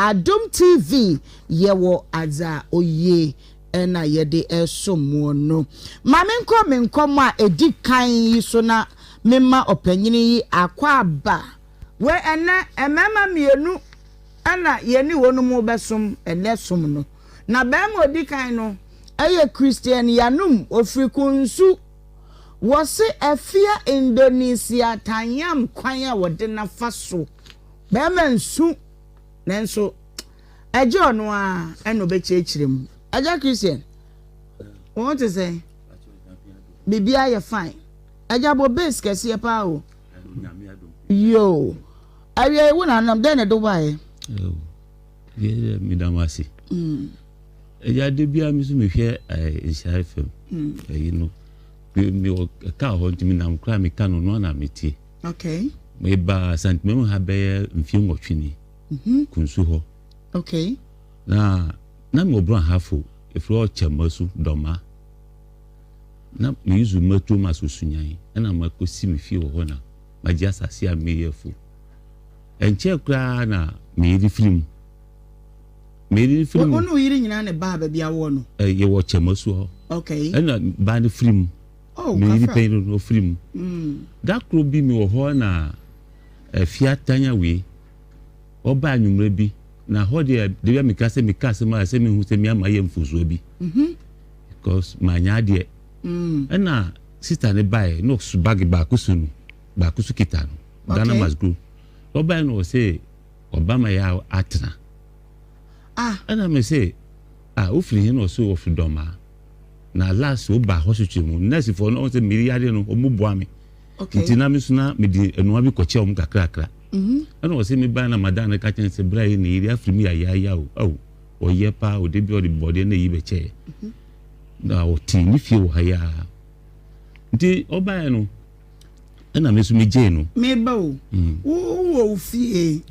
Adom TV yewo adza oye ena yede esomo no menkom a edi kan yi so na memma opanyini yi akwa aba we ena emema mienu ana yeni wonu mu besom ene som no na bema odi kan no eye Christian yanum ofrikunsu wose afia Indonesia tanyam kwan a wode na faso bema nsu nenso ejo no a eno be chechirem aja Christian what to say bibia you fine aja bo base kese pa o yo awie wona nam den do bae ye mi damasi eja de bia mi so me hwe Nhyira FM you know mi ka ho ntimi nam kra mi ka no na metie okay me ba santimem ha be mfie nwotwini kunsu ho okay na me obro hafo efro chamasu doma na me yuzu matu masusunyan na makosi me fie ho na maji asase a me yefu enche kra na me ri film onu yiri nyina ne ba bia wo no ye wo chamasu ho okay na ba ne film oh me ri pen no film da kro bi me ho na fiatanya we oba anwumre bi na ho de bia me kase ma se me hu se me amaye mfuzo bi because manya de na sister ne bae no su bag ba kusu kita no Ghana must grow oba no say Obama ya atna ana me say ofiri hin no so of doma na last oba hospital mu nurse for no say me yade no omuboa me ntina me suna me di enu abi koche om kakra ana o say me ba na madam ka chen se bra ni iri afiri mi ya o ye pa o de bi o de body na yi be che na o ti ni fie wo haya nti oba no ana me so me je no me ba o wo fie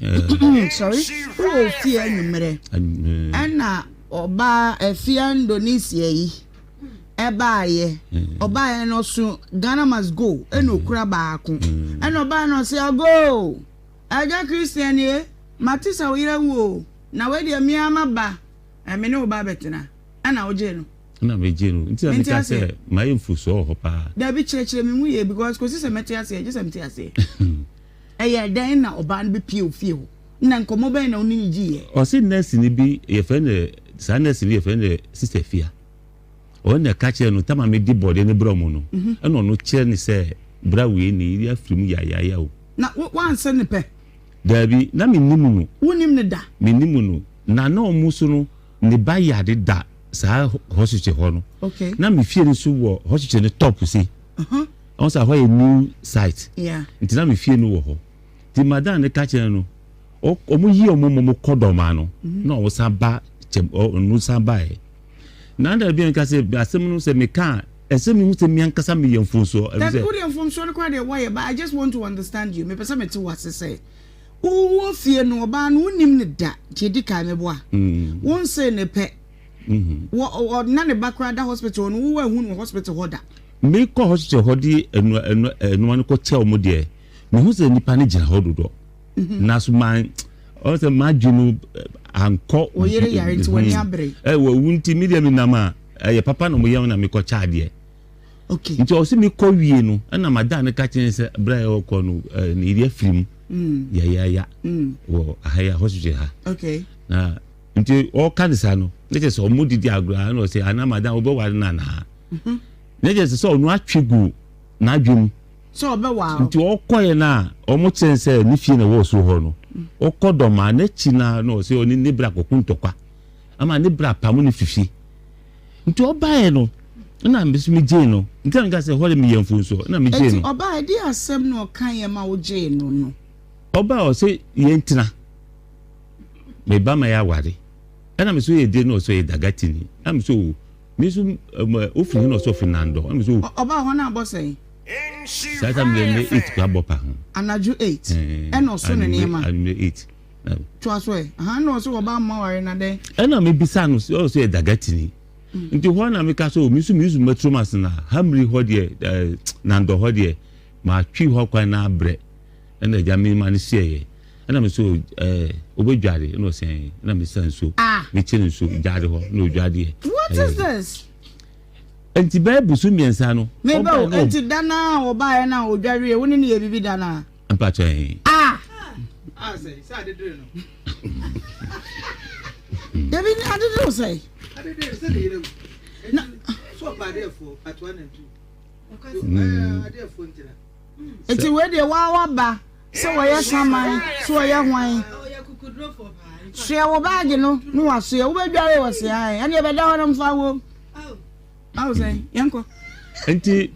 sorry wo fie anumere ana oba afia Indonesia yi eba ye oba ye no so Ghana must go eno kura baako eno oba no say go aja Christian ye matisa wira wo na we de mi amaba me ne oba betena ana oje no na me je no nti na ka say my mfuso ho pa da bi chire me mu ye because ko se metiase ye se metiase eya dan na oba no be pie fie ho na nkomo ben na oni ji ye o se nurse ni bi ye fe ne sa nurse bi ye fe ne sister fia o na ka chire no tama me di body ne bro mu no e no no chire ni se bra we ni iri afrim ya o na wan se ne pe dabi na me nimu no wonim ne da me nimu no na na o muso no ne ba ya de da sa hospital ho no okay na me fie ni so wo hospital ne top si on sa ho a new site nti na me fie no wo ho ti madam ne ka chire no o mu yi o mu kodoma no na o sa ba no sa ba e na da bi nka se asem no se me ka esem hu se me ankasa me yemfunso that good yemfunso no kwa de why but I just want to understand you me pesa me to what say wo fie no oba no nim ne da ti di ka me boa won say ne pe wo na ne bakra da hospital no wo hu no hospital hoda me ko hospital hodi enu an ko che o mo de me hu se nipa ne gina hododo na so man o se ma junu anko o yere yare ti woni abre wo wunti media mi na ma ye papa no mo ye na me ko cha de okay nti o se me ko wie no na madam ne ka chen se bra e ko no ni iri afrim ya wo ahaya hospital ha okay na nti o kanisa no ne je so mo didi agra na o se ana madam o be ware na ne je so no atwegu na adwum so be wa nti o koye na o mo chen se ni fie na wo so ho no o kodoma na chi na no se oni ne bra kokuntokwa ama ne bra pamu ni fifi nti o bae no na mbisu mi je no nti nga se hole mi yemfu so na mi je no o bae di asem no kan ye ma wo je no o ba o se ye ntina me ba ma ya ware na mi so ye de no so ye dagatini na mi so mi so ofri no so Fernando na mi so o ba ho na abosai Sata mle 8 kwa bopa ho. Anaju 8. Eno so ne nema. Anju 8. Twa so e. Ha no so oba ma ware na de. Ena me bisa no so e dagatini. Nti ho na me ka so mi so metromas na hamri ho de na ndo ho de ma twi ho kwa na abre. Ena ja me ma ne sie ye. na me so obedware no say na me san so me chine so jare ho no dwade. What is this? Enti Bible so miensa no. Me ba enti dana oba na odware woni ne bibi dana. Ampa che. Say adedre no. David adedre say. Adedre say dey no. So pa dey for at 1 and 2. Adedre for ntina. Enti we dey wa ba. So we are shaman, so we are wine. So we are bag no was here. We are was here. And you be down on fire. I was saying, Yanko. Enti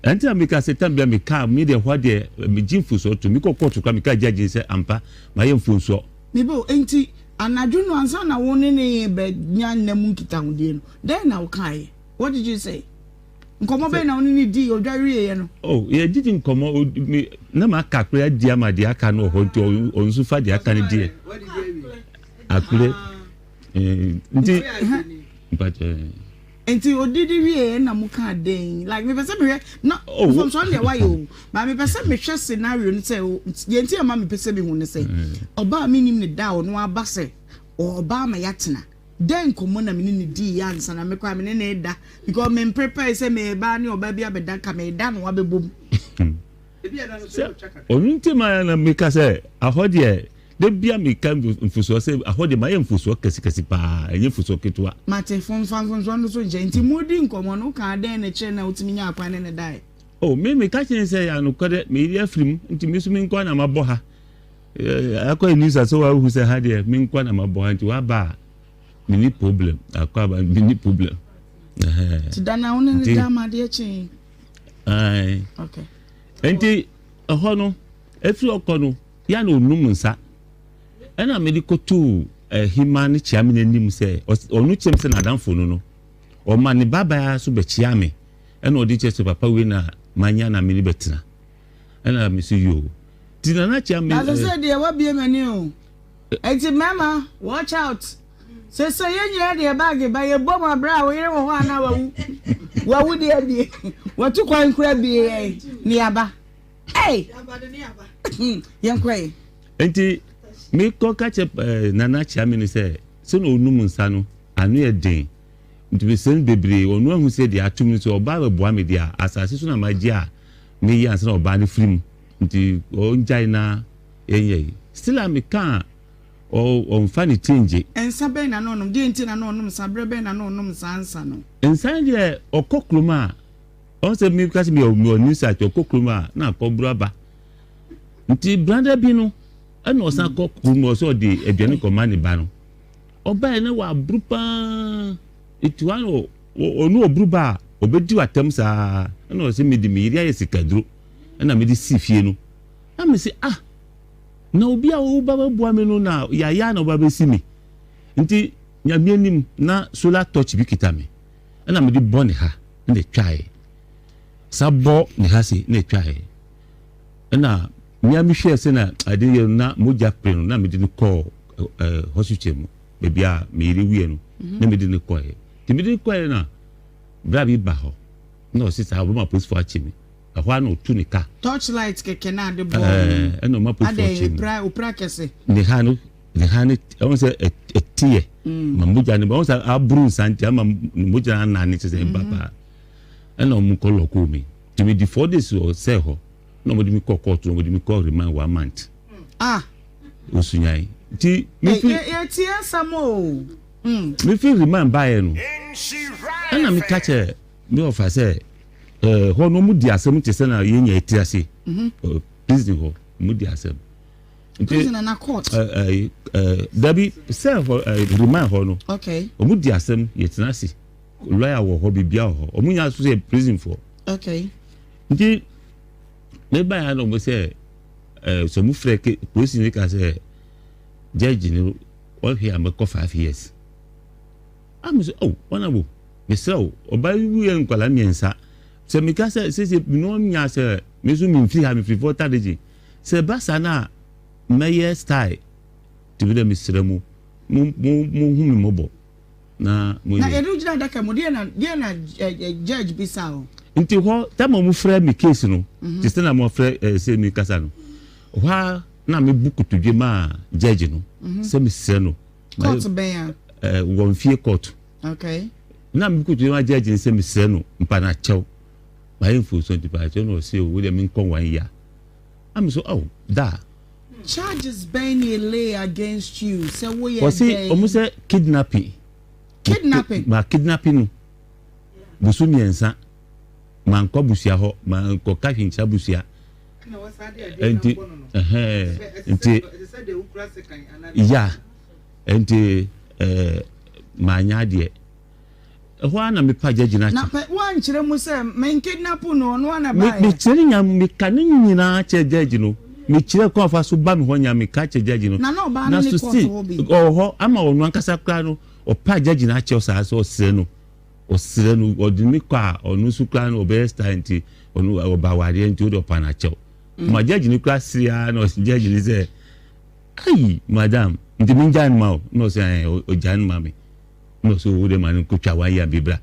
amika setam bia me ka me de hwa de me jimfu so to me kokko to kwa me ka judge say ampa ma yemfu so. Me bo enti anadwo no ansa na won ne be nya nam nkita hode no. Then now kai. What did you say? Nkomo be na oni di odware ye no. Oh, ye didi nkomo na ma kakra di ama di aka no ho nti onsu fa di aka ne di. Akure nti but enti odidi wie na muka den like me pese me no from so dey why you but me pese me hwe scenario no say ye enti ama me pese me hu ne say oba me nim ne da no aba say oba ma yatena den komo na me ni di ya nsa na me kwa me ne da because me prepare say me ba ni oba bia beda ka me da no abebom onunti ma na me ka say ahode de bia me kan mfuso say ahode ma ye mfuso kasi pa enye mfuso ketwa mate fon no so nje nti modi nkomo no ka den ne che na otimi nya akwa ne dai oh me ka chen say ya no kode me iri afrim nti me so me nkwa na mabo ha akwa news so wa hu say ha de me nkwa na mabo ha nti wa ba mini problem akwa ba mini problem ti dana won ne da ma de chen ai okay nti ho no efri okono ya na onum nsa ena medical to himani chiamene nim se onu chem se na danfo no o ma ne baba so be chiame ena odi che papa we na manya na mini betina ena me see you tina na chiame as I said dey wa bie mani o enti mama watch out se ye nyira dey bag ba ye bom abra wo yire wo ho ana wawu dey watu kwa nkura bie ni aba aba de ni aba yankwe enti me ko ka che nana chiamene se no onum nsa no anu e den nti be sen bebre onu ahu se de atum so oba ba boa me dia asase so na maji a me yi ansa na oba ne frim nti o njai na yenye still am kan o mfani change ensa be na no de nti na no onum sa bre be na no onum sa ansa no ensa de okokroma on se me ka se me o new site okokroma na akobru ba nti brother bi no ana osan kokroma so de aduane komani ba no oba ene wa brupa ituano onu obruba obedi watam sa ana o se me di me iri ayesikaduro ana me di sifie no na me se na obi a wo baba bua me no na ya na oba be simi nti nyamienim na solar touch bi kita me ana me di bone ha na twae sabo ne ha se na twae ana nyami hwe se na ade ye na moja pre no na me di call hospital mu bebi a me iri wie no na me di ne call ti me di call na bra bi ba ho na o se sa ma police for achi me ahwa na otu ne ka torchlight keke na de bo eno ma police for achi me opra kese ne ha ne on se etie ma moja ne ba on sa abru santi ama moja na ne se baba eno mu ko loko mi ti me di 4 days o se ho no mo di mi call court no mo di mi call remand 1 month osunyai ti mi fi ti asamo mi fi remand ba ye no ana mi kache mi ofa se ho no mu di asem ti se na ye nya etiase prison ho mu di asem prison na court dabi self remand ho no okay o mu di asem ye tenase lawyer wo ho bibia ho o mu nya so se prison for okay nti me ba ya no mo se so mu freke police ni ka se judge ni o here am ko 5 years am so wana bo me se oba wi en kwala miensa se me ka se no nya se me so mi free ha me free for tadeji se ba sana meye style ti bi de mi sremu mu hu mi mobo na mo na edu jina daka mo dia na judge bisao nti ho tama mu frɛ me case no ti se na mo frɛ se mi kasa no wa na me book to dwema judge no se me sre no court ben won fie court okay na me book to dwema judge se me sre no mpa na chew my info so departure no say we dem nko 1 year I'm so da charges ben lay against you say we was say almost say kidnapping ma kidnapping no busu miensa man ko busia ho man ko ka hwincha busia enti ya enti manya de ho ana me pa judge na na wan kire mu se men kidnap no no na ba me kire nya me kan nyina che judge no me kire ko afa so ba me ho nya me ka che judge no na so si ho ama onu ankasa kra no o pa judge na che o sa so sire no odimi kwa onu su kra no obesta enti onu obawari enti o pa na che ma judge ni kra siria no judge ni say ai madam ndi minjan ma no say o jan ma me no so wo de man ko twa 1 year bibra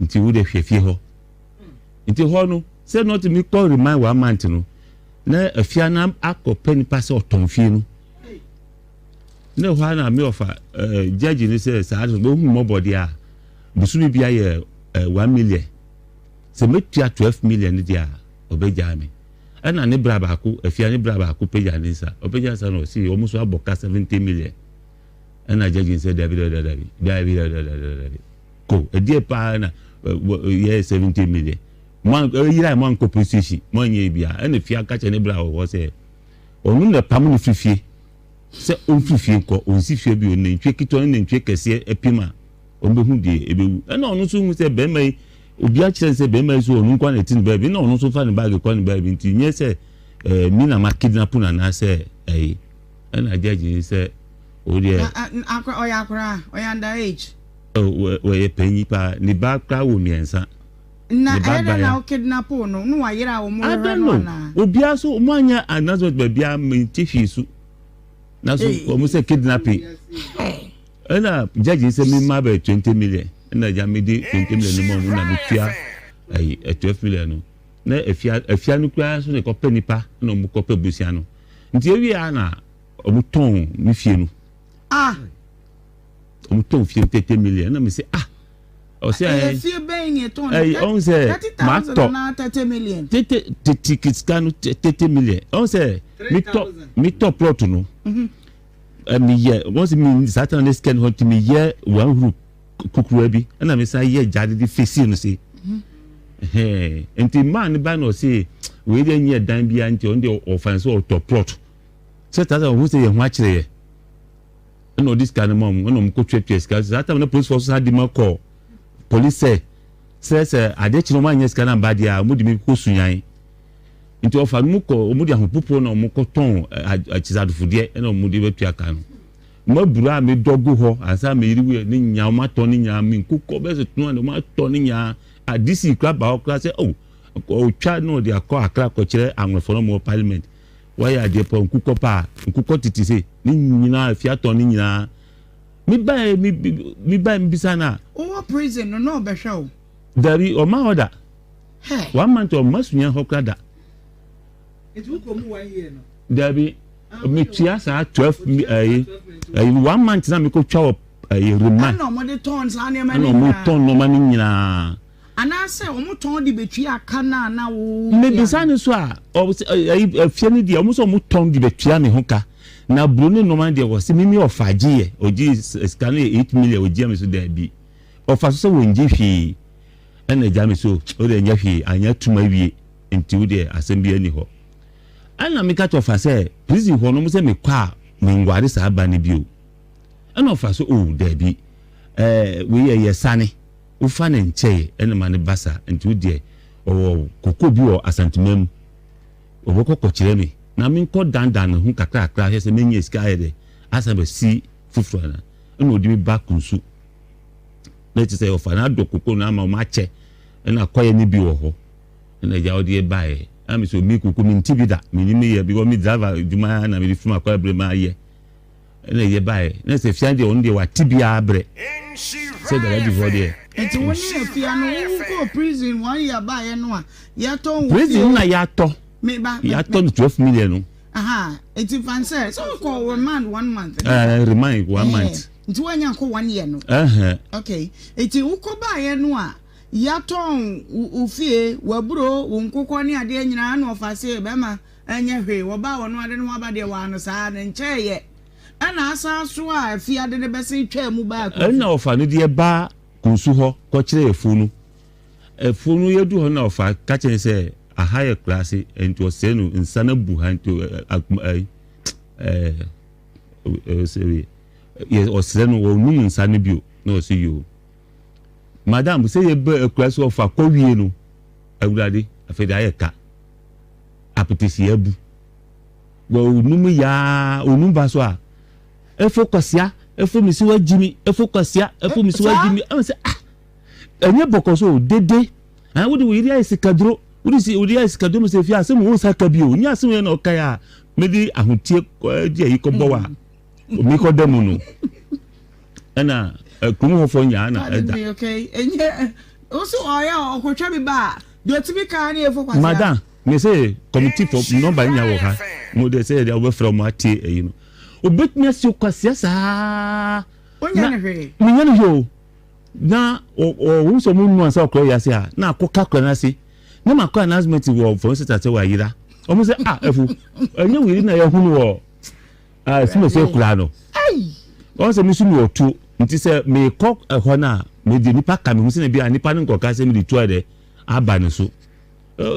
nti wo de hwefie ho nti ho no say not me call remind 1 month no na afia na akopɛ nipa sɛ ɔtɔnfie no na ho na me ofa judge ni say sa do hu mobody a busumi bia yɛ 1 million sɛ metua 12 million ni dia obegya me ana ne bra ba ko afia ne bra ba ko peja ni sa opeja sa no si almost aboka 70 million ana judge say David ko edie pa na ye 70 million man yira man ko precision man ye bia ana fia ka che ne bra wo say onu na pam no fifie se on fifie ko on si fie bi on ntwe kito ne ntwe kese epima on be hu die ebewu ana onu so hu say be mai obi a kire say be mai so onu kwa na tin ba bi na onu so fa ne bag kwa ne ba bi nti nye say mi na ma kidnap na say ana judge say o de akra under age we penyi pa ni ba kra wo miensa na era na kidnap no wa yira wo mo no na obi aso mo anya anazo ba bia mentifi su na so o mo say kidnapping ana judge say mi ma ba 20 million na ja me di 20 million no mo na me tua 12 million no na afia no kra so ne ko penipa na mo ko pebusia no nti ewi ana o mo ton mi fie no o mo ton fie 30 million na me say o say fie ben ye ton on say ma to na 30 million tickets can 30 million on say mi to plot no mi ye once mi satan le scan hot mi ye one group kukuru bi na me say ye jade di face no say enti man ba no say we dey nye dan bia nti on dey offense or to plot say that who say ye ho akire ye no this kind of mom no ko twetwe ska that time no police force had dem call police say ade chino ma nye ska na ba dia mo di me ko sunyan nti ofa no ko mo di ahopopo na mo ko ton achizadufudie na mo di betua ka no mo bura me dogo ho asa me yiri ni nya ma ton ni nya me kuko be se tun na ma ton ni nya adisi kra ba okra say o twa no dia ko akra ko kire anwefo no mo parliament why are they pon kuko pa kuko titi say ni nyina afia ton ni nyina mi ba mbisa na o prison no be hwe dari o ma order 1 month o masunya hokrada etu ko mu 1 year no dari me tia sa 12 1 month na me ko twa remand no mo de ton sa ne ma no mo ton no ma ni nyina ana se o mo ton di betwi aka na wo me bisa ni so a fie ni dia o mo so mo ton di betwi me ho ka na bruni no man dia wo se mimi ofaje ye oji scan 8 million oji am so da bi ofa so wo nji hwi ena ja me so o de nya hwi anya tuma wie enti wo de asem bi ani ho ana me ka to fa se prison ho no mo se me kwa me ngware sa ba ni bio ena ofa so o da bi we ye sane wo fa ne nche ena ma ne basa enti wo de o kokko bi o asantemam o bokko kire me na min ko dandan hu kakra he se menye sky de asa be si fufura na ena odi mi ba kunsu let say of na dokoko na ma ma che ena koye ni bi wo ho ena ja odi e bae ami so mi kuku mi ntibida mi ni me ye bi wo mi driver juma na mi fuma kwa bre ma ye ena ye bae na se fiande on de wa tibia bre say the ready for there enti woni e fia no ko prison 1 year bae no a ya to prison na ya to me ba ya to 12 million no aha eti fan say so call remand 1 month remind 1 month nti wanya ko 1 year no okay eti ukoba ye no a yaton ufie waburo wonkokọ ne ade nyina na ofase be ma anya hwe wo ba wono ade no ba de wa no saa ne ncheye ana asa so a afie ade ne bese twa mu ba ko na ofa no de ba kunsu ho ko kire efu no yedu ho na ofa ka kire se a higher class into osenu insana buha into sorry yes osenu wo nu insana bio no see you madam say ye be class of akowie no awurade afede ayeka apetisi abu wo nu ya onu ba so a efo kwasia efo misiwa jimi efo kwasia efo misiwa jimi am say enye bokoso dede an wo de we ri isikadro udi isikadro mo se fi asem wo saka bi o nya asem na okaya medi ahotie di ayi ko bowa mi ko demu no ana kumu hofo nya na eda okay enye oso oya okotwa bi ba de tibi kan na efo kwasia madam me say committee for number nya wo ha mo de say they over from atie eyi no obetnya si kwasia sa onya na hwe mi nya no yo na o so mu nu ansa okro ya se a na akoka kra na se na makọ announcement wo for instance say wa yira o mo say efu enye wiri na ye hunu wo simo say kura no o say mi sunu otu nti say me kọ ho na me di nipa ka me hu se na bia nipa nko ka say me di to ade aba ne so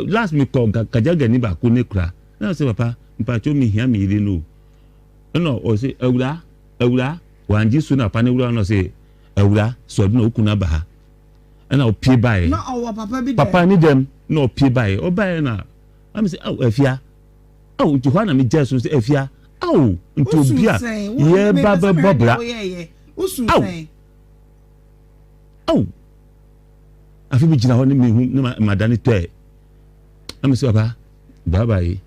last me kọ kajaga ni ba ko ne kura na say papa mpa cho mi hia mi yiri no o say awura wanji su na pa ne wura no say awura so na okuna ba ha na o pie bai no o papa ni dem no pie bai o bai na am say afia Johanna mi jesu say afia nti obia ye baba bobra usu say afi bi jina ho ni me hu na madani to am say papa bye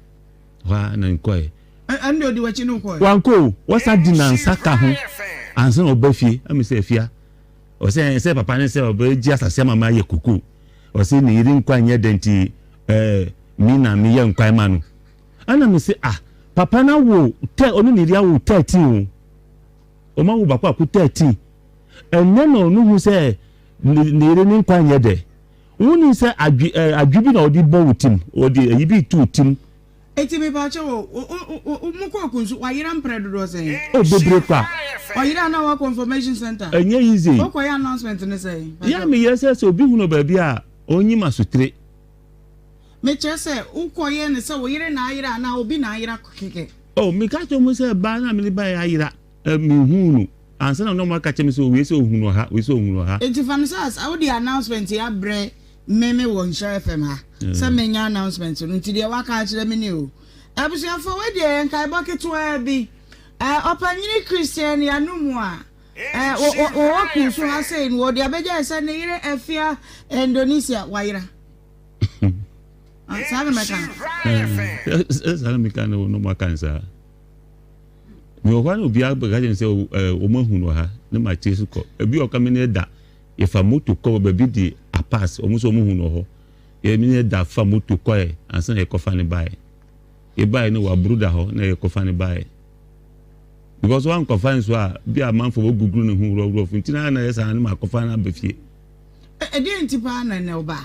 wa na nko ando di wachi no ko wanko wasa dinansa ka ho ansa no bafie am say afia o say papa ne say obeji asase mama ye kuku o say ni iri nkwa nye denti mi na mi ye nkwa ma no ana mi say papa na wo onu ni ria wo 13 o ma wo bakwa ku 13 enne no nu hu say ni iri ni nkwa nye de woni say adwibi na odi bo wutim odi eyibi tu tim eti me ba cho mu ko kunsu wa yira mpredo do say bebre kwa wa yira na wa confirmation center enye easy ko ya announcement ne say ya me yes say obi hu no ba bia onyi masutre me che say ukoye ne say wo yire na ayira na obi na ayira keke me ka cho mu say ba na me ba ayira me hu no ansa na no ma ka che me say we say ohunu ha we say ohunu ha eti fansas awu di announcement ya bre meme won share fm ha say menya announcement no nti de waka akire me ni o abusia for we de enkai bucket wa bi opanyini Christian ya numu a o kunsu ha say no de abeja say ne yire afia Indonesia waira sabe meka no makansa mi o kwa no bia ba ga say o mahunu ha na ma chesu ko ebi o ka me ne da ye fa moto ko ba bi di apas o muso muhunu ho ye mi ne da fa moto ko e ansa ye ko fa ne bae ye bae no wa bruda ho na ye ko fa ne bae because one ko fa nso a bi a man fo google ne hu ro funtina na ye sa na ma ko fa na ba fie de ntipa na ne oba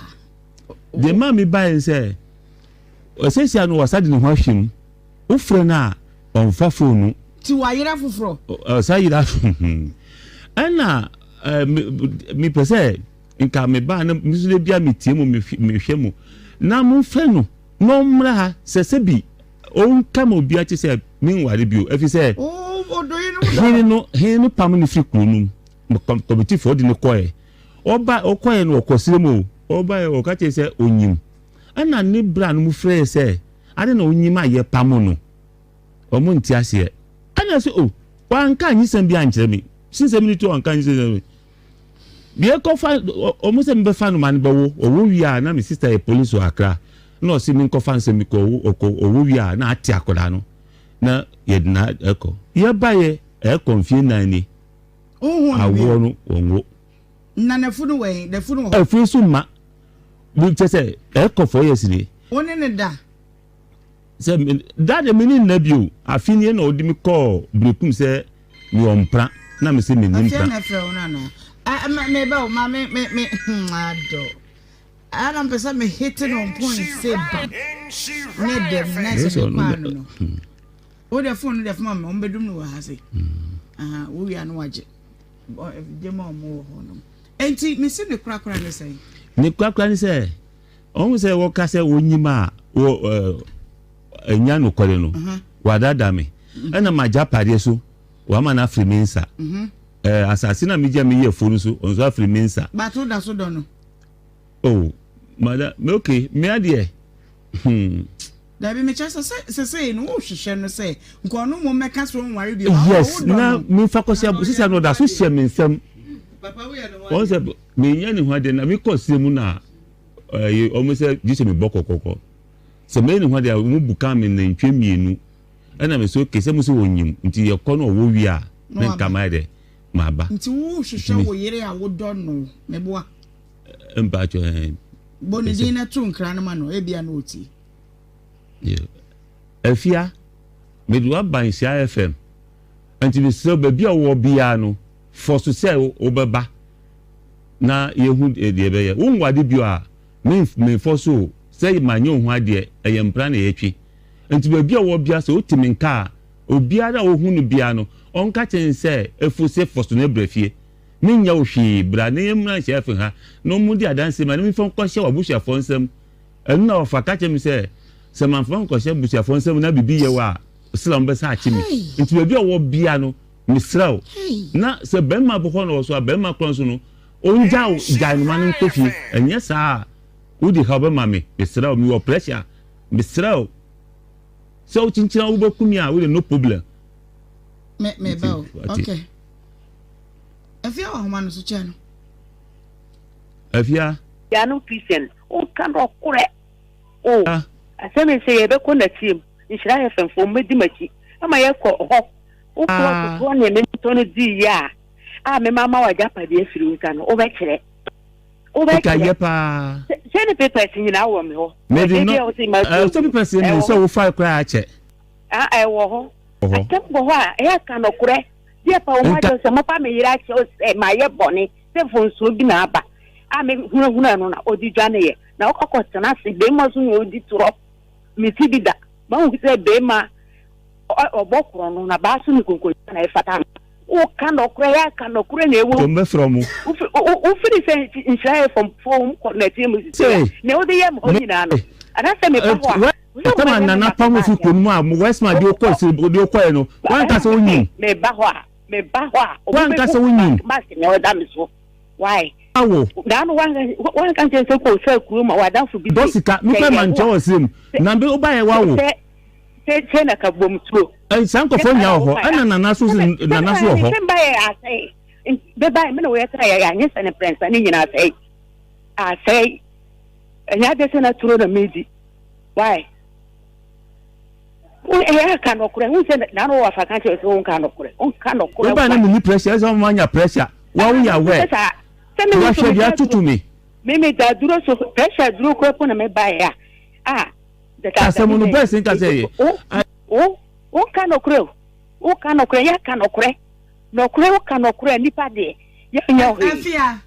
de ma mi bae se o se sia no wasade ne ho ahwem o frɛ na on fa phone ti wa yira foforo sa yira ana mi pese nka me ba na misule bia metie mu me hwe mu na mu fe no no mra ha se bi o nka mo bia che se min ware bio efi se odoyi no he pam ni fri kunu committee for di ne koe oba okoe no okosire mu oba o ka che se onyim ana ni bra no mu frɛ se ade na onyim aye pam no o mu nti ase ana se wa nka anyi sem bia nkyere mi since mi to anka anyi sem bia ko fa o mo se mbe fa no man bawo owo wi a na mi sister e police o Accra na o si mi ko fa nsem mi ko owo wi a na ati akoda no na ye na eko ye ba ye e confuse na ni awo no onwo na na funu we the funu e fu su ma bi che se e ko 4 years ni woni ne da say that the meaning nebio afini na odi me call brekum say me ompra na me say me nimpra afia na fra una na me ba o ma me ado I don't pesa me hitting on point say ba ne dem na say kwa no o de phone de phone me ombedum no ha say wo wi anu age je ma mo ho no enti me se ne kura ne say ne kura ne say on say wo ka say wonyima wo enya no kole no wadada me na ma japade so wa ma na frimensa asasina mi je me ye fonu so on so frimensa ba to da so do no oh mother me okay me ade da bi me chasa say no wo hwehwe no say nko no mo meka so nware bi yes na me fa ko sia sisa no da so hye me nsam papa we ya no o se me nya ni ho ade na me ko semu na o mo se ji se me bokokoko se me ni ho ade mu buka me na ntwe mienu na me so kese mu so wonyim nti ye ko no wo wi a me nkama de ma ba nti wo hwehwe wo yere a wo do no me boa mba cho boni din na tu nkra na ma no e bia na oti afia me do ban sia FM anti me so ba bia wo bia no for so say wo beba na yehu de be ye wo nwade bio a me for so say manyo hu ade eye mpra na yetwi anti ba bia wo bia so otimi nka obiara wo hu no bia no onka chen say efu se for so na brafie me nya wo hwi bra na yemra sia FM ha no mu di adanse ma me fon kwahye wa busha fo nsam enu na ofa ka chem say se man fon kwahye busha fo nsam na bibi ye wa slam be sa achi me nti ba bia wo bia no misraw na se ben ma bo no so ben ma kron so no onja jan man kofi enye sa udi ha be ma me misraw mi wo pressure misraw so chinchina wo bokum ya we no problem me ba okay afia wa homa no so che no afia ya no Christian o kan ro kure o aseme se ye be ko na tim Nhyira FM fo medi machi ama ye ko ho o ko ne me to no di ya me mama wa japade afiri uta no o be kire ka ye pa se ne papers nyina wo me ho me di no so papers ni so wo fa kra a che wo ho atembo ho a e ka no kure dia pa o ma jo se mo pa me yira che o se ma ye boni se fonso bi na aba me huna no na odi dwane ye na o kokota na se be mo so ni odi turo mi ti bida ma wo se be ma obokro no na ba so ni konko na e fata o ka no kure ya ka no kure na ewo to me from o fini se Nhyira from phone connect mu ne o de ye mo nyina no ana se me pa ho tama nana pa mo fi ko mu a Westman de ko se de ko no wan ka se onyin me ba ho a wan ka se onyin ma se me o da me so why awo dan wan kan se ko se kuru ma wa dan fu bi dosika mi pe man cho sim na be oba ye wa wo se na ka bom tuo san ko fo nya ho ana nana so ho se ba ye asai be ba me no we tra ya nya se ne prince ni nyina asai nya de se na turo na meji why o ka no kure hu se na no wa fa kan se so ka no kure ba na mi pressure so ma nya pressure wa wu ya we wa she dia tutu me da duro so pressure duro ko po na me ba ya de ka se mo no best in ka say o ka no kure ya ka no kure o ka no kure nipa de ya nya o afia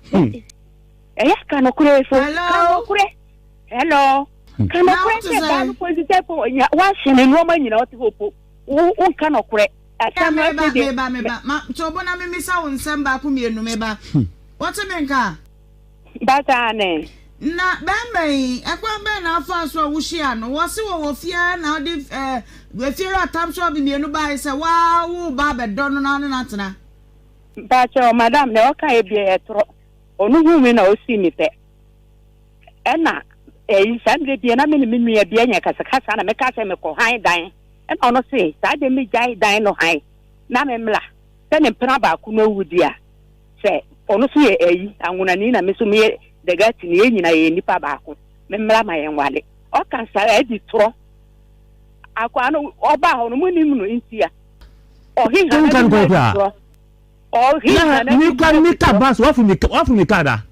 ya ka no kure so ka no kure hello ka no kure se ba no point se po nya wa she ne no ma nyina o ti hopo o ka no kure meba ma to bona me misa won samba ku mienu meba what me nka bata ne na bemei ekwa be na afa so wuhia no wo se wo fia na odi wefiera tam so bi mienu ba se wa wo ba be do no na tena ba che madam ne o ka e bia etro onu hu mi na o si mi pe ena sandre bia na me ni menu ya bia nya kasa na me ka se me ko han dan and honestly, I didn't make dine no high. Namemla, then in Praba Kuno Woodia. Say, honestly, I'm going to need a miss me the gat in the Nipa Baku. Memla my young wally. Or can say the tro. I can't oba on Munimunu in Sia. Or he can go. Or he can make a bus off me cada.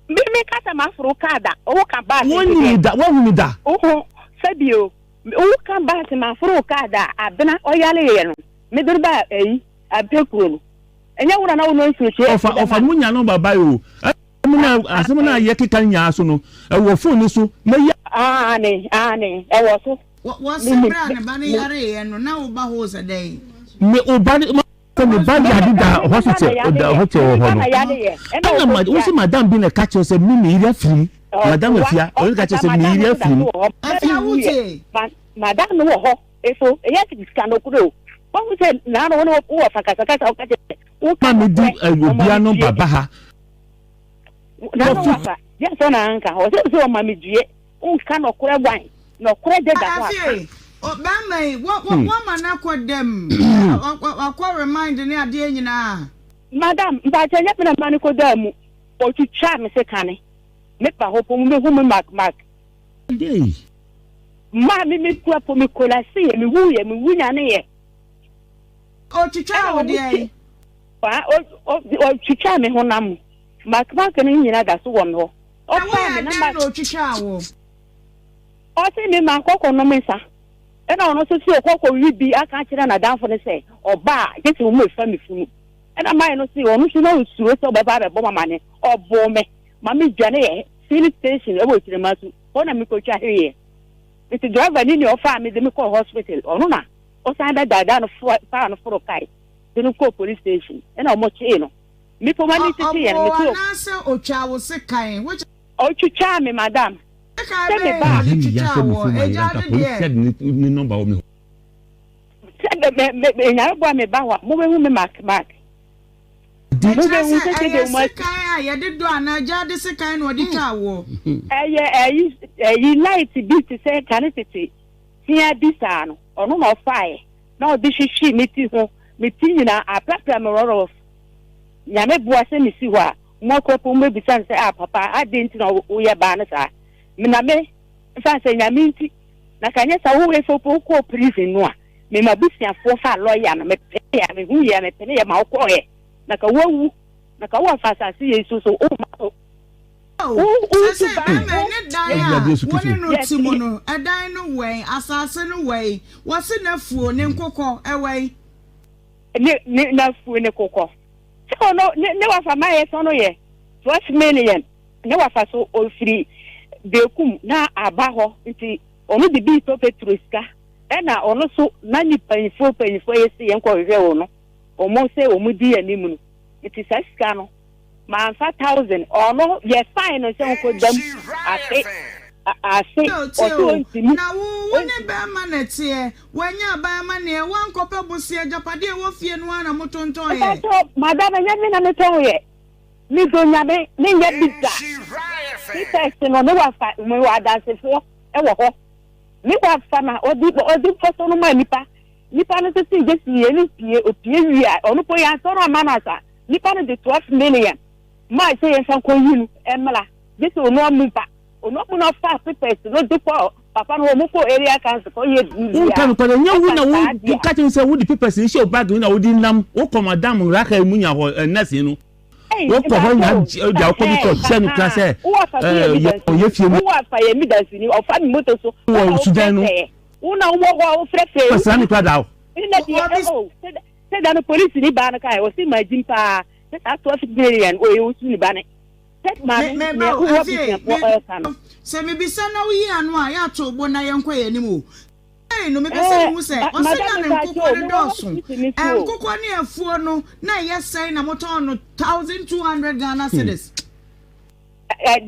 Me cut a man for Cada. Oh, come back. One need that. Oh, Sabio. who come back to my fro card abena oyale ye no me do ba abekuro no enya wona na wono nsuche ofa munya no baba yo muna asem na ye keka nya so no wo phone so na ya ane e wo so wo sebra ne ba ne yare ye no na wo ba ho se dai me oba me ba ya di da hospital da hotel ho no ana ma wo se madam bi na catch say me iri afiri madam afia o ka say me iri afiri afia wuti madam no ho eso e ya ti scan okuro wo se na no wo fakasa o ka wo ka me di obia no baba ha na no wafa ya so na nka o se so ma me due nka no kure wan no kure de da ho o ba mai wo mana ko dem akwa remind ni ade nyina madam ba chanya pena mani ko dem o chicha me se kane me pa ho po me hu me mak dey ma me ku apo me kola se me wu nya ne ye o chicha o dey pa o chicha me ho nam mak ni nyina da so won ho o pa me na ma o chicha wo o se me ma kokko no me sa ena ono so si okoko wibi aka kire na danfo ne se oba jesi wo mefa me funu ena mai no si ono so na usuro so baba be bo mama ne obo me mama dwane ye filling station e bo kire masu ona me ko twa heye it driver ni ofa me de me ko hospital ono na o sa da no fa no foro kai de no ko police station ena o mo che no me po mani tete ye me ko na se o twa wo se kan which o twa me madam Sebe ba chicha wo ejade de ni number o me me nya bo me ba wa mo be hu me mark mo be hu se de mo kan ya de do ana jade se kan no di ka wo yi light bi ti se kan tete tia bi sa no ono no fae na o di hwehwe me ti ho me ti nyina apapra me roro nya me bua se me si ho a mo ko po mo bi san se papa adenti na wo ye ba na sa mina me fa se nya minti na kanya sa wo we fopo ko prison no a me mabusia fo fa lawyer na me pe ya me hu ya me pe ya ma ko he na ka wo fa sa si yesu so o ma o se ba me ne dan ya woni no timo no edan no wen asase no wen wo se na fuo ne nkokọ ewei ne na fuo ne kokọ so no ne wa fa ma ye so no ye 12 million ne wa fa so o free bekum na aba ho nti onu de bi to petroska na onu so na ni panfo yesi yenko hwe wo no omo se omu di animu no nti saska no ma 5000 onu ye fine no se onko dam ase o nti na wo ne be ma na tie wanya ba ma ne wankope busie japade wo fie no ana motonton ye madam nya me na meton ye mi do nya me ne nya bidda text no me wa fa me wa dance fo e wo ho me wa fa na odi foto no ma nipa no se ti jesi ye ni pie opie wi a onu po ya so no ma na sa nipa no de 12 million ma se ye san ko yinu emla jesi onu amu pa onu mu na fa papers no de po papa no mo ko area council ko ye du kan ko nya wu na wo ka tin se wo di papers ni show bag na wo di nam wo ko madam raka mu nya ho nurse no wo ko ho nya ja ko bi ko chen class ye fie mu wo afa ye mi dance ni o fa mi moto so wo sudan no wo na wo frefe ko san kwa dawo ina di se da no police ni ba na kai o si ma jimpa se ta 12 million o ye wo su ni ba ne se me bisa na wo yi anu a ya to bo na yenko ye ni mu no me pese mu se o se na nkoko de doso nkoko ne afuo no na ye sei na moton no 1200 Ghana cedis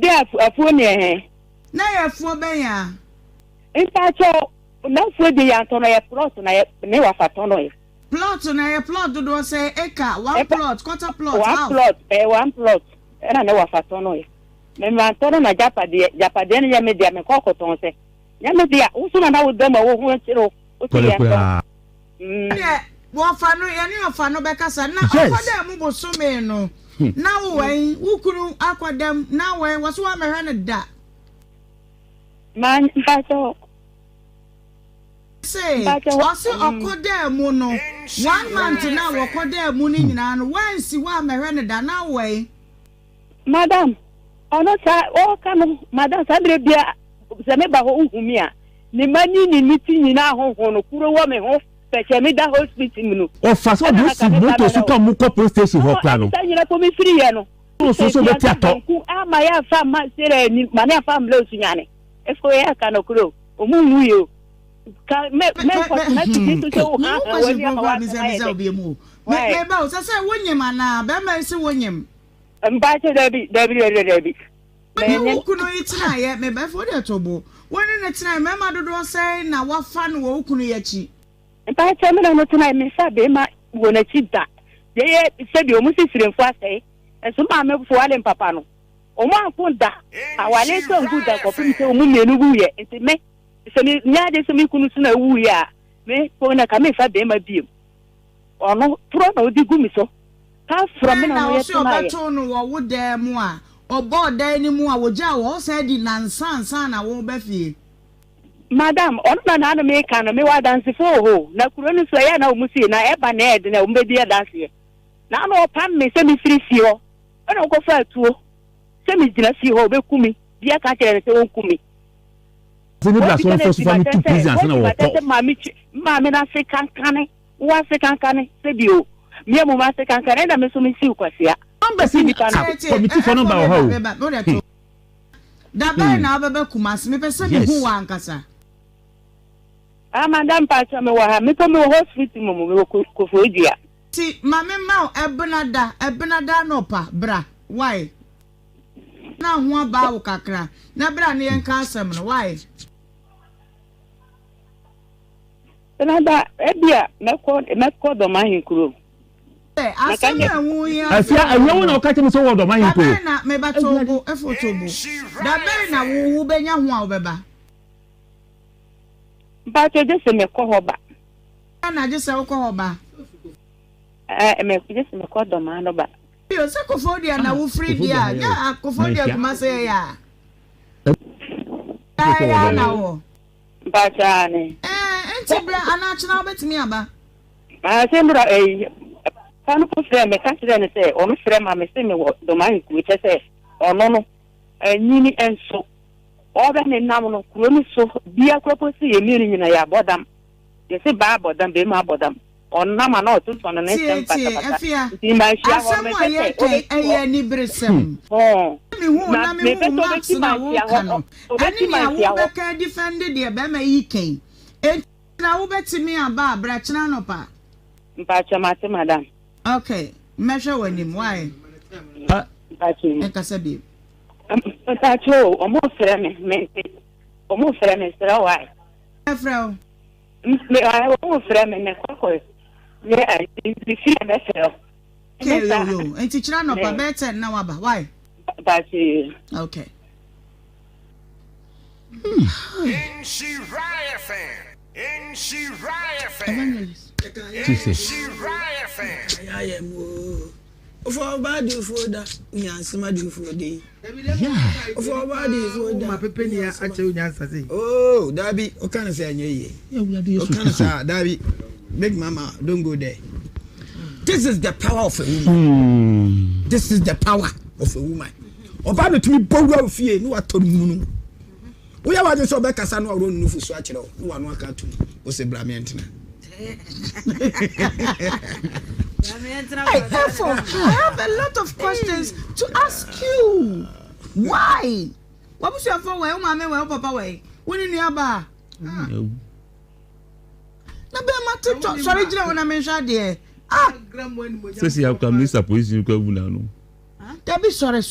de afuo ne na ye afuo ben ya nta cho na afuo de ya to na ye plot na ye ne wa fa to no ye plot na ye plot do say eka one plot quarter plot one plot era ne wa fa to no ye me ma to na japade ne ya me dia me kokko to se ya me dia usuna na wo dema wo hu chiro o ti ya wo fa no ye ne fa no be kasa na akwada mu bosume no na wo wen ukunu akwadam na wen wo so amehwe ne da man bato say wo so akwada mu no 1 month na wo akwada mu ni nyina no wansi wo amehwe ne da na wen madam ono sa o kanu madam sabre bia se me ba ho uhumi a ni mani ni miti nyina ho no kuro wo me ho peche me da hospital mu no o fa so do si moto so to mu police station ho kra no sa nyina ko mi free ye no so be ti ato ama ya fa ma sere ni mani afa mle osunyane efo ya ka no kuro o mu mu yo ka me ko na ti so ha wa ni ma bi se obi mu me ba o se wonyem ana be ma se wonyem mba che dabi me kuno itina ye me ba fo de tobo woni ne tina me ma dodo se na wafa no wo kuno ye chi mba che me no tina me sa be ma wo na chi da ye se bi o mu sisiremfo asai eso ma me fo wale papa no o ma fo da awale so ngu da ko pim se o mu menu bu ye enti me se mi nya de se mi kunu su na wu ya me ko na ka me fa be ma biem ono pro na odi gu mi so ka from me na no ye tina ye so no wo da mu a obo da ni mu a wo ja wo se di nansan na wo ba fie madam ono na na me ka no me wa dance fo ho na kuro ni so ya na o mu si na e ba na e de na o mbe di dance ye na no pam me se mi firi si ho ona ko fa tuo se mi jina si ho be kumi bia ka kere se won kumi se ni bla so fo so fa mi tu presence na wo ko ma me na se kankane wa se kankane se bi o mi mo ma se kankane na me so mi si ukwasia number si ni committee for number o ho da ba na baba kumasi me pese mi hu wa ankasa madam pa cha me wa ha me to me hospital mo ko fo dia ti mame ma ebnada no pa bra why na ho aba wo kakra na bra ne yen ka asem no why nada ebia me ko do ma hinkuro asem hu ya afia awo na o ka temi so wo do ma hinkuro na me ba togo efotobo da be na wo benya ho a wo beba ba to je se me ko hoba na je se wo ko hoba me just me ko do ma no ba yo se ko fodia na wo free dia ya ko fodia kuma se ya ya na wo ba cha ne enti bra ana china obetimi aba se mbra panu ko frɛ me ka kire ne se ono frɛ ma me se me wo do ma hiku che se ono no nyini enso oba ne nam no kuro ni so bia kropo se ye mi nyina ya bodam ye se ba bodam be ma bodam onna ma na otu so no ne sem pata ti ma shia ho me se eye ni bresem mi hu na mi hu max na wo kanu ani mi awu be ka defend de be ma yi ken na wo betimi aba bra china no pa mpa chama te madam okay measure wanim why mpa chima e ka sabi mpa cho o mo frɛ me sra why frɛ me o mo frɛ me ne kokko ye ai di fi me frɛ okay yo enti chira no pa better na waba why In okay Nhyira FM. Nhyira FM. I am for body for that. Yansima do for day. For body for that. My pepenia actually answer. Oh, Dabi, what can I say? What can I say? Dabi, big mama, don't go there. This is the power of a woman. This is the power of a woman. Oba to me bow fear no atom. We are just so back as I know no for swatch no one aka to. O se bra me entina. I have a lot of questions to ask you. Why? What was your phone? Where mama where papa where? When you aba? Na be ma to sorry jira when I mention there. so si akam suppose you go na no Debbie, sorry.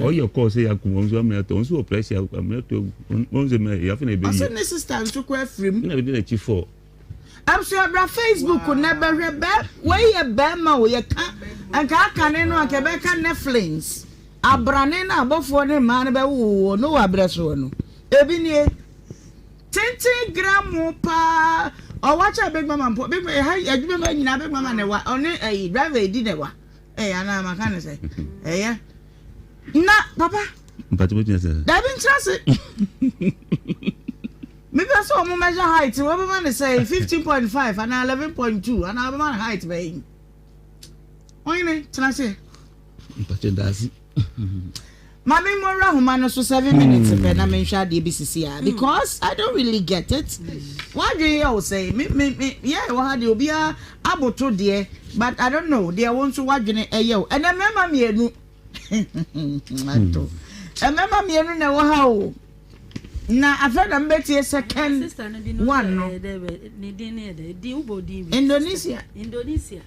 oh your call say akum so am na to so pressure am na to on say me ya fina be I said this sister to kwa frame na be na chief for I'm sure bra Facebook ko na be rebe we ye be ma we ka anka aka no anka be ka Netflix abrane na abofo ne ma ne be wo no wa breso no ebi nie 10 gram pa o watch a big mama big adwuma ma nyina big mama ne wa one driver di ne wa ana maka ne say na papa mpati wetin say da bi ntrase maybe so mo measure height we be man say 15.5 and 11.2 and our man height be oyine trase mpati dazi Mami Mora Humano so 7 minutes per na mention the BCCR because I don't really get it. What do you say? Me, yeah, what do you be able to dear, but I don't know. They want to watch in a yo. And I remember me, I remember me, no how. Now I've heard them better second one. No. Indonesia.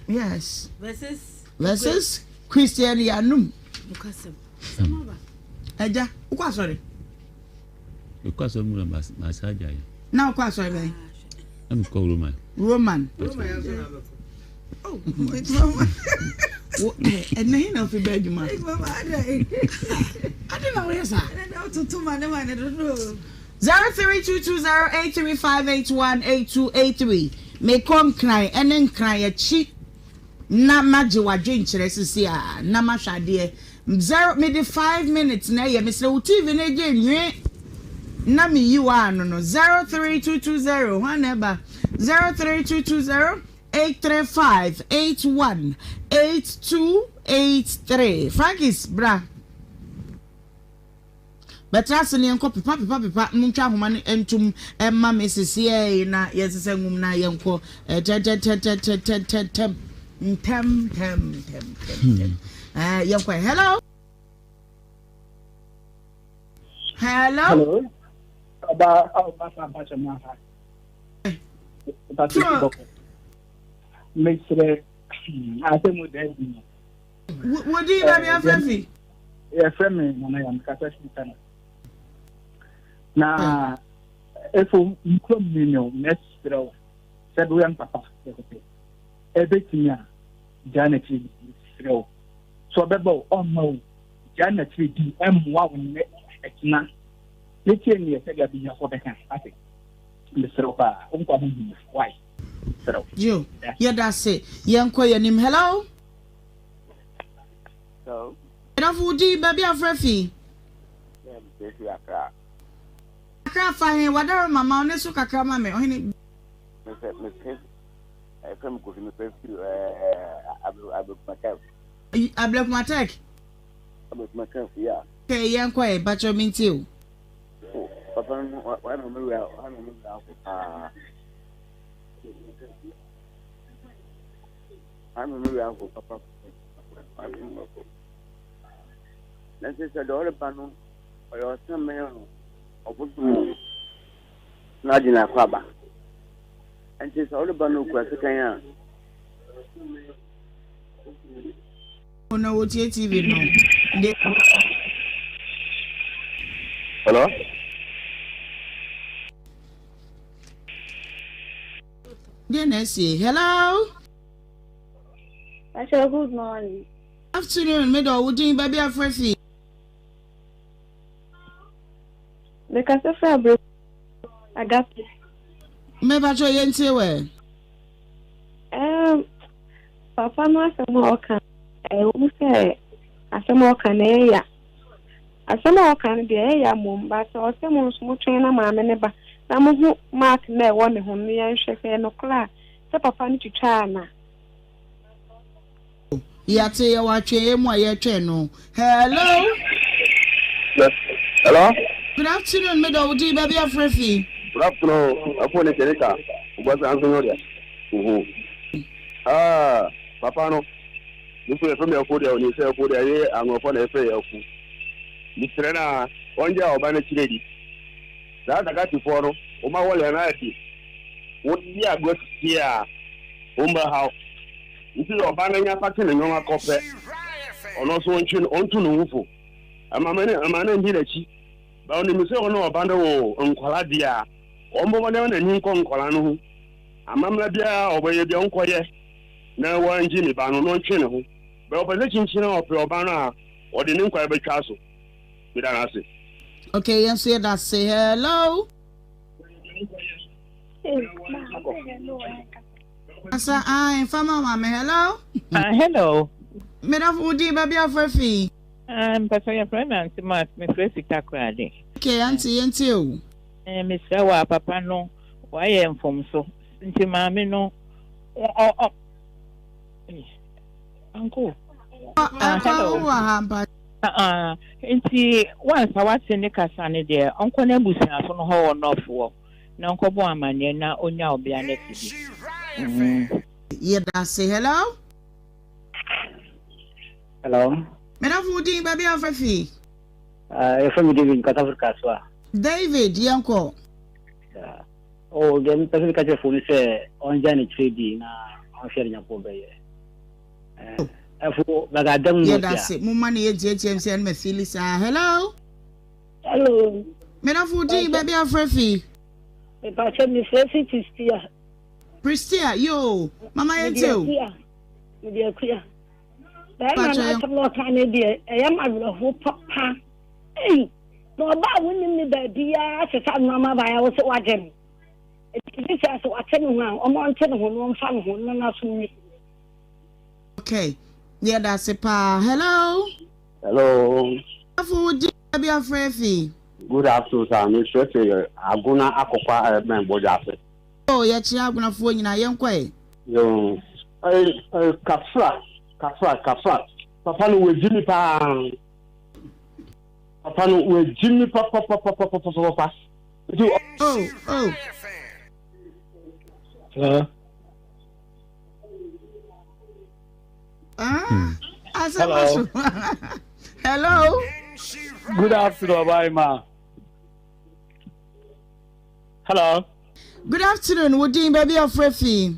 Yes. Versus Christianianum. Eja, ukwa sorry. Ukwa sorry mura masaja. Na ukwa sorry be. I'm called Roman. Roman. Oh, it's Roman. And then no fi bed man. I don't know where sir. I don't know. 03220835818283. Me come cry and then cry a cheat. Na maji wa drink sisi a na mahwade 5 minutes na ye Mr. TV na je nwe na me yi wa no no 03220 whatever 0322083581823 Frankis bra Betrase ne enko pipa ntwa homa ne entum emma mesisi e na yesese ngum na yenko tem hello. What do you have your friend? Yeah, friend, I am Catholic. Now, if you come, you know, next row, said we am papa. Everything, Janet is slow. So, Bebo, oh no, Janet will be M1 next month. You can be a figure be your photo. I think. Mr. Opa, why? You, yeah, that's it. Young Koya name, hello? So, enough would you, baby, of Refi? I can't find whatever my mom is so kakama me. I come to the first I block my tech. about myself, yeah. Okay, young quiet, but you mean too. Papa, I don't know. I'm a uncle, Papa. Let's say the other panel or your son male or put not in a crabber. And she's all about no question. Oh no, what's your TV no? Hello? Then I say, hello? I said, good morning. Afternoon, middle, would you baby a free? Because if I broke, I got it. Maybe I try and say, well, Papa, no, I said, more can I won't say, I said, more can I? I said, more can be a mum, but I said, most more trainer, mamma, never. I'm who mark me one whom me and chef no class. So, Papa, need to try now. Yeah, tell you what, my channel. Hello? Yes. Hello? Good afternoon, middle, would you baby a free? Good afternoon. I phone is Erika. What's the answer? Papa, no. This is from your food, you say, food, I'm going to pay you. Mr. Rena, one year of Banner Chili. That I got you for Oma Wall and I. What we are good here, Umber House. This is your banner pattern and your copper. On also on to Nufu. I'm a man in Hilachi. But only Miss Ono Bando on Qualadia. Ombo and Nincon Colano. A mamma or where your uncle, no one Jimmy Bano, no chino. But opposition chino of your banner or the Ninquabe Castle. With an answer. Okay, yes, say that. Say hello. Asa, Farmer Mamma, hello. Hello. Madam Woody, baby of Refi. Pastor, your friend, Auntie Mark, Miss Ressica Crowley. Okay, Auntie, and you. Miss Gawa, Papa, no. Why am from so? Since Mammy, no. Uncle. Hello. Nti once I watch ne kasa ne de onko na busia so no ho no na onko bo amane na onya obia na tibi. Yeah, that's it. Hello? Hello. Mena fudi baby afafi. From David Katafurka. David, yanko. Oh, the Pacific phone say on Janet trading on sharing a poor bay. Yeah, that's it. Mumani JTM send me Phyllis. Hello? Hello. Mena fudi baby afafi. If I tell me Pristia. Pristia, yo. Mama yeto. Media clear. I'm not kind of dear. I am a whole papa. Hey, no, about winning me, baby. I said, Mamma, I was watching. This is what I tell you now. I'm on 10 one fan who not me. Okay. Yeah, that's a pa. Hello. Hello. Food, be a free. Good afternoon, sir. Miss Shirley, I'm gonna acquire a man body after. Oh, yes, I'm gonna phone you now, young quay. Yo, Kafra. Papa no we Jimmy pa. Papa no we Jimmy papa. Oh. Hello. Good afternoon, Ohemaa. Hello. Good afternoon. Would you baby of Refi?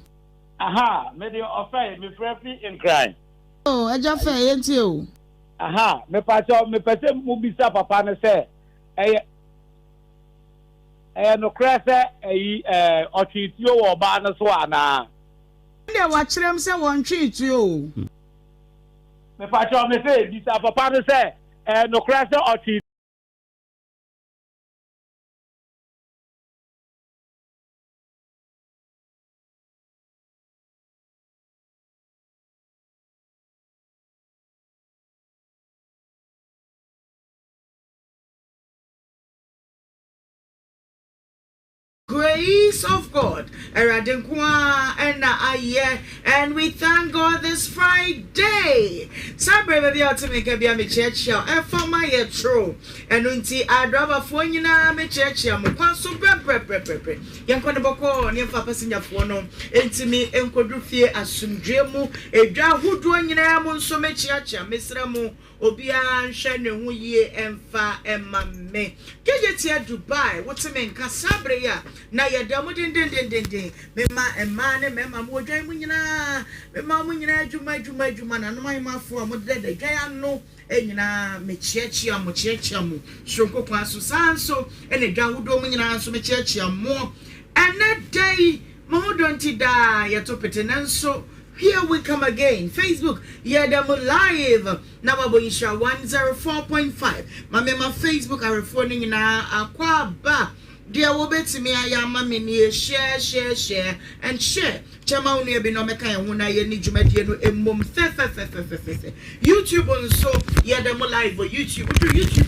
Aha, medio offer me Refi in crime. Oh, I just say it you. Aha, me pacho me pese mubisa papa ne say no krese otwitio wo ba ne so ana. Nde wa kirem se won twitio. Me pacho me say bisa papa ne say no krese otwitio. Grace of God, and we thank God this Friday. Sabre baby out to make a be church here. For my true, and unti I drove a phone you know me church here. Mukwanso pre. Yankon boko near for passenger phone. Intimi enkodufie asumdremu. Edra hudu nyina mo so me church here. Misramu. Obia nhwe ne ho yie emfa emamme kejetia Dubai wotemen kasabre ya na yadamu den mema ema ne mema mo dwan mu nyina mema mu nyina adwuma na no mai mafo mo dede dwan no enyina mechiachia mo shonko kwa so sanso ene dwa hudo mu nyina so mechiachia mo ene day mo donti da yetopete nanso. Here we come again. Facebook, Yadamu Live. Now Aboisha 104.5. My Facebook, I referring in Aquaba. Dear Wobet me, I am a mini share, and share. Chama uni be no meka and when I need you mum YouTube on so Yadamu Live or YouTube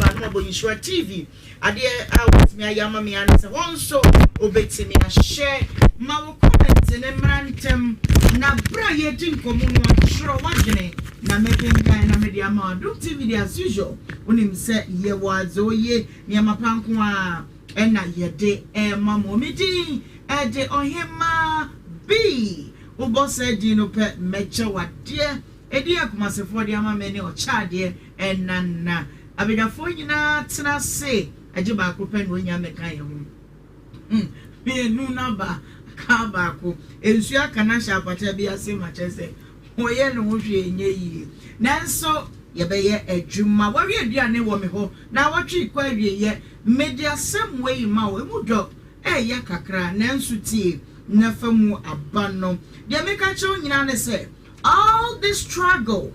and Aboisha TV. Adia out me, I am a me and so obey me, I share. My comments in a mantem. Na bra ye tin komuno atro wadwene na mepenkan na media ma do TV as usual unim se ye wazo ye niam panko a na ye de mamo medin de Ohemaa B ubo se di no pe meche wade edi akumasefo de ama meni o chade enana abedafo nyina tena se age ba ko pen wonya mekan ye ho be nu na ba kabako ensu aka na sha apata bia se ma chese oye no hwe enye yi nanso ye be ye adwuma wari aduane wo me ho na watwe kwa awie ye media sam wey ma wo mu do ya kakra nanso tie na famu abano de meka che nyina ne say all this struggle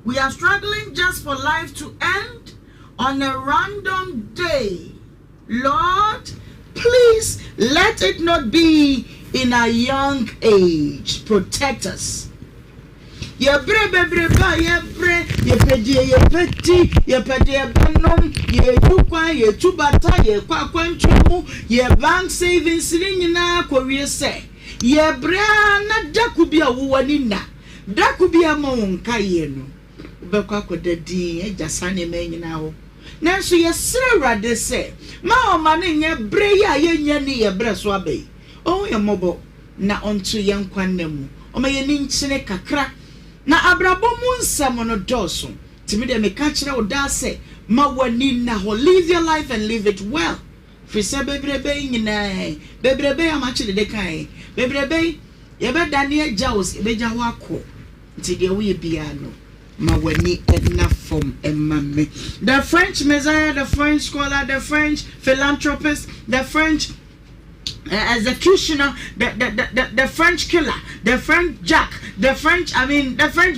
we are struggling just for life to end on a random day. Lord, please let it not be in a young age. Protect us. Ye pedi ye tukwa ye tubata ye kwakwanchemu ye bank savings nyina kowie se ye bra na dakubia wo wani na dakubia ma wonka ye no ubekwa kodedi eja sane me nyina ho nanso yesere rade se ma o ma ne nye bre ya yenya ni ye bre so abai o ye mobo na onto ye nkwannamu o ma ye ni nchine kakra na abrabo mu nsam no doso timi de me ka kire o da se ma wani na ho live your life and live it well fisa bebrebe nyina bebrebe amachi de kai bebrebe ye be daniel jaws be ja ho akọ nti de wo ye bia no ma wani enough from emame the French messiah, the French scholar, the French philanthropist, the French executioner, the French killer, the French jack, the French the French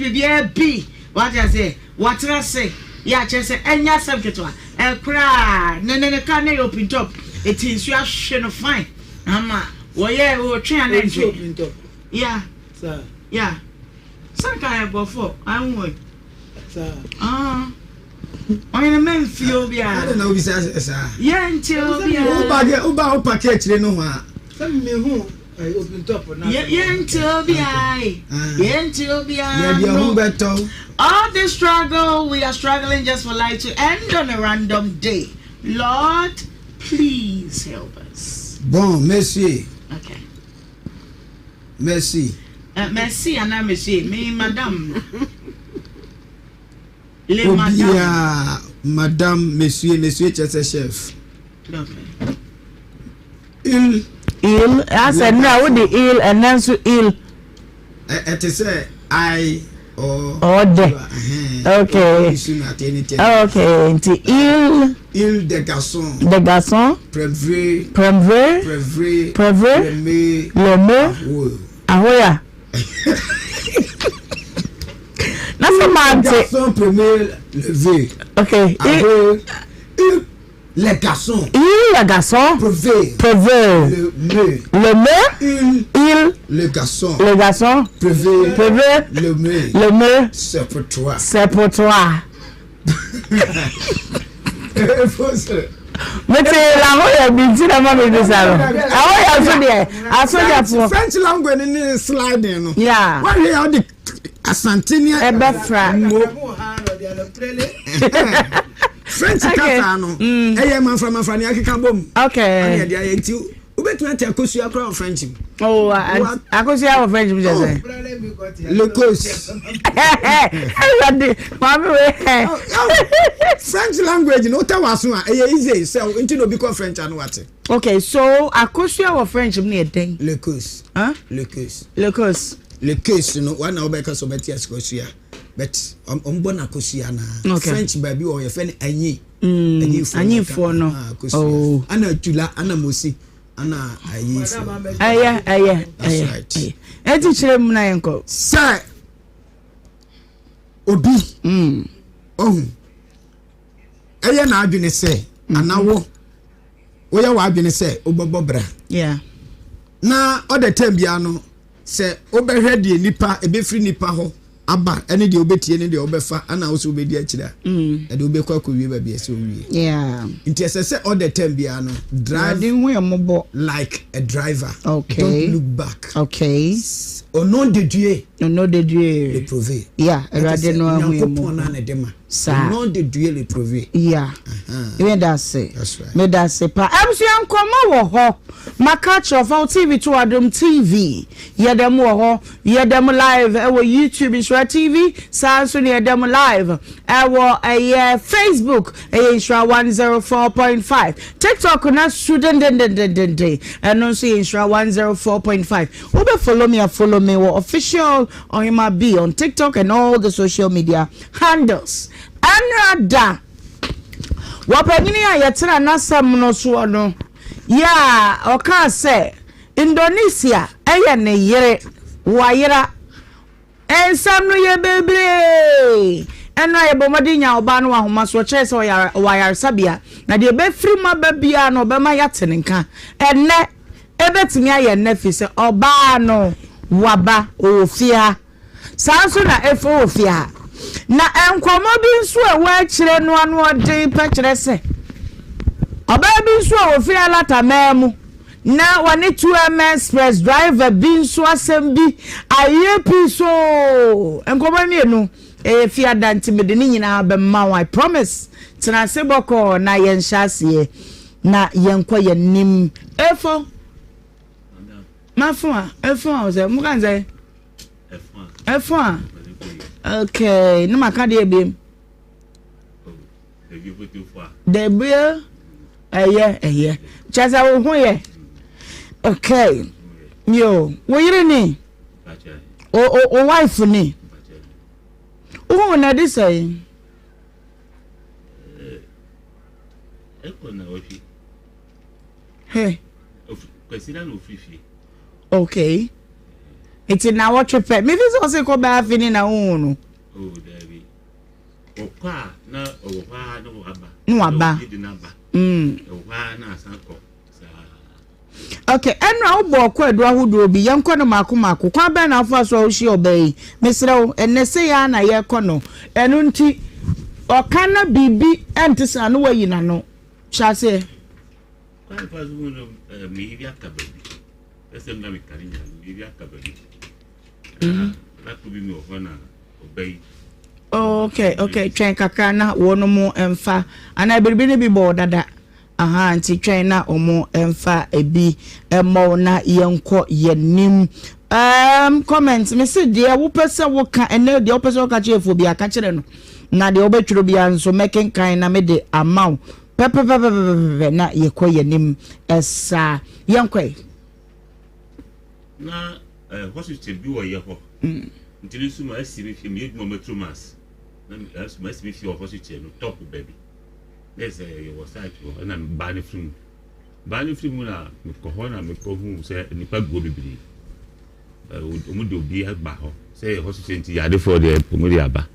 B what I say what I say yeah just say enya subject one kra ne can open top it is you shine fine ama we train and yeah sir yeah some kind of for I won on men feel bia I don't know if sir yeah until bia o package le no ha some me hu open top na yeah until bia all this struggle we are struggling just for life to end on a random day. Lord, please help us. Bon, merci. Okay. Merci. Merci, Anna, monsieur. Me, madame. Les madame. Madame, monsieur, chef. Okay. Il. I said, no, the il, and then so il. It is I. Okay. Okay. Il de garçon. De garçon. Prévu. Le mot. Ahoya. That's a man. Garçon premier levé. Okay. Les garçons. Le garçon. Prévu. Le mot. Il. Le garçon. Prévu. Le mot. C'est pour toi. Mais c'est la voix binti na mama de salon. Ahoya so there. Asoja for French language ni sliding. Yeah. What you have the Asantinia Ebefra. French kasa no. Eye man from Afrani akeka bom. Okay. Ane dia yenti. Ubetuna te akosu akra French. Oh, akosu of French we just say. Le cause. French language no ta waso a eye easy say enti no be call French anu wate. Okay, so akosu of French me den. Le cause. Huh? Le cause. Le case no one now because of betia skosia but bona kosia na French baby or your friend anyi for no oh ana tula ana mosi ana ayi right eti chire mu na yenko sir obi eye na adwene se anawo wo ya wa adwene se obobobra yeah na other time bia no se obehwe de nipa ebefri nipa ho aba ene de obetie ne de obefa ana wo so obedi akira de obekwa kowie ba bia se owie yeah inti se all the time bia no drive like a driver. Okay, don't look back. Okay, au nom de Dieu le prouver. Yeah, erade no ahu na ne dema au nom de Dieu le prouver. Yeah, even that's right. Me that's pa amsian komo wo ho makacho of TV to Adom TV yedem wo ho yedem live ewo YouTube Nhyira TV sanso ne yedem live ewo Facebook Nhyira 104.5 TikTok na student den and no see Nhyira 104.5 ube follow me wo official Ohemaa B on TikTok and all the social media handles. Anrada wapanyini a yetra nasam no so no ya oka se Indonesia eye ne yere wayera ensam no ye bebre eno ye bomadi nya oba no ahoma so che se wayar sabia na de be free ma babia no be ma yatenenka enne ebetimi aye nefi se oba no waba ofia sanso na efo ofia na enkomo bi nso e wa kire no anu ode pa kire se oba bi nso ofia lata memu na wani 2M express driver bi nso asem bi aye pi so enkomo mienu Fia danti me de ni nyina be ma I promise tena se boko na yen hyase na yen kwa yen nim efo mafua efo ze mu kan ze efo okay no maka de ebiem de bia eye chaza wo ho ye okay yo wo yire ni o wife ni o na dey say hey okay it's na what you pay me this also ko ba fini na unu oh David okwa na okwa no aba na sanko okay enra obo okwa edu ahodo obi yenko no mako kwa ba na afo so hie obai mesrew enese ya na ye kono enu nti okana bibi entisa no wayi na no chase kwa fa zumu no mi bia kababi esem na mi karinya mi bia kababi na kubi mi ofana obai okay twen kakra na wono mu emfa ana biribi ne bi bo dada aha nti twen na omo emfa ebi emo na yenko yenim comment me se de wo pese wo ka ene de wo pese wo ka chefo bi aka kire no na de obetwiro bi anso meken kan na me de amaw pepe na yekọ yenim esa yenkwe na hospital bi wo ye ho ntini suma asibi fi me edmo metromas na asuma asibi fi hospital no top baby there's your site na bani film na ko ho na me ko hu se nipa go bibiri omudo bi agba ho se hospital nti yade for the pomori aba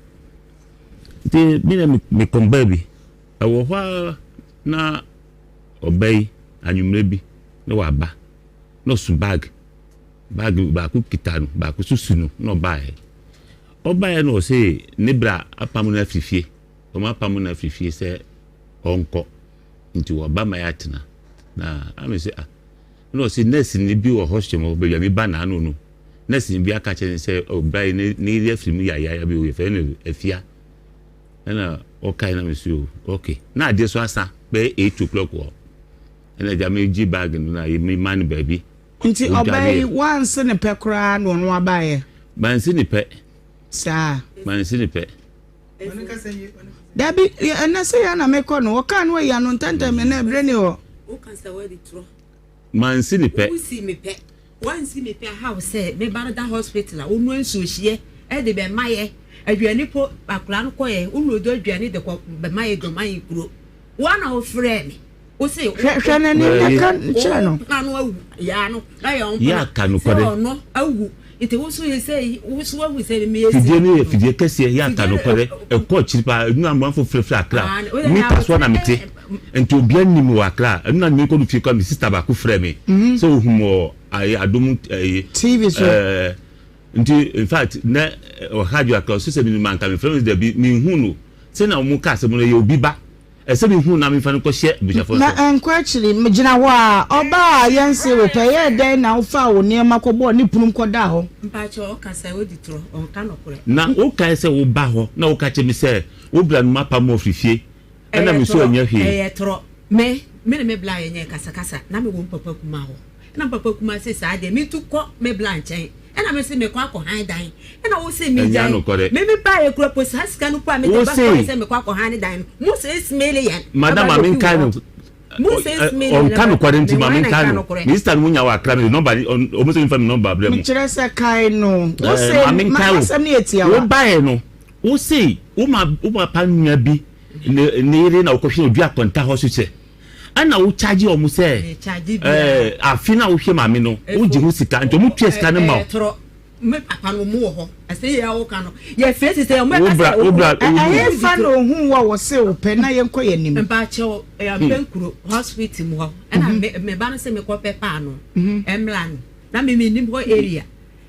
de mi me kom baby wo ho na obey anyumre bi na wa ba no su bag ba ku kitanu ba ku susunu no ba e oba e no se nebra apamu na afifie o ma apamu na afifie se onko nti wo ba ma ya tena na ame se no se nurse ni bi wo hospital mo be ya mi ba na no nurse ni bi aka che se obai ni ri afiri mu ya bi o fe no afia na okay na me se okay na ade so asa be 8 o'clock wo na jame ji bag na mi man baby nti obai once ne pekra no abaye mansi ni pe sa mansi ni pe dabi na se ya na meko no o kan we ya no ntanta me na bre ni o kan sa we di tro mansi ni pe usi me pe once me pe how say me barada hospital a onu enso hie e de be maye aduani po akura no koye onu odo aduani de ko be maye do maye kuro wana o frɛ me o se hwana ni kan chano kanu awu ya no na ya on ya kanu kode no awu ite wo so say wo so awu say me fidie kese ya kanu kode e ko chiripa nu amanfo frefre akra mi paso na mete enti obia nim wa akra nu na mi ko du fie ko mi sister ba ko frɛ me so humo ai adom TV so nti in fact na o radio akra so se mi man ka mi frɛ me de bi mi hu no se na mo ka se mo ye obi ba ese bi hu na mi fa no ko hye bujafo na enko actually mgina ho a oba yense we peye den na ufa wo ne makobo ni punum koda ho mpacho o ka se we ditro on ka no kure na o ka se wo ba ho na o ka che mi se wo bra no mapa mo frifie na mi so anya hwe tro me bla yenye kasa na me wo papa kuma ho na papa kuma se sa de mi tu ko me bla nchen ena me se me kwa ko han dan ena wo se me dan me ba e kura posi haska no pa me de ba se me kwa ko han dan mu se smell yan madam amin kan mu se smell on kan ko denti mamin kan minister mu nya wa kra me number o mo se infam number bra mu mi kire se kai no wo se mamin kan wo ba e no wo se wo ma pa nya bi ne ire na wo ko hwe odu akonta ho so che ana wo charge o mu se afina wo hwe mame no wo ji hu sika nto mu tue sika ne ma me papa no mu ho ase ya wo ka no ye face se o me ka aye fa no hu wo se o pe na ye nko ye nim mpa che o ya penkuro hospital mu ho ana me ba no se me ko pe pa no emlan na me nim ho area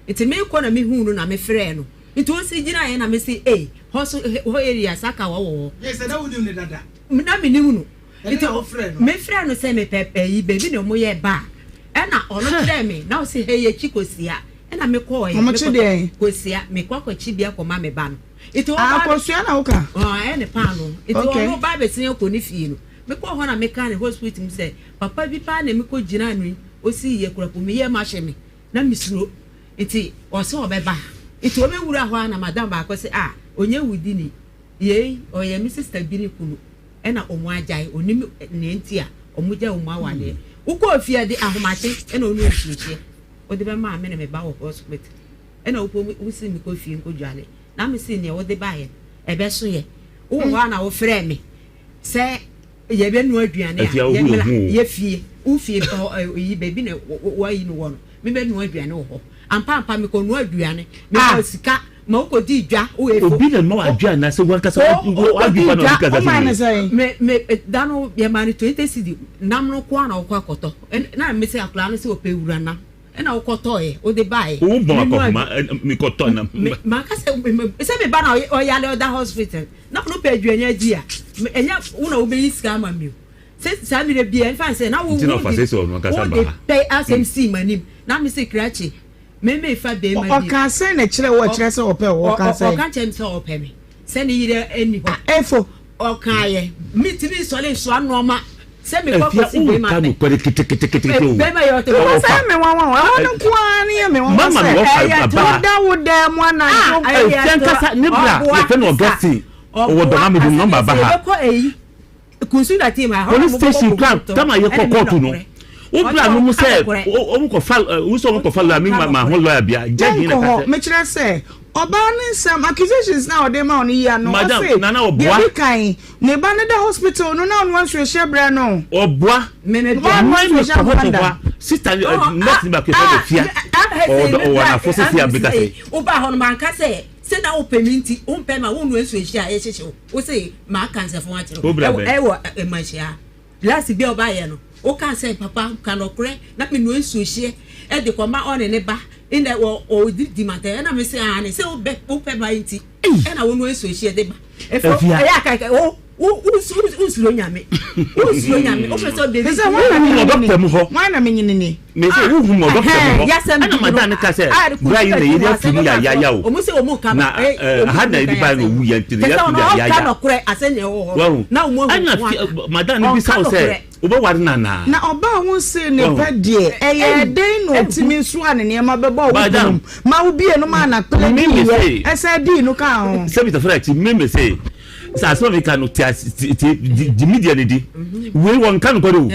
iti me ko na me hu no na me frɛ no iti o si gina ye na me se ho area saka wo yes na wo nim ne dada na me nim no iti me frɛ no se me pepe yi baby no mo ye ba ena ono frɛ me na o se he ye chikosia ena me ko ye kosia me kwa chi bia ko ma me ba no iti o akosua na woka ene pa no iti o ba be sin ko ni fie no me ko ho na me kan hospital mu say papa bi pa na me ko gina no o si ye kurapo me ye ma hye me na misuro iti o se obeba iti o me wura ho na madam ba ko say onye wudi ni ye o ye mi sister bi ni kunu ena omu ajai onim ne ntia omu ja omu awale uko ofia de ahomache ena onu ofie o de be ma me na me ba wo hospital ena upo usi mi ko fie nko dwale na me si ne wo de ba ye ebe so ye wo ho na wo frɛ me se ye be nu aduane ye fie u fie yi baby na wo yi no wo no me be nu aduane wo ho ampa me ko nu aduane me ko sika ma ko di dwa o efo obi na ma adwa na se wanka sa adwa na obi ka me dano ye mani 20 cedi nam no kwa na okwa koto na me se akla no se opewura na na okoto e o de bae o bon akoma mi koto na ma ka se me ba na o ya le other hospital na no pe aduane agi a enya una o be iska ma mi se sa mi de bia en fa se na wo no fa se so no ka sa ba pe SMC manim na me se krachi me fa be ma o ka se na kire wo kire se o pe o ka se o ka chem se o pe me se ni yire eni ho efo o kan ye mi ti bi so le so anoma se me ko ko si be ma be ma yo te o se me wa no kwa ni me wa mama no fa ba da wo da mo na e fianka sa ne bra ye fe no gasi o wo do na me dum number ba ha ko eyi kunsu da team ha police station plan kama ye ko court no o bra no mu se o mu ko fal wo so mu ko fal la mi ma ho lawyer bia judge na ka se me kire se oba ni some accusations na ode ma oni ya no madam nana oboa bi kan ne ba ne da hospital no na on wan so share bra no oboa me sister next back to the fear o na force fear because o ba ho no man ka se na o peminti o pe ma wo no enso ehia e hyehye o se ma cancer fo wa kire e wo e ma hia last bi o ba ye no o kan say papa kan okre na me no enso ehie e de ko ma on ne ba in the o di matter na me say ani say o pe ba nti e na wo no enso ehie de ba e fo ya ka o uslo nyame o preso de say why doctor mu ho why na me nyini me say wo hu mo doctor mu ho ana madam ka say bra yi na yi dey fini ya o o mo say o mo ka na ha na di ba no wu ya ntiri ya fini ya na okre asenye wo na o mo ana madam ni bi say say oba ware na oba won say ne pa de eye den no timi so ane ne ma beba wo ma wo bie no ma na pele ni e say di no ka ho say Mr. Fresh me say sa so we can the media lady we won kan ko do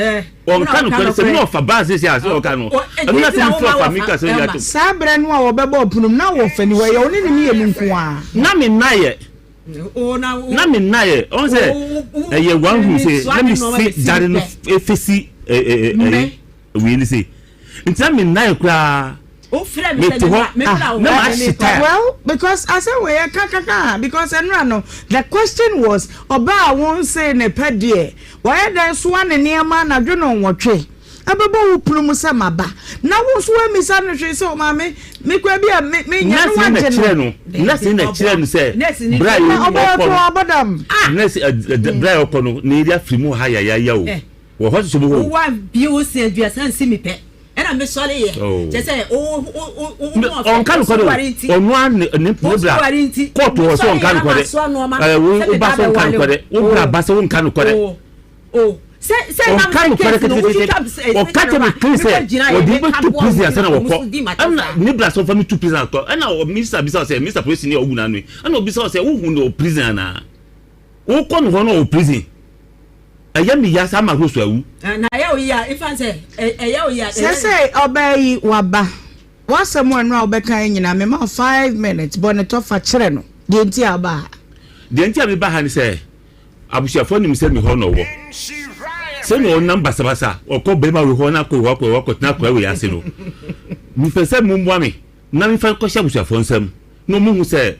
on kan ko say no fa ba say o kan no na say for me ka say ya to sa bra no a wo beba opunum na wo fani we ye oni ni ye nko a na me na ye na me na ye on say ye wan who say let me see that no efesi we ni say ntia me na ye kra o frɛ me well because I said we kaka because no the question was oba won say ne pedie why then so an niema na dwono nwotwe abeba wo pulum se maba na wo so wa misa no hwe so ma me kwa bia me nya no wanje no nasi na kire no se bra yi abadam nasi bra yi no ne ria frimu ha ya o wo ho so bo wo wa bi o se aduasa nsi mi pe ena me sole ye je say on kan ko do onu an ne problem court wo so on kan ko de wo ba so kan ko de wo bra ba so on kan ko de say na kan ko de o ka te me clean say o di be to prison say na wo ko ana ne bra so fa me to prison ko ana o minister bisa say minister police ni o wu na no ana o bisa say wo hu no prison na wo ko no no prison ayami ya sama go so awu na ya o ya if say ya o ya say obey waba wasem anu a obeka nyina me ma 5 minutes bonneto fa kire no de nti aba ha ni say abusiafo nim say me ho no wo say no number sabasa okọ be ma we ho na ko na ko we ya se no mi pese mu mwa me na mi fa ko sha abusiafo nsam no mu hu say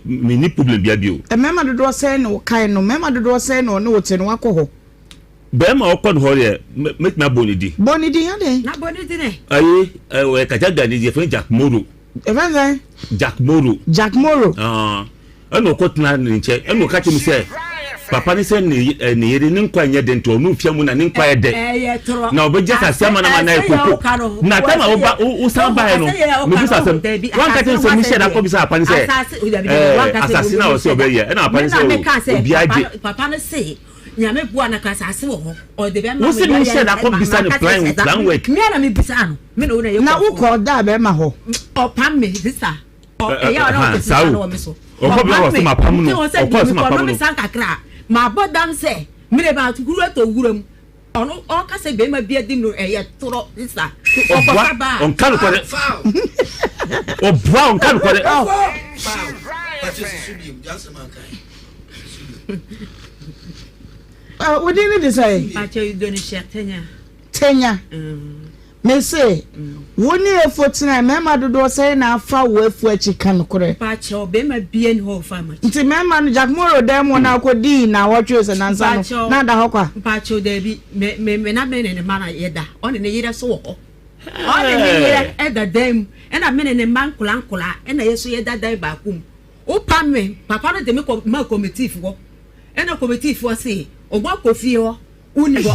me ni problem bia bio mema dodo say no kai no mema dodo say no ne wote no akọ be ma okọ no hore make na bonidi ya de na bonidi ne ayi we ka jaga ni je fun Jack Moro Jack Moro ana okọ tna ni nche eno ka chemi say papa ni se ne yere ne nkwa nya de nto no fia mu na ne nkwa ye de na obeje sase ama na ekoko na tama wo san ba no me bi sase wan ka tin se mi share ko bi sa papa ni se asase na wo se obeye e na papa ni se obi aje papa ni se nyame bua na kasase wo ho o de be ma wo se mi share ko bi sa ne plan work me na me bisa no me no na ye na wo ko da be ma ho o pam me bisa o e ya na wo bisa na wo me so o ko bi wo se ma pam no o ko se ma pam no san kakra ma bodam se mire ba tukuru eto wuram ono o ka se be ma bia dim no e ye toro bisa o ko ba on kan ko de o bua on kan ko de what did you say? I tell you, don't share Tenya. Me say, one year for tonight, Mamma do say now far away for chicken. Patch your baby being whole family. It's a man, Jack Moro, them one I could do now. What you and answer, not the hawker. Patcho, Debbie, may not be in a manner yet, on in a year so. On a year at the dame, and a man in a man culancula, and I say that day back home. Oh, pan me, Papa, the milk of my committee for, and a committee for say. O wa ko fie ho uni bo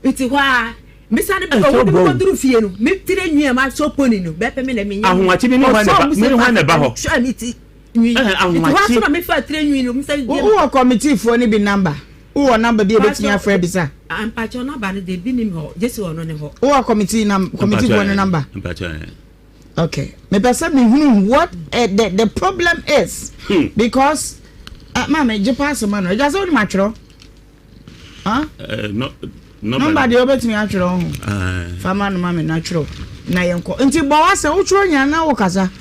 iti wa misane be o ko duru fie no me tire nwie ma so poni no be pe me na me nya ahunwachi mi ho na ba ho so amiti nwi ahunwachi wa so na me fa tire nwi no me say wo committee for ni bi number wo number bi e betimi afra bisa ampacho number de bi ni ho jesi ono ne ho wo committee for ni number ampacho okay me person me hunu what the problem is because mama je pass man no just only matro no nobody obet me natural fama no mama natural na yenko nti bo wasa utro nya na wo kasa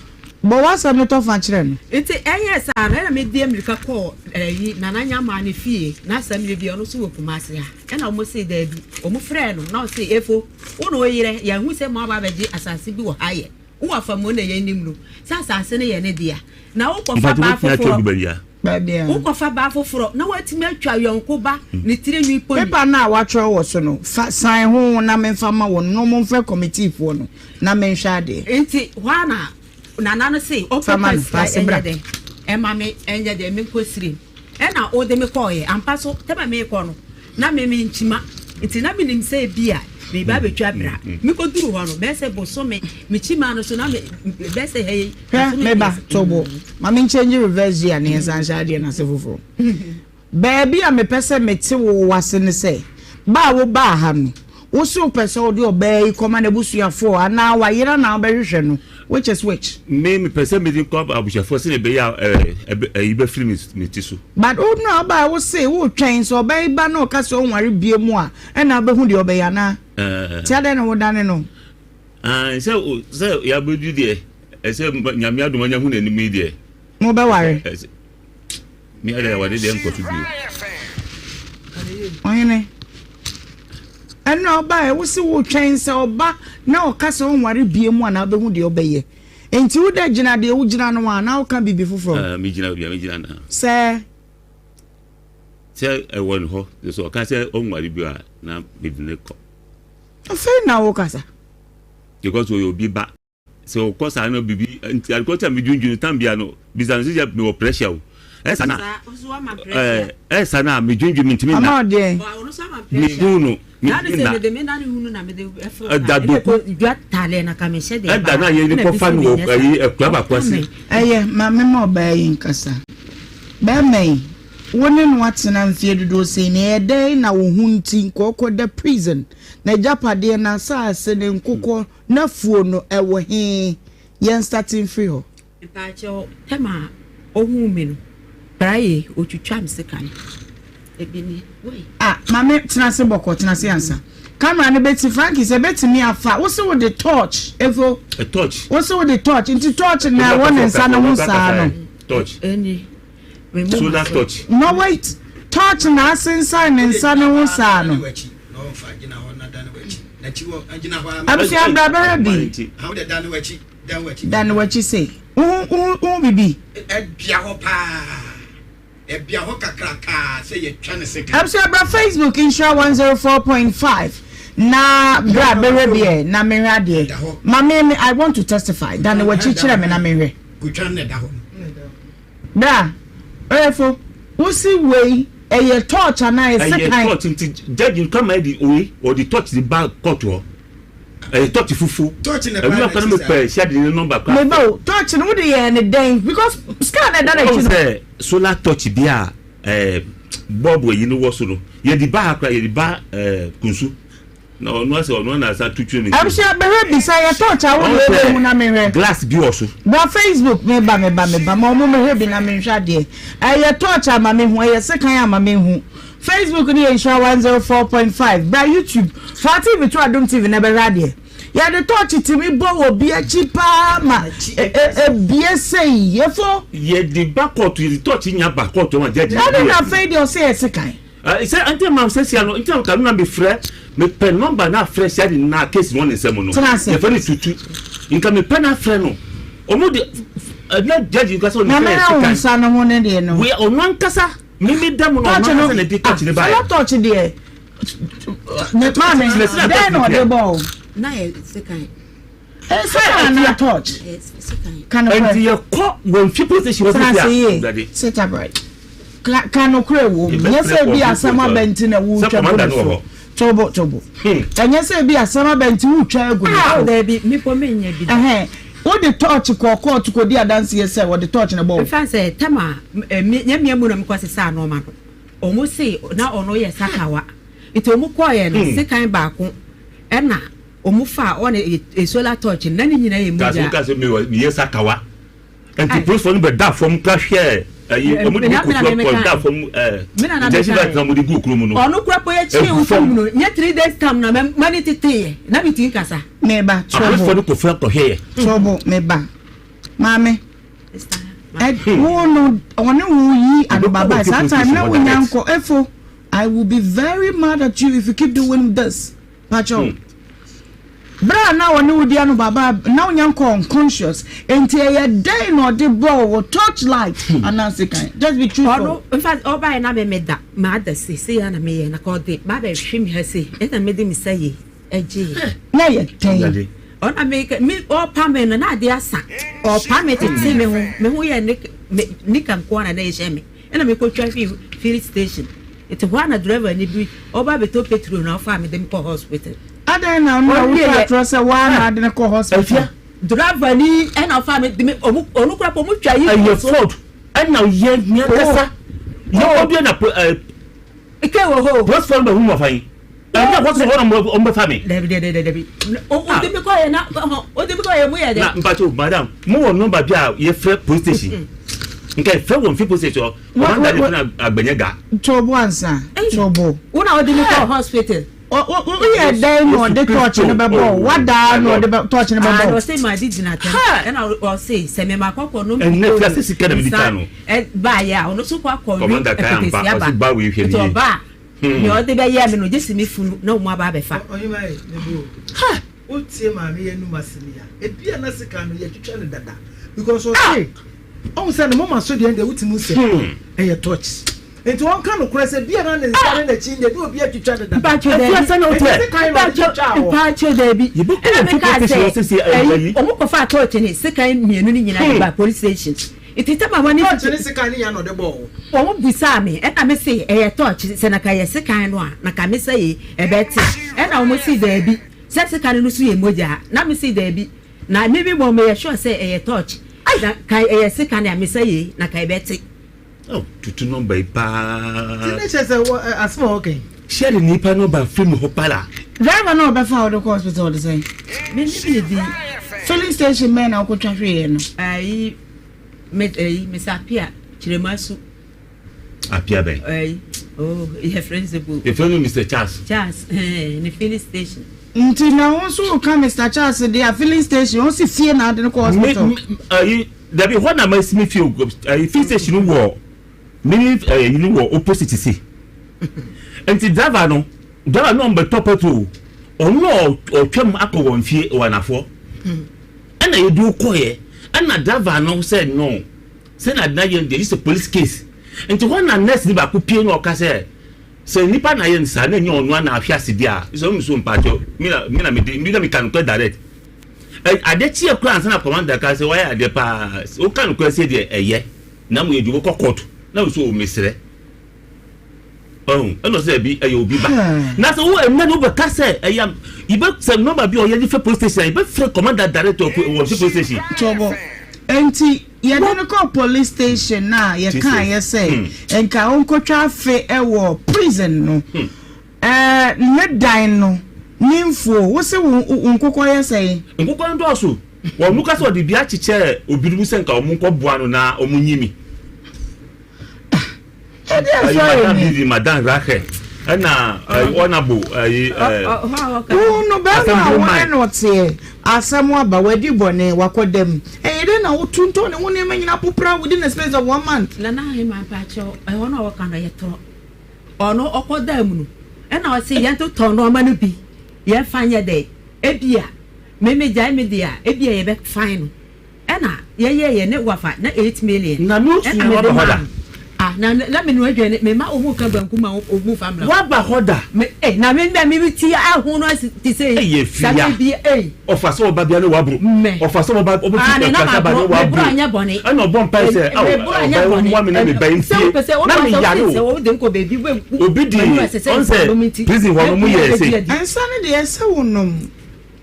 bo wasa me to fa kire no nti yes na me die America call na nanya ma ne fie na sam le bi ono so wo kumase ha na mo say da bi o mo frɛ no na o say efo wo no yire ya hu se mo aba ba di asase bi wo haye wo afa mo na ye nim no sa asase ne ye ne dia na wo kofa ba foforo ukofa ba foforo na watimi atwa yonko ba ne tire nwi poni pepa na watro wo so no sign ho na memfa ma wo no mo mfa committee fo no na menhwa ade enti wana na no say o papa enye de e ma me enye de me kosiri e na o de me koye ampa so tema me ko no na me nchima enti na me nim say bia me ba betwa bra me ko duru ho no be say boso me chima no so na me be say hey me ba tobo ma me change reverse ya ne sansa de na se foforo baby a me pese me ti wo wase ne say ba wo ba ha no wo so pese wo de obey koma na busuafo ana wa yira na obehwehwe no which is which me pese me din ko abusuafo se ne be ya e be film me ti so but o no ba wo say wo twen so obey ba na o ka so nware bie mu a na be hu de obey ana ti ade no wo dane no se ya bedu de se nyame adom anya hu na ni me de mo be ware mi ade wa de nkoto bi oyene eno ba wo se wo twen se oba na o ka so nware bie mu na be hu de obeye enti wo da gina de wo gina no na o ka bibi foforo mi gina na se e won ho so ka se o nware bi a na bidine ko afa na wo kasa because we obi ba so cause I no bibi anti agriculture mi junjun tambia no business ya me pressure o esa na mi junjun mi ntimi na mi hunu na de me na hunu na me de da do tale na ka me se de da na ye ni ko fa no e club akwasi ma me mo ba yin kasa ba me woni no atena mfie dodo sei ne ede na wo hunti nkoko da prison na japade na saase ne nkoko na fuo no ewo he yen starting free ho mpacho tema ohu me no braye otwitwa msekan ebini we mame tena se boko tena se ansa camera ne beti Frankie se beti mi afa wo se with the torch efo a torch wo se with the torch into torch na won nsa no musa no torch any so that touch no wait touch na sensa ne nsa ne wo sa no abisi abra bi how the dan wachi say bibi ebia ho pa ebia ho kakraka say ye twa ne second abisi abra Facebook Nhyira 104.5 na bra berebie na menrade mama I want to testify dan wachi kire me na menwe kutwa ne da ho da efo wo si wei a torch and I say torch into judging come or the torch the back court a torch fufu Torch in the we are going to share the number torch and woody and a day because scan that solar torch beer Bob you know what so you the bar kunsu no say no na sa tutu me I'm sure be beside torch I will na me glass bi also but Facebook me ba mo me be na me hwa de a torch ama me hu a second ama me hu Facebook ni Nhyira 104.5 by YouTube for TV to Adom TV na be radio ya the torch ti me bo obi achi pa ma bie say yefo ye the back court the torch nya back court ma judge na fade you say second say until mam say no until can na be frɛ me pen number na frɛ say na case one in semono e fa ni tutu nka me pen na frɛ no omo de na judge you kasa na me sa no mo ne de no we onwan kasa me dam no na na de touch ne ba ya touch de ne ma me de no de ball na second second na touch can and you call when people say she was here sit up right can no kure wo nye say bi asama benti na wo twa tobo enye say bi asama benti wo twa egu no there be me po menya bi wo the torch ko to di adanse ye say wo the torch na ball fa say tema nyamia mu na me kwase sa no ma omo say na ono ye sakawa ito omo ko ye no sekan ba ko na omo fa on a solar torch na ni nyina ye mu ja ka say me ye sakawa and the person be da from crash here omo de ko da from jeshi ba na mo di go kuro mu no ono kura po ye chi ufom no nye 3 days time na mani tete na bitin kasa me ba trouble ko fra ko here trouble me ba mame wo no one wo yi adobaba sometimes na wo nyanko efo I will be very mad at you if you keep doing this pacho bra na one wo dia no baba na wo nyanko unconscious enti ye day no de ball touch light anansi kan just be truthful in fact oba na me da ma da say ya na me na ko de ma be hwim ha say e na me de mi say eje na ye ten on America me or pame na de asa or pame tete me ho ye ni kan ko na e she me e na me ko twa field station it one driver ni bi oba beto petrol na fa me dem ko hospital adan na no we trust one adan ko hospital driver ni e na fa me onu kura po mu twa yi e Ford e na ye mi kasa ye obi na ike wo ho what's for the room of ai na what's for on the family debi o de me ko ye na o de me ko ye mu ye de na mpacho madam mo wo number bia ye free police station nke free one people station one that na agbanyega chobo ansa chobo una o de me ko hospital we dey no the torch no be ball what da no the torch no be ball I say my did na ten and I say me makoko no and ne fia se kada mi tano ba ya ono so kwa ko commander kan ba we hwe ni ba ni o de be ya me no jesi me funu na o mu aba be fa oyima e nebo ha o tie ma me yenu masini ya e bia na sika no ye twetwa ne dada because o say o say no mama so de ende utimu se e torch enti won kan no krese bia na ne sare na chi ne de obi atwitwa de da ba che de bi ye bu ko fipo se se ayi o mu ko fa torch ni sekan mienu ni nyina ba police station itita ma wani torch ni sekan ni ya no de bo o mu bisa me e ka me say e torch se na ka ye sekan no a na ka me say e beti e na o mu si da bi se sekan no su ye moja na me si da bi na me bi mo me sure say e torch na ka e sekan ya me say na ka e beti oh tutu number pa teenager say asma okay share the nipa number film ho pala driver no be fa the hospital the say me ni di filling station man na ko twa hwe no ai me sapia chiremasu apia ben oh your friends the book the friend Mr. Charles ni filling station nti na won so ka Mr. Charles dey filling station won si fie na de ko hospital ai there be one na my smith filling station wo mini you know opposite see enti driver no mbe top petrol ono otwam akọ won fie wanafo ana yedu koye ana driver no said no say na there is a police case enti one na nurse ni ba ko pie no ka say nipa na yen sa na nye onu na afia sidi a so mpacho mi kan ko direct ade tie kura ansa na commander ka say why ade pa o kan ko say de eye na mo yedu ko court na so o mesre ɛno sɛ bi ɛyɛ obi ba na sɛ wo ɛmɛ no bɛka sɛ ɛyam yɛbɛsɛ nɔmba bi ɔyɛ de fɛ police station yɛbɛfrɛ commander director wɔ police station tɔbɔ enti yɛde no kɔ police station na yɛka yɛ sɛ ɛnka ɔnkɔtwa afe ɛwɔ prison no ne dan no nimfuo wo sɛ nkokɔ yɛ sɛ nkokɔ no dɔɔso wɔn mu ka sɛ ɔde bi akyekyɛ obinom sɛ nka ɔmo nkɔboa no na ɔmo nyimi Madame Rache, and honorable. No, but not say, as someone by where you born, what call them. And then I would tune to one name in Apopra within the space of 1 month. Lana, my patcho, I want to work on a throat. Or no, or them. And I say, Yanto Ton, no man be. Ye find your day. Ebia, Mimi Jamidia, Ebia, back fine. Anna, ye, net wafa, not 8 million. Namu, na let me know again me ma omu ka banku ma omu family wa ba hoda me na me ti a ho no ti say sabe bi ofa so ba bia no wa bro ofa so ba obu ti ka ba no wa bro anya boni ana obon pa say o mo me na me ban fi na me yare o de ko baby obi di on say prison wo no mu ye say ansa ne de ese wonom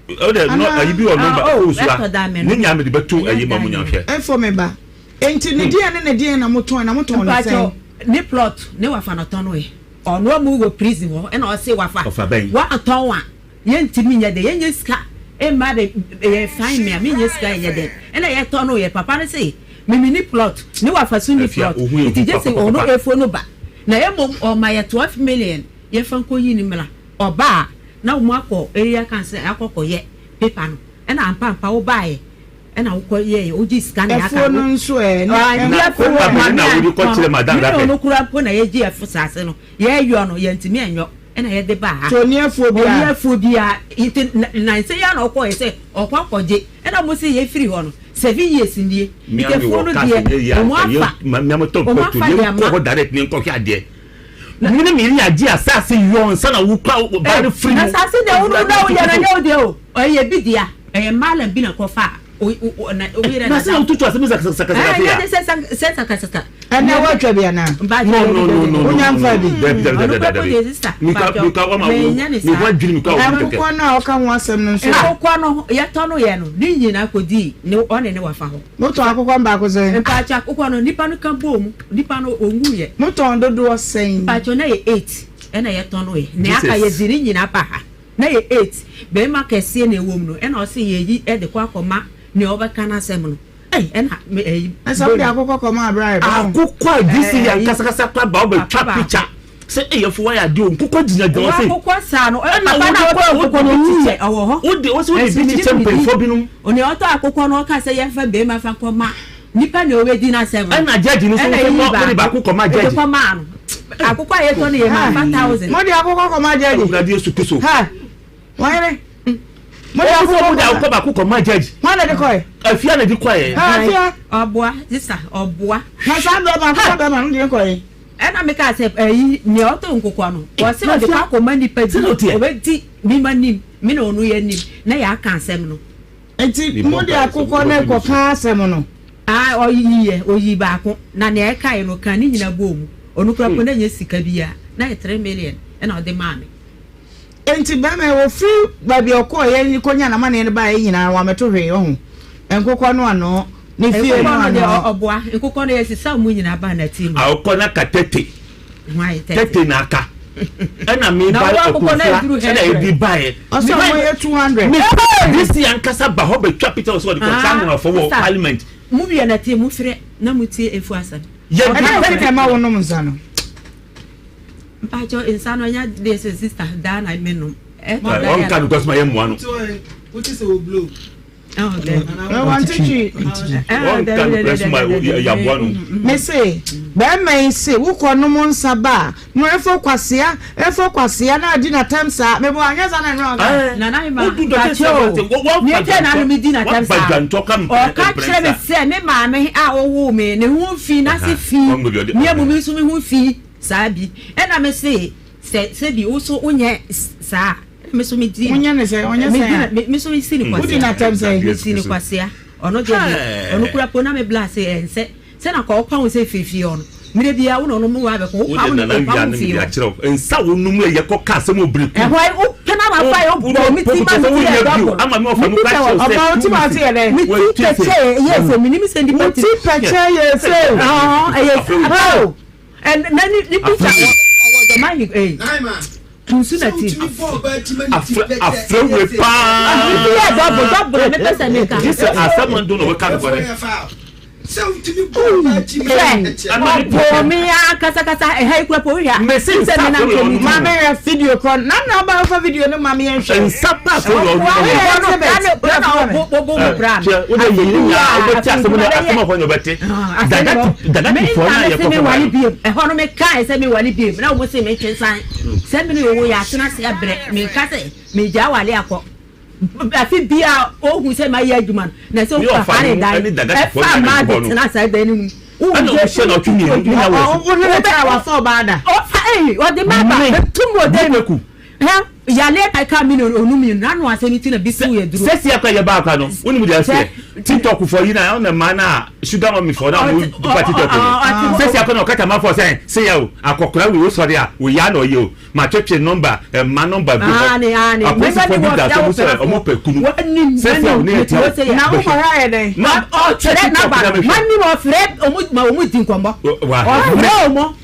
o de no ayi bi wo number o so a ni nya me de beto ayi ma mu nya hwe e for me ba enti ne die na moton no say ne plot ne wafa no ton we ono mu go prison ho e na o say wafa wa aton wa ye ntimi nya de ye nya sika e ma de fine me me nya sika ye de e na ye ton no ye papa ne say me ni plot ne wafa so ni plot iti je say ono efo no ba na ye mom o ma ye 12 million ye fa nko yi ni mla oba na mo akọ area kan say akọkọ ye paper no e na ampa wo ba ye and I call ye oji scan ya ka no so e na ko ma na wo ko kire madam da no kura po na ye gi afusase no ye yo no ye ntimi enyo e na ye de ba ha to ni afobia it na say ya no ko ye say okwakoje e na mo say ye free ho no 7 years ndie ike fo no de mo afa me mo to ko to ye ko direct ni nko kia de mini mi ya gi asase yo nsa na wo kwa ba free na asase de wo no wo ya na ye o de o ye bidia e malam bi na ko fa na se ututu asemi sakasaka sakasaka ana watwa bia na no unya mfa bi mika wama ni wa dwiri mika o ko na o ka ho asem no so ko no ye to no ye no ni nyina kodi ni one ne wafa ho moto akokọ mba ko se mpa cha akokọ no nipa no kan bom nipa no ongu ye moto ndodo o sen mpa cho na ye 8 e na ye to no ye ne aka ye ziri nyina pa ha na ye 8 be ma kese na ewom no e na o se ye yi e de kwa akoma ni oba kana semno ena asa bi akokọ koma abrai akokọ disi ya kasakasa kwa ba oba twa picture se eyefo wa ya de nkokọ ginya de o se akokọ sa no papa na akokọ no tiche owo ho o de o se o de bi tiche mpefo binum oni oto akokọ no ka se ye fa be ma fa koma nipa na owe di na seven ena judge ni so mo de ba akokọ ma judge koma no akokọ ye to ni ye ma 5000 mo de akokọ koma judge o gradi Yesu Kristo ha wire mo ya so da ko ba ko ma judge mo na de ko afia na di ko e afia oboa sister oboa na sa do ba ko ba ma no de ko e na me ka se yi ni oto nkokọ no o se o de ko ma ni pa di o be di mi ma nim mi na onu ye nim na ya ka asem no enti mo de akokọ na ko ka asem no oyi ba ko na ne e kai no kan ni nyina bom onu kura ko na nya sika bia na 3 million e na o de ma me enti ba me wo free ba bi okọ ye ni konya na ma ne ba ye nyina wa meto hwe ho enkokọ no ano ne fie no ano oboa enkokọ no ye sisa mu nyina ba na team a okọ na ka tete na aka ena mi ba okọ na e di ba ye so mo ye 200 this yan kasa ba ho be twa peter so de ko tang for parliament mu bi na team mu frɛ na mu tie efu asan ye di ma wo no mzano mpacho insano nya de sister dana menu on kan because my mo ano what is a blow I want to cheat. Me say, ba me say wo ko no mon saba. No efo kwasia na adi na time sa. Me bo anya za na no. Na na ma. Me te na me di na time sa. O ka kire me say me ma me a wo me ne hu fi na se fi. Me amu me so me hu fi sabi. E na me say se bi wo so onye sa. Me so me di onya ne say me so me si ni kwase na time say me si ni kwase ono je ono kura po na me blase ense se na ko pa wo se fifi ono me bia wo no mo wa be ko pa mo no pa mo fi nsa wo num ye ko ka se mo biri e hoy o kana ma fa yo bo mi ti ma mi ti ama me ofa mo ka che o ti ma ti ele mi ti peche yes mi ni sendi mi ti peche yes yes and nani ni picture o the man eh Kunsunati. Afro pa. Double me pesa me ka. This asaman do no we can go. So to me bo me kasa e hay kwa po ya. Me se me na ko mi ma me video call. Na ba fa video no ma me en hwe. Nsapa so yo. Bo bra. O de yi ya o be tia so na asama fo nyo bete. Daga ti fo na ye ko. Me wali bi. E ho no me ka e se me wali bi. Na o mo se me twensan. Se me no wo ya tena se abre. Me ka se me ja wali akọ. Afi bia o hu se ma ye adwuma na se o fa hane dai e fa ma de na sa da ni ana o se na twini ni na o ne ta wa so bada o fa o de ma ba tumo de ku ya le ka mi no onu mi na no ase ni ti na bisu ye duro se sia ka ye ba ka no woni mu de ase TikTok for you na na ma na sugar mommy for na mu party TikTok se sia ka no ka ta ma for se ya o akokora we so dia we ya no ye o ma twetwe number ma number bi me sa ni wo da so o mo pe kunu se sia o ne ti na wo hora ye den na o chere na ba man ni mo fre o mu din kwambo o mo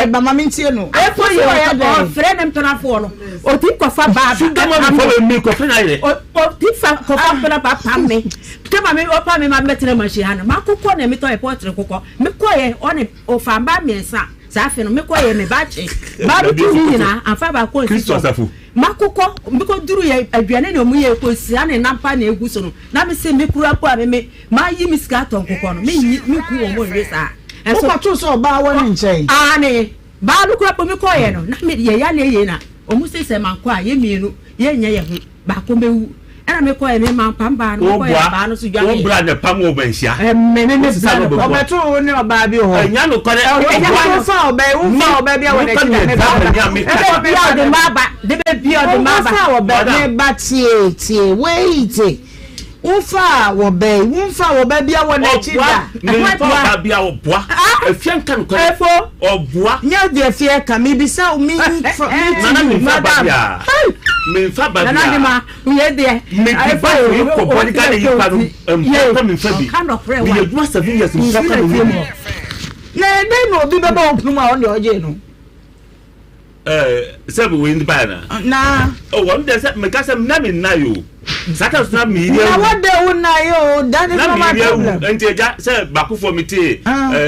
ba ma mi tie no e fo yo fre nem tona fo no o ti ko fa ba sugar mommy for me ko fre na ye o ti fa ko fa pela pa pam me te ma me o pa me ma metre ma shi hana ma kokko na me to e potre kokko me ko ye o fa ba me sa afi no me ko ye me ba che ba du ni na afa ba ko nsi so makoko me ko duru ye aduane na omu ye ko si ane nampa na egu so no na me se me kura po a me ma yi mi ska ton kokko no me yi me ku o mo re sa enso ko to so ba woni nchen ane ba du kura po me ko ye no na me ye ya le ye na omu se man ko a ye mienu ye nya ye hu ba ko mewu ana me ko ye me man pamba no ko ye ba no so dwa o bra de pam o banhia me o beto ni oba bi ho nya no kore o fa oba bi a wona ki me ba bi o de maba de bi o de maba fa oba me ba tie wait wo fa oba bi a wona ki da me fa bi a oboa afia kan ko oboa nya de afia ka me bi sa mi nana me fa ba bia me fa ba bia nana de ma ye de me fa ko body ka de yipa no me fa bi me ye dua 7 years me fa ka no na dey no bi be ba opunu a on de oje no sabe we ndi ba na o won de se me ka se na me na yo saka so na me iri na what de una yo that is not my problem enti ja se bakufo mi ti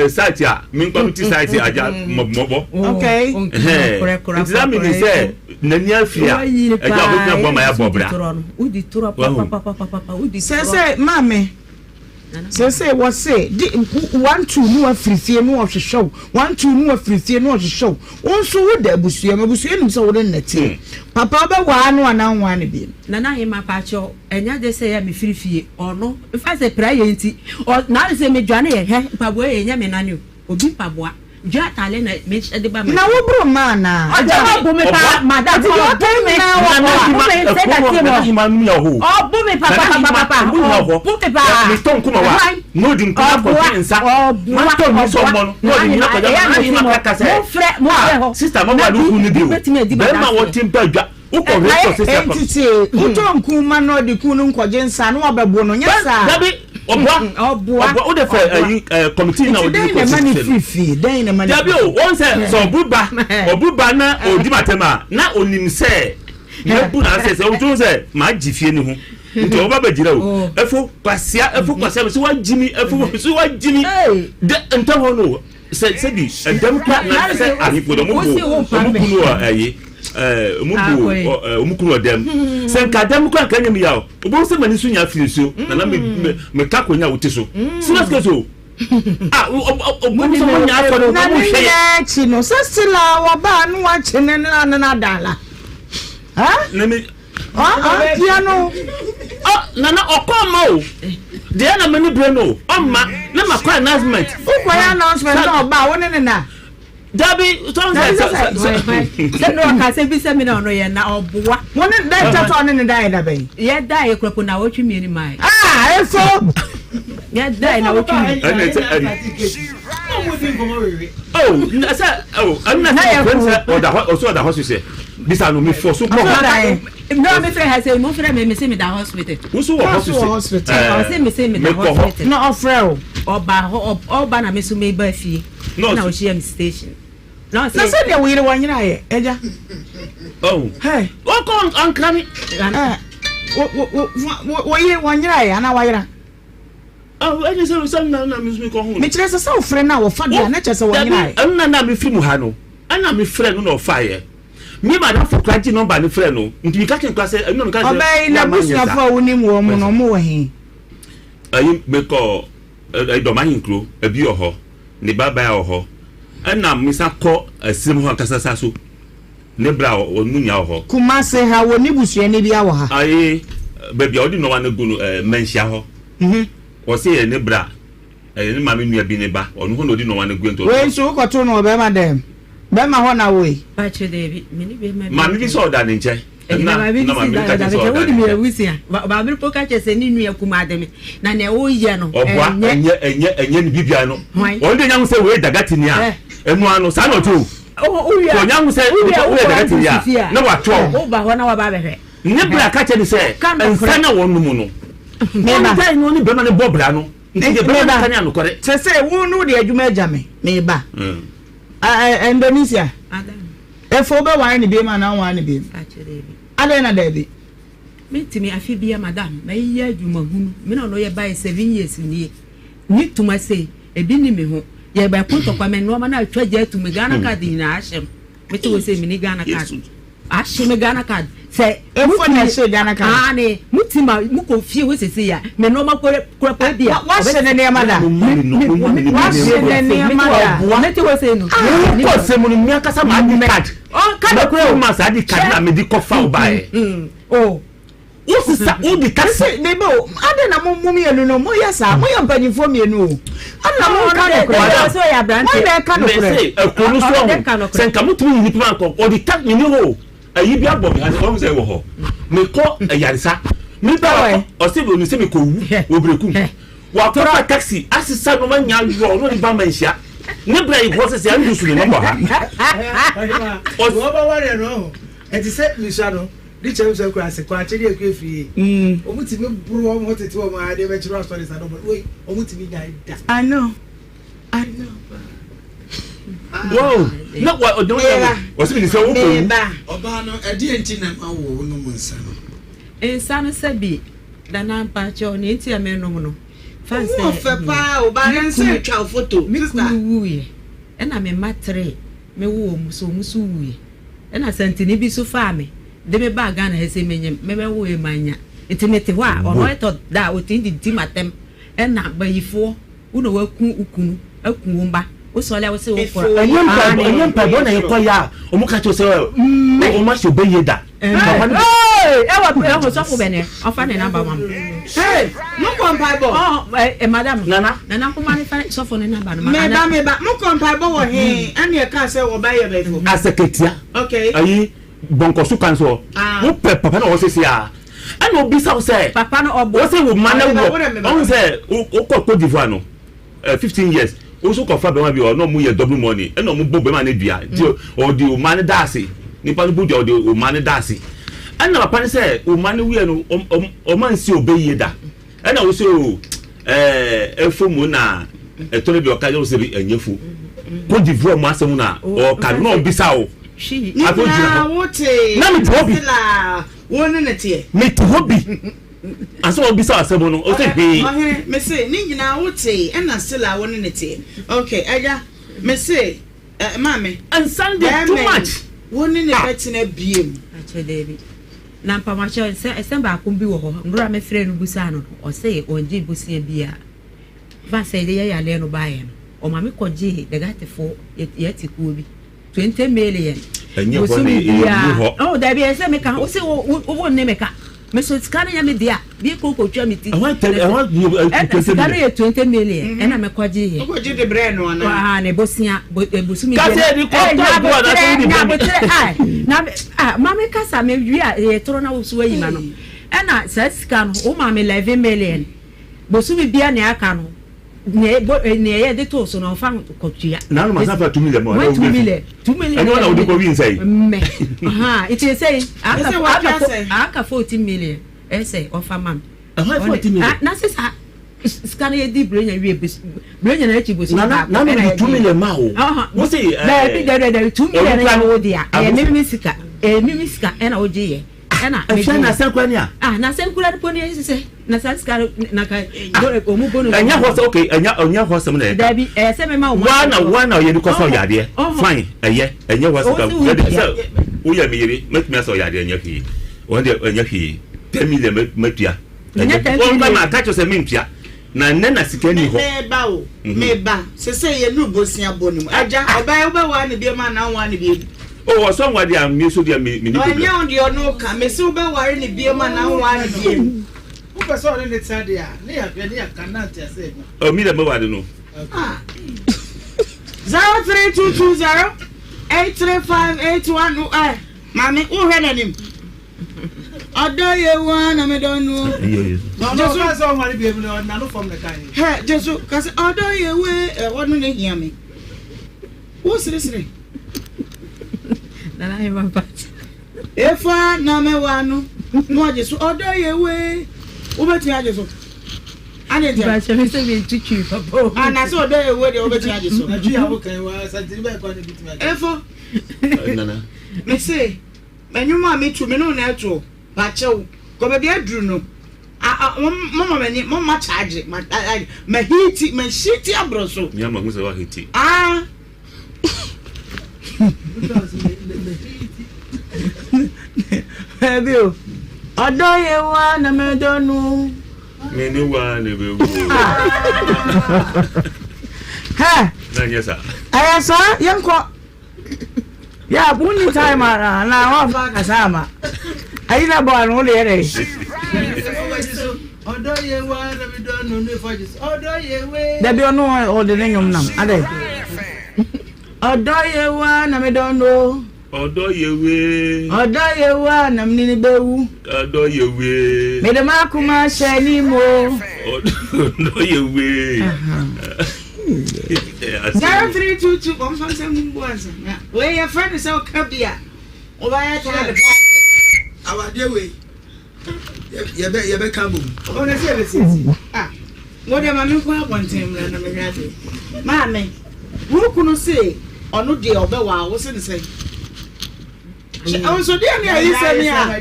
site a mi nko mi ti site aja mobo okay enti na me ni se na ni afia eja bo na bo ma ya bobra udi turo papa udi se mame se what say 1 2 no afirifie no ohwehwew 1 2 no afirifie no ohwehwew onso wo da abusua nim se wo de nete papa be wa no anan wa ne bi na ye ma pa cho enya de se ya me firifie ono fa se pra ye nti na se me dwane ye he pabo ye nya me nane obi paboa ja tale na me de ba na wo bro ma na aja bo me pa madam ti yo te me na wo me se da ti mo bo me papa bo te pa mi ton kuma wa no din kuma ko tinsa ma ton mi so mo no din na ko ja ma ma kaka se mo fre sister mo wa lu ku ni bi o ma wo timpa dwa wo ko reso sister ko entity wo ton kuma no de ku nu nkoje nsa no obebo no nya sa oboa o de fe committee na o di ko den na mani dabi o on se so obuba na odi matema na onim se na bu na se o tun se ma jifie ni ho nti o ba bejira o efo kwasia so wa jimi so wa jimi de nto ho no se bi dem kwa na se ani ko do mo bu ayi omukuru dem sen ka dem kwa kan nyem ya obo se mani sunya afiso na me ka konya wote so serious case o obo se mani afọ no na hwe ya chi no se stila wo ba no wa chi ne na dala ha na me piano na okoma o de na mani bre no omma na makwa announcement ukwa ya announcement no ba woni ne na dabi ton se no ka se bi se mi na ono ye na oboa woni da tata ono ne dai da ben ye dai ekropo na wotwi mi ni mai eso ye dai na wotwi mi I'm not also the hospital. This are no me for so. No, me friend has a more friend me say me the hospital. Who's hospital? I say me say me the hospital. No offer or ba na me so me ba fie. No, na o share station. No, say say the we the one here. Eja. Oh. Hey. What come uncle me? What you one here ana wa Oh, I just say some na me ko hu. Me kire say so friend na wo fa dia na kire say one here. Am na me free mu ha no. Ana me friend no fire. Me madam for quality number ni friend no. Nti ka ken class no me ka say. Obey na busia for woni mu wo no mo wa hin. Ayi me ko do ma hin kro abi oho. Ne baba oho. Ana me sa ko asim ho kasasa so. Ne bra onu nya oho. Kuma se ha woni busia ne bia wo ha. Ayi baby odi no wa na gu no menhia ho. O se ne bra ne ma me nua bi ne ba onu ho no odi no wa na gu ento. We so ko to no be ma dem. Be ma ho na we. Ba che David, me ni be ma. Ma me bi so da ne nche. Na ma bi ka che so da. Wodi me awusia. Ba bi po ka che se ni nua kuma dem. Na ne wo ye no. Obwa enye ni bibia no. O de nya se we daga tini a. Enu ano sa no to. O ya. Ko nya se we daga tini a. Na wa to. O ba ho na wa ba behwe. Ne bra ka che ni se. Ensa na wonu mu no. Me ba no ni be ma ne bobra no. Nti de be ma ka nya no kore. Se wo no de adwuma agame. Me ba. Indonesia. Efo be wine be man na wine be. Ade na David. Me timi afi bia madam, me ye adwuma hunu. Me no ye buy 7 years ni. Ni tuma say e bi ni me ho. Ye ba konto kwa me no ma na atwa je tu me Ghana card ni na ahyem. Me to say me ni Ghana card. Ahyem me Ghana card. Say efo na she Ghana card. Ah ne, mutima mu ko fie we sese ya. Me no ma kora bia. Wa she ne ne mada. Wa she ne ne mada. Me to say no. Ni ko se mu ni akasa ma di card. Oh, card ko ma sa di card na me di ko fa obae. Oh. Usisa udi taxi nebe o ade na mo mienu no mo yesa mo yam panifo mienu o ana mo ka no kro so ya brand mo be ka no kro say ekonu so senka mutu ni nipa ko odi tax ni ho ayi bi abo bi ha o say wo ho me ko yarisa me ba o se bo ni se me ko wu obreku wa ko taxi asisa no ma nya yo no ni ba manhia ne bra yi process ya ndu su ni mo ha o ba ware no e ti se mi sha no di chem se kwa se kwa chiri ekwe fie omuti me bro o motete o ma ade be chiro stories ado but wait omuti me die da I know wow no what don't what's me say oba no e di enti na ma wo no munsa no ensa no se bi da na pa cho ni enti a me no no fan se o fe pa o ba ren se twa photo sister wuye e na me matre me wo musu wuye e na santini bi so fa me de me ba Ghana hese menyem me be wo e manya intimate ho a ono eto da o tin di matem e na bayifo uno waku ukunu akunwomba o so le wo se wo fora anyem pa bo na yekoya o mu ka to se o ma se obeye da e wa so fo bene o fa ne number 1 hey mo kompa bo madam nana ko mani fa so fo ne number no me ba mo kompa bo wo he ani e ka se wo ba ye ba fo aseketia okay ayi bonko su kan so wo pe papa na wo se sia ana obi sa wo se papa no obo wo se wo mana wo on se o ko divoire no 15 years o so ko fa be ma bi o no mu ye double money e no mu bo be ma na dua di o di o man dase ni pa bu di o di o man dase ana papa ne se o man wi no o man si obeye da ana wo se o efo mu na etore bi o ka yo se bi enyefu ko divoire mu asemu na o ka no obi sa o she wote na me tobi la wonu na tie me tobi aso obi sa asebo no o se he me say ni nyina wote e na sila wonu na tie okay aja me say mame and Sunday too much wonu na betina biem acho David na pa ma cho se ba ko bi wo ho ndura me frɛ no busa no o say onji busia bia va say de ya le no bae no o ma me koji daga tefo ye ti ku bi 20 million enye ho ne ho oh da bi ese me ka o se wo ne me ka me so skana ya me dia bi ko twa me ti I want 20 million ena me kwaji he ko ji de bre no na ha ne bosia bosu mi ka se di ko to do na ma me kasa me wi a ye toro na wo so ayi ma no ena sa sika no o ma me 11 million bosu mi bia ne aka no ne de to so no fa kotua na no masa fa 2 million mo 2 million and one would go win say me it is say aka 14 million say offer man 14 million na say scan ye di brain we brain na chi bosi na 2 million ma o mo say there 2 million na wo dia mimi sika na oje ye na na senkwa ni na senkwa de poni say na sika na ka omu bonu anya ho say okay anya ho say na da bi say me ma one ye ko so yade fine anya ho say wo ya me yiri metumi so yade anya fi won de anya fi 10 million matua won ba ma catch say me mpia na nena sika ni ho meba se ye nu bosia bonu aja oba wa ne bi ma na wa ne bi o so nwa dia me so dia me ni problem anya on dia no ka me se oba wa ne bi ma na wa ne bi o pe so ne tsade ya ne ya pe ne ya kanat ya se o mi da me wa de no 03220 83581 mami o hwe na nim odo ye wa na me don no Jesu so nwale bi ebi na no form the kan he Jesu kasi odo ye we wonu ne hia me wo sire na na he papa efa na me wa no no Jesu odo ye we wo beti a Jesu ane dia ba se se bi tutu papa ana so odo ye we de wo beti a Jesu na ju ya wo kan wa santi ba ko ne bitimi efo nana me say menuma me tu me no na eto ba chew ko be dia duru no mama mani mama charge ma hiti ma shiti abroso mi ama musa wa hiti Ebio odo ye wa na me donu me ni wa ne be wo ha na nyesa ayasa yanko ya buni time na wa fa kasama ayina bo anu le yere odo ye wa na me donu ne fa jis odo ye we da bi onu o de nyom nam ade odo ye wa na me donu odo ye wa na mni bewu odo ye we me de makuma shani mo odo ye we 0322 I'm saying mbuanza we your friend is so kabia obaya tell the pastor our day we ye be kambu o na se be sisi mo de mami ko abontem na me nyade mami wo kunu se onu de obewa wo se ne se so dia ne ayi se ni a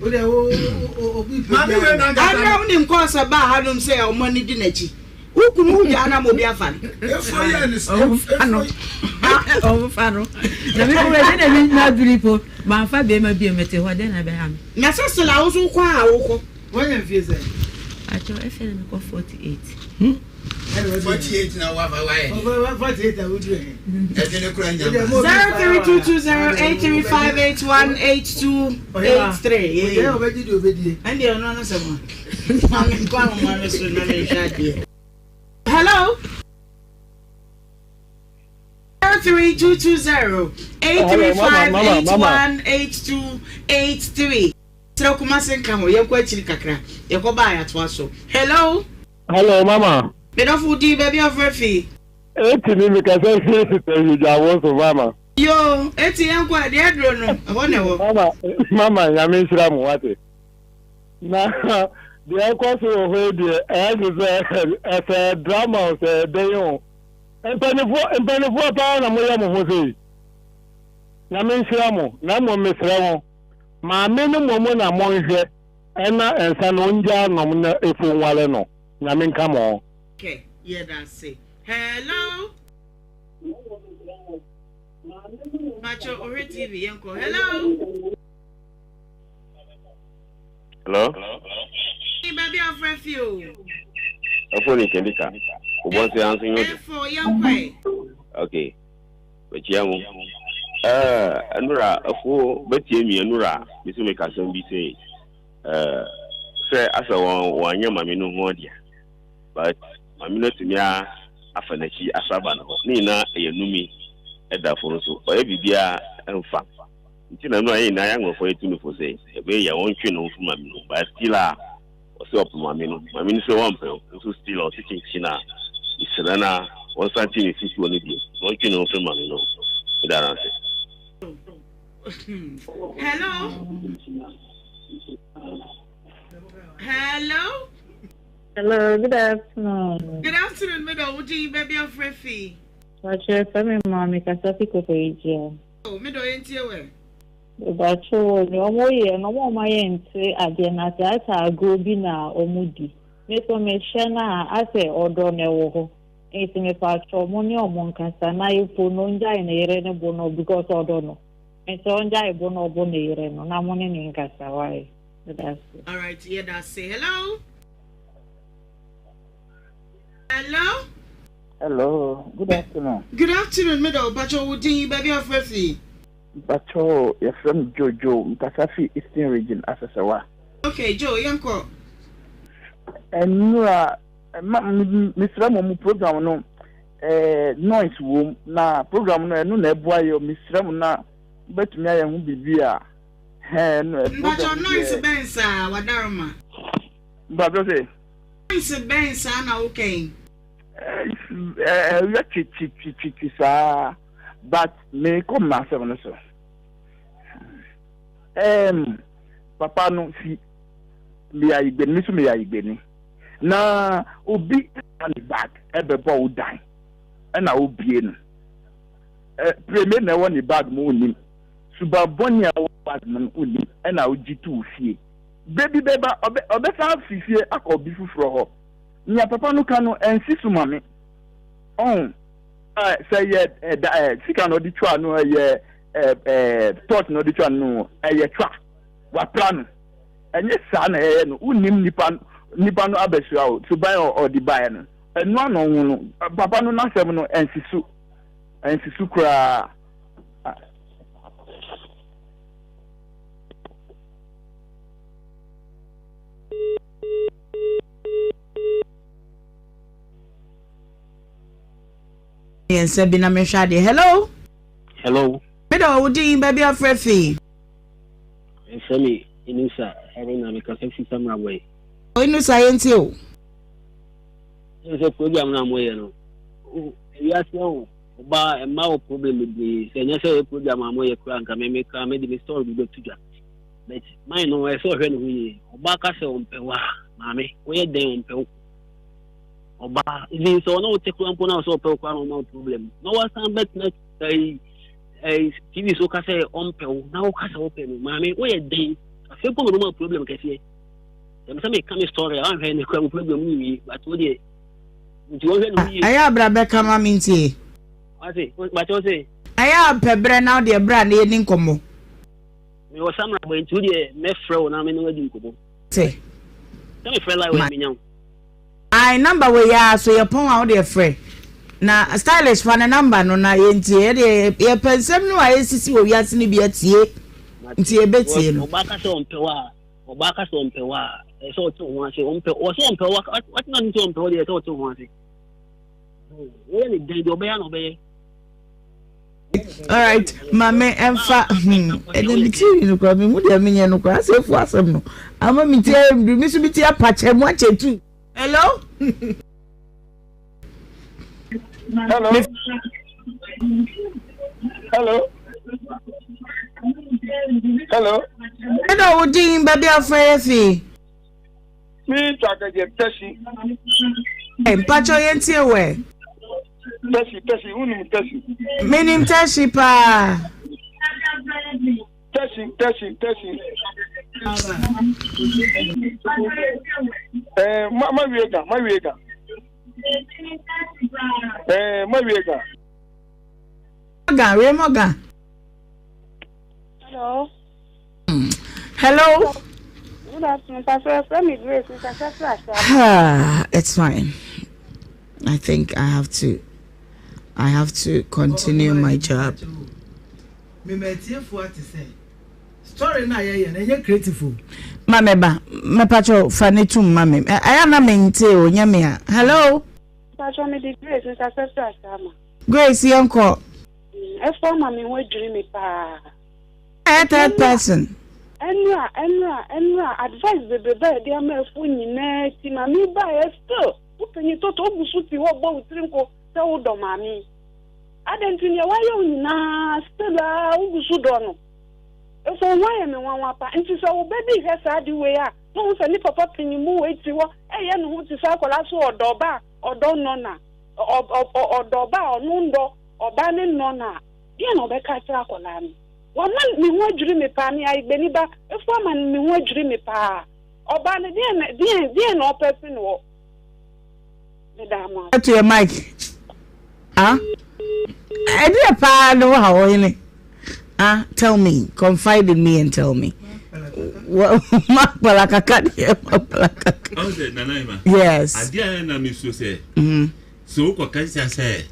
o de o bi pe mami we na ga ana unim ko se ba hanum se o mani di nachi ukunu hu ya na mo bia fa efo ye ni fano na me ko we de na duripo ma fa be ma bi mete ho de na be ha na so se la wo so kwa a wo ko won yan fie se acho efe na ko 48 48 na wa fa wa ye 48 a wo du e ne kura nya 03220835818283 ye obedi and you no se mo mami kwa mo ma so na me shade hello 03220835818283 Sira kuma senka ho ye kwa chiri kakra ye ko ba ya to aso hello mama me do fudi baby of refi eti ni mi ka se fi te yu jawo so mama yo eti yan kwa de adro no ho ne wo mama ya me shira mu wate na de ko so ho de e drama o se de yo empanifo pa na mo ya mo ho sei na me shira mu na mo me shira mu ma me no mo na mo nhwe ena ensa no nja nom na efu nwale no na me nka mo okay yeah that's it hello Macho Ore TV yanko hello hey baby of refuge afoni kendika ubonse anso nyodo for yanko okay bechiamu anura afu betie mi anura bisu me kasam bi sei se asa won anya mame no ho dia but mame no tumi afanachi asaba no ni na eyanumi eda foro so o bibia emfa nti na no ayi na ya ngofo etumi fo sei ebe ya won twe no fu mame no but still ɔsɛ ɔpɛ maame no sɛ wɔmpɛ nso still ɔte kyenkyena isrɛ na wɔnsante ne sisi wɔ no bio wɔntwe ne ho fɛ maame no medara nsɛ Hello, good afternoon. Good afternoon, Mido. What do you baby of Refi? What's your family, mommy? Casafico for you. Oh, Mido, ain't you aware? But you no more my entry at the Nasa go be now or moody. Make a machina, I say, or don't know. It's in a part of money or Moncasa, now you put no giant a bono because I don't know. And so on die bono bonere, no, I'm on in Casa. Why? All right, yeah, that's say hello. Hello? Hello, good afternoon. Good afternoon, Mido. Bacho, what do you baby of Refi? Bacho, you're from Jojo, Mkasafi Eastern Region, Asasawa. Okay, Joe, Yanko. And you are Mr. Momu program, no, noise room, na program, no, Nebuayo, Mr. Mona, but me, I won't be via. But your noise bensa, Wadarma. But say, noise bensa, okay. But me come myself no so. Papa no si me ayi gbe ni so me ayi gbe ni. Na obi on the back ebebo dan. E na obie no. Premier na won the bag mo nim. Suba boni a bag no nim. E na ojitu fie. Baby beba obe fa fifie akobi fufuro ho. Nya papa no ka no ensi sumame. Say sika no di twa no thought no di twa no twa wa plan enye sa na no unim nipa no abesua o to buy or di buy no enu ano hu no papa no na sem no ensisu kra Yes, Sabina Meshadi. Hello. Hello. Mido, what do you baby of Refi? Semi, Inusa, Arena, because I see some way. Oh, Inusa, ain't you? There's a program now, you know. Yes, no. But a more problem with the necessary program, I'm way crank. I may make the story we go to that. But mine, no, I saw her we Obaka on Pewa, Mammy, where they on Pewa. Oba even so no take one pona so pe kwa no problem no was am bet na TV so ka say on pe na o ka say open mama we dey afi po no problem kese dem say me come story am he ne kwa problem ni but we dey nti wo he no yi aya bra be kama mintie what say but what say aya pebre na de bra na ni nkomo me was am na nti we dey me frɛ na me no wadi nkomo say me frɛ like we me nyam I number we ya so your pon out there free. Na stylish for na number no na yentie ye pensem no ayesisi wo wiase ni bi atie. Nti e betie no. Obaka so ompewa. E so to ho ase ompe. O so ompewa. What na nti ompewa dey so to ho ase. We ni dey do be ya no be. All right, mama emfa e dey biti no kwa me mu dey menye no kwa ase fu asem no. Ama mi tie mi so biti apache mu achetu. Hello? Hello? Hello? Hello? Hello, Udin, baby of Refi. Me talk again, Tessie. Hey, Pacho Yentie we. Tessie, who name Tessie? Me name Tessie pa. Tessie. My Vega. Morgan. Hello. Hello. Good afternoon, Pastor. From me, Grace. It's fine. I think I have to continue my job. Me metie for what to say. Story na ye na ye creative. Mameba, me pacho fanitum mame. I am na mente o nyame a. Hello. Pacho me di Grace success asama. Grace yanko. E for mama we dream me pa. Third person. enra advice bebe dey am fu nyina ti ma mi ba e still upenyi toto obusu ti wo bo utrinko se wo do mami adenti ne wayo nyina still obusu do no e so why me wan pa nti so wo baby he sa di we a no se ni papa pinyi mu we ti wo eye no hu ti sa kola so odo no na odo ba onu ndo oba ni no na ye no be ka tra kola mi one man mi ho adwiri me pa mi ai beni ba efo man mi ho adwiri me pa oba ne die no person wo me da ma to your mic idea pa no how you tell me, confide in me and tell me. Yes. Adia na mi so say. So ko kan say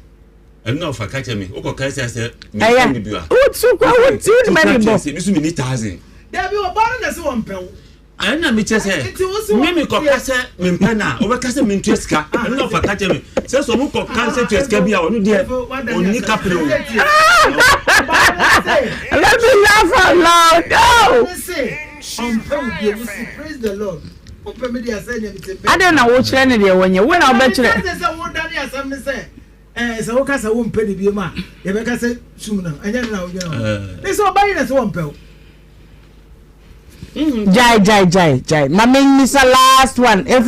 no for catch me. O ko kan say me ni biwa. What so what you money bo? Me so me need 1000. There be oba na say won pen. Ana me che say. Me ko ka say me pen na. O be ka say me ntweska. No for catch me. Say so mo ko kan say tweska bia onu de oni kapre. Let me laugh out loud. No. Praise the Lord. I don't know what channel they when you when I bet you. So what say won penny be ma. You be ka say sumna. Anya na wo gina. This one buy na say won pe. Jai. My main is the last one. If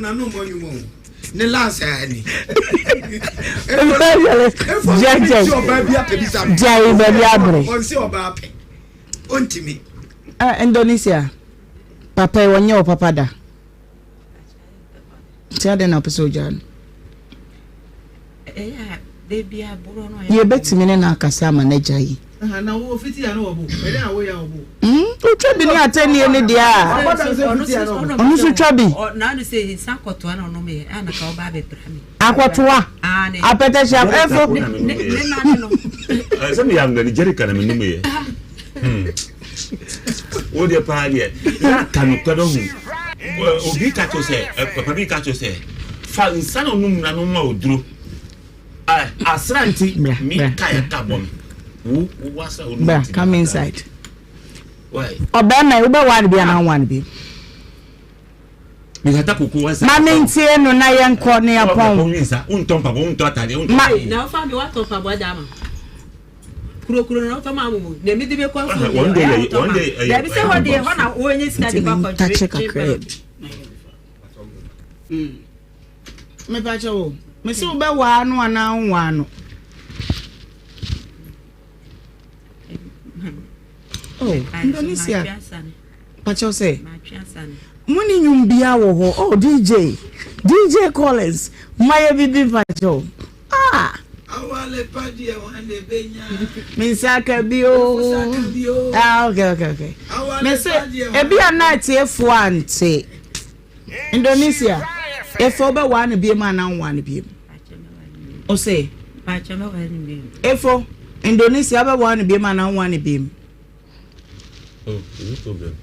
na no mo you mo. Ne last ani. Jai baby abre. On si oba ape. Ontimi. Indonesia. Papa wonye papa da. Tiade na peso jan. They be a buro no. Ye betimi ne na akasa ma na jai. Na wo fiti ya no obo. E na wo ya obo. Twabi ni atani ni dia. Onu so twabi. Na no say sakoto ana no me ana ka oba be prami. Akotoa. Apete chef efo. Ne ma no. Some young the Jerica na me no me. Wo de pa ali e. Kanu kwado hu. Obi ka to say, papa bi ka to say. Fa nsa no num na no ma oduro. Asranti mi kaya kabon. Come inside. Why? Obama, you be one be and one be. Mama ntie no na ye nko ne apon. Na fa me what of abodama. Kuro na fa ma mu. Na me be kwa fu. One day. There be say what dey na onye study back on. Me pa cho. Me se be wa anu ana nwa anu. Oh, Indonesia. What you say? Money nyumbia wo ho. Oh, DJ Collins. My baby pacho. Awale padi e wande benya. Misaka bio. Okay. Me say e bia na tie fo ante. Indonesia. E fo be one bi ma na one bi. O say pacho me one bi. E fo Indonesia be one bi ma na one bi. Oh, no problem.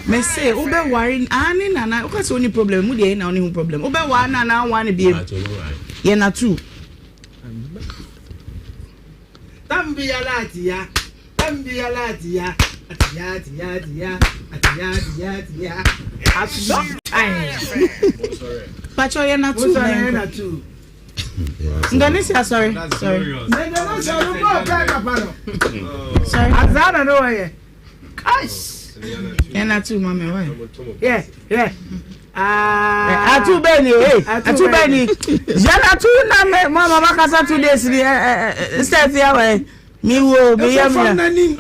Me say, ube worry, ani nana, uka so ni problem, mu dey na oni problem. Ube wa na one be. Ye na two. Tambi alati ya. Atiya. Pacho ye na two. Indonesia, sorry. Sorry. Azana no way. Gosh. Ena tu mama why? Yeah. Atu beni. Jana tu na me mama makasa 2 days ni step ya we. Mi wo be ya mi.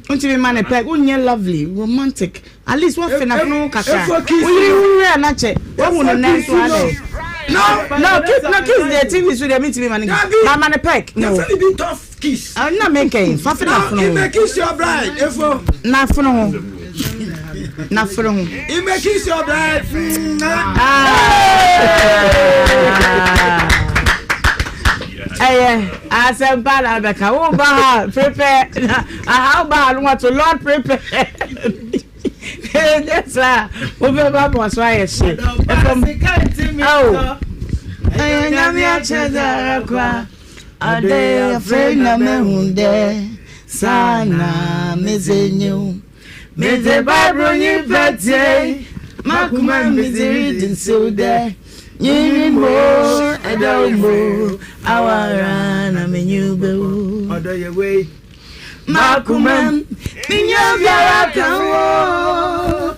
Unti me man peg unye lovely, romantic. At least what fena no kaka. We na che. What would next one? No, kiss the TV so they mean to be man. Mama ne peg. No. You be tough kiss. I'm not making. Fa fena no. You make kiss your bride. Efo. Na fena. You make kiss your bride. Asempa la beka. O ba prepare. How ba want to Lord prepare. Yes sir. O be ba mo so aye she. Oh. Nyame a cheza kwa. ade afraid na mehunde sana mezenyu meze Bible ni pete makuma miziri din sude nyiri mo edomo awara na menyube odo ye we makuma minyabia kawo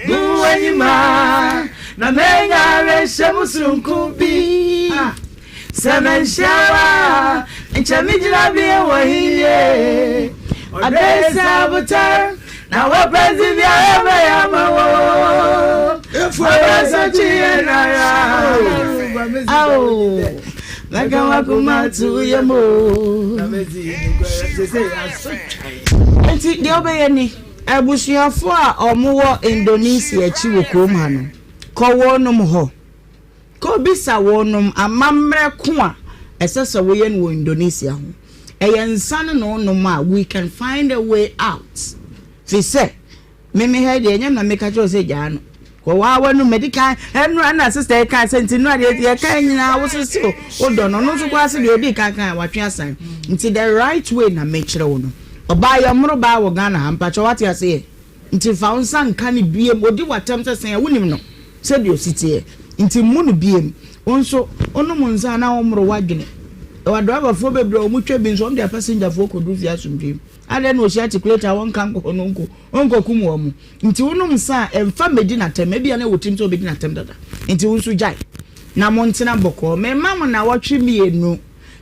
buwanyima na menya reshe musunkubi Samenshawa Nchamijila biye wahiye Adesa butar Na wapenzi vya ebe ya mawo Fawasa chiye na ya Au Laka wakumatu ya mo Enti diobe yeni Ebusuafo a omuwo Indonesia chiwo kumano Kowo numuho ko bisa wonum amamre ko a esesa wo ye no Indonesia ho eyensan no no we can find a way out fi say me head enya na make sure say ja no ko wa wonu medical enu na sister kan senti no ade ye kan nyina wo sisi o do no no so kwa se de odi kan watwe asan nti the right way na make sure no oba ya mro ba wo Ghana ampa cho wate ase nti fa unsan kan biem odi watam se sen wonim no se de ositi nti munu biem onso ono munza na omro wadwene wa driver fo bebre o mutwe bi nso de passenger fo kodu fi asumdwem ale no shi articulator won kan ko nonko onko kumu omu nti wonum sa emfa medina tem bia na wotim so medina tem dada nti wonso jai na montina boko me mamu na watwe mienu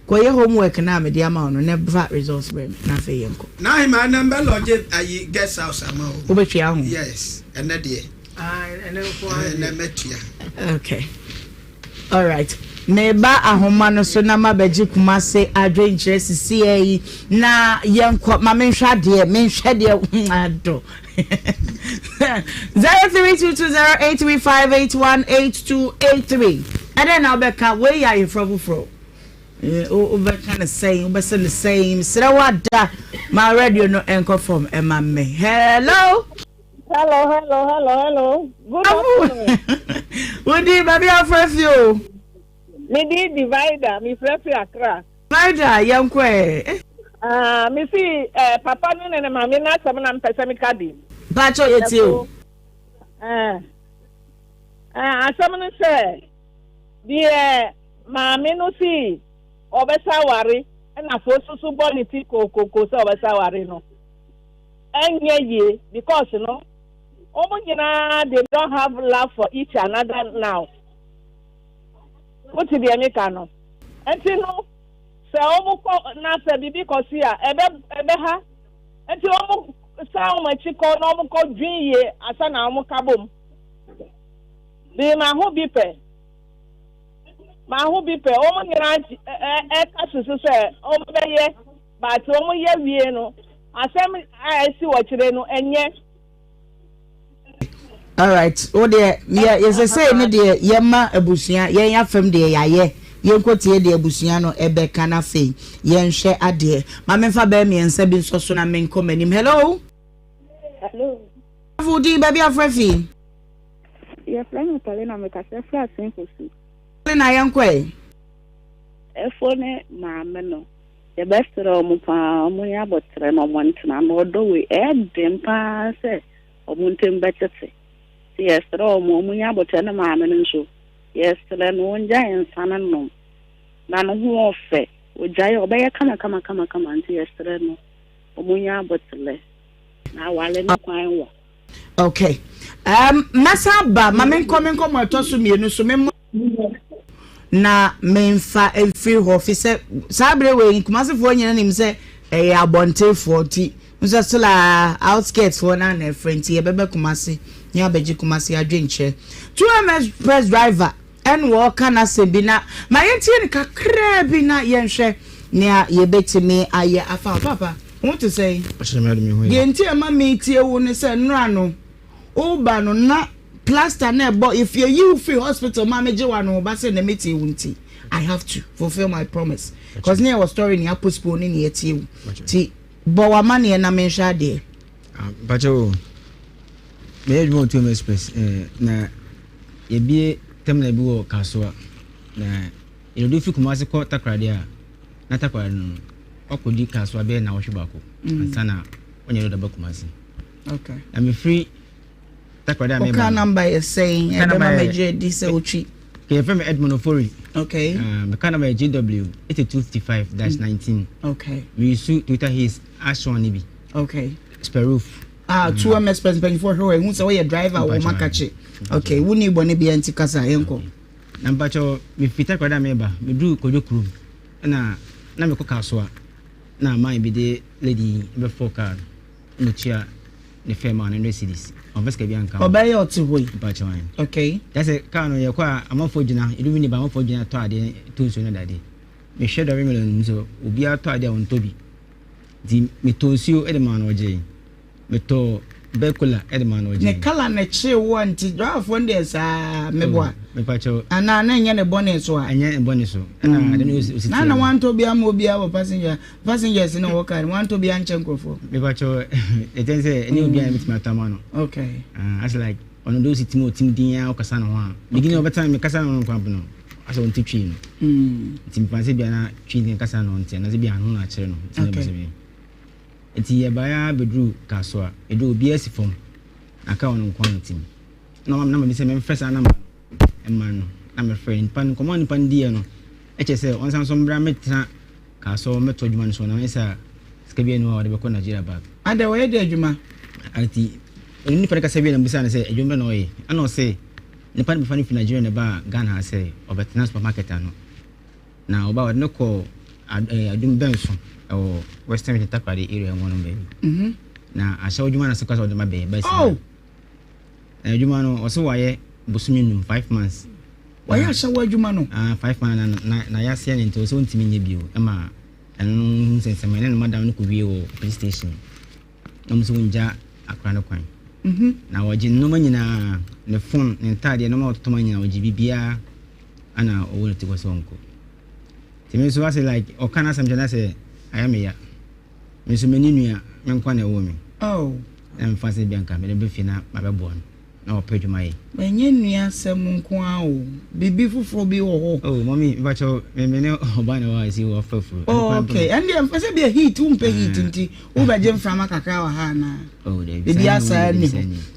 ko ye homework na me dia ma ono never results brem na fe yenko na him number lodge ayi guest house ama o betwe ahu yes and that there okay. All right. Neba ahoma no so na mabeji kumase adwenche sisi na yenko ma menhwa de ado 03220835818283 and then Albeka where are you from over kind of saying over the same srawada my radio no enko from Emma me hello. Hello. Good afternoon. What do you baby afresh you? Me di divider, me fresh Accra. Divider, young kwe. Me see papa no na mama na asem na mpese me kadi. Bacho yetio. Asem no say di mama no see obesa ware na fo susu boniti kokoko so obesa ware no. Enye ye because no they don't have love for each another now. What is the Americano? And you know, so na se bibi kosia ebe ha. And you almost sound my chico no ko dwin ye asa na omo kabom. Be ma ho bipe. Omo nyina kasusu se omo be ye but omo ye wie no. Asem I see what you know enye. All right. Oh there, yes I say no there yema abusia yen afem there yaye. Yen kotie there abusia no ebe kana fe. Yen hwe ade. Ma memfa ba mi ensa bi nso so na menko manim. Hello. Afudi baby afrefi. Your friend Paulina make a flat simple. Na yen kwe. Efone ma no. The best room pa mo ya botre no montina no do we dem pa se omuntem betete yes room mo ya botre na ma men nso yes le no nja ensana no na no ho ofe o jai obeye kama nti yes le no mo ya botre na wale no kwan wo okay masaba ma men komo to so mienu so me na menfa every officer sabre we nkumasefo nyina nim se abonte 40 nso sala outskirts for na na friend ye bebe kumase nya abeji kumase adwenche 2ms press driver en wo kana se bi na ma yentie ni kakra bi na yenhwe ne ye betimi aye afa papa want to say yentie ma metie wo ne se nra no oba no na plaster na but if you free hospital mama one no say na meti wunti I have to fulfill my promise because near was story ni postpone ni etie ti but wa man na menhwa de bacho me you want to express na ye bi tem na bi wo kasoa na you do fi kuma se ko takrade a Natakwa no okodi kaso abe na wohwe bako ansana onye no da bakumasi. Okay. I'm free. Takwada me. Okay, number is saying e be ma meje di se ochi. Okay, from Edmond Ofori. Okay. The kind number GW 8255-19. Okay. We sue Twitter his Ashwanibi. Okay. Speroof. 2 MS president for her who say we driver or makachi. Okay, we need bone bi anti kasa enko. Number cho me fita kwada meba, me do kodokuru. Na me koka so a na man bi de lady be for car. No chia ne fema na no cities. Obviously bi anka. Obey your to hoy. Okay. That's a car no ye kwa amafo gina, idu ni ba amafo gina to ade to so no dade. Me share the million so obi ato ade on tobi. Di me to nsuo e de man oje. Me to bekula e de man oje. Ne kala na che one ti draft one dey sa meboa. Me pa cho. Ana na nya ne bone so a. Anya e bone so. Na ade no usiti. Na want to be am obi a passengers no work and want to be an chenkrofo. Me pa cho e ten say any obi a meet my tamano. Okay. As like on those team din ya okasa no ho. Beginning of the time me kasa no kwampo no. Asa on titwi no. Tim panse bia na twi kasa no ntia na se bia no na kire no. Okay. Enti ye baya bedru kaso a edo obi asifom aka wono nkwan tim na mama me se me first na man na me friend pan command pan die no eche se on san so mbra metra kaso meto adwuma so na esa skabia no de be ko Nigeria back ada we de adwuma ati oni pa ka sabia na bisa na se adwuma no ye ana o se ni pa be fani fi Nigeria na ba Ghana se obetna supermarket ano na oba no ko adwuma benso or Western Takwadi area one baby. Na I saw you man as a cause of the baby. Oh, you man also why Busminum 5 months. Why I saw you man? 5 months na ya see into so intimi bio. Emma and since my name Madam Kubio police station. So unja akrano kwan. Na waji no man na the phone entire no more to man na waji bibia ana owo to go sonko. Timi so I say like okana samjana say I am here. Miss Menina, Yankwana woman. Oh, and Fancy Bianca, made a bifina, my born. No, page my. When you near some quao, be before be oh, mommy, but your Menino Obano is you offer for. Oh, okay, and then for be a heat, won't pay heat, over Jim from a cacao hana. Oh, they be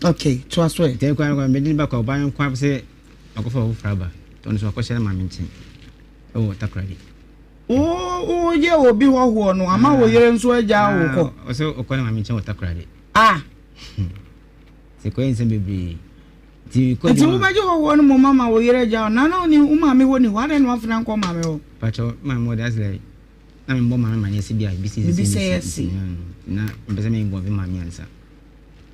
okay, trust way. Take one minute back or buy on quite say, I'll go for Fraba. Don't so question my mention. Oh, tak ready. Oh, yeah, will be one. No, I'm out here and so I go. So, okay, I'm in credit. Ah, the coins and baby. You could do one mamma will hear down. None only Umami wouldn't want and one franco mamma. But my mother's like, I'm bomb my CBI, BC, not being one of my answer.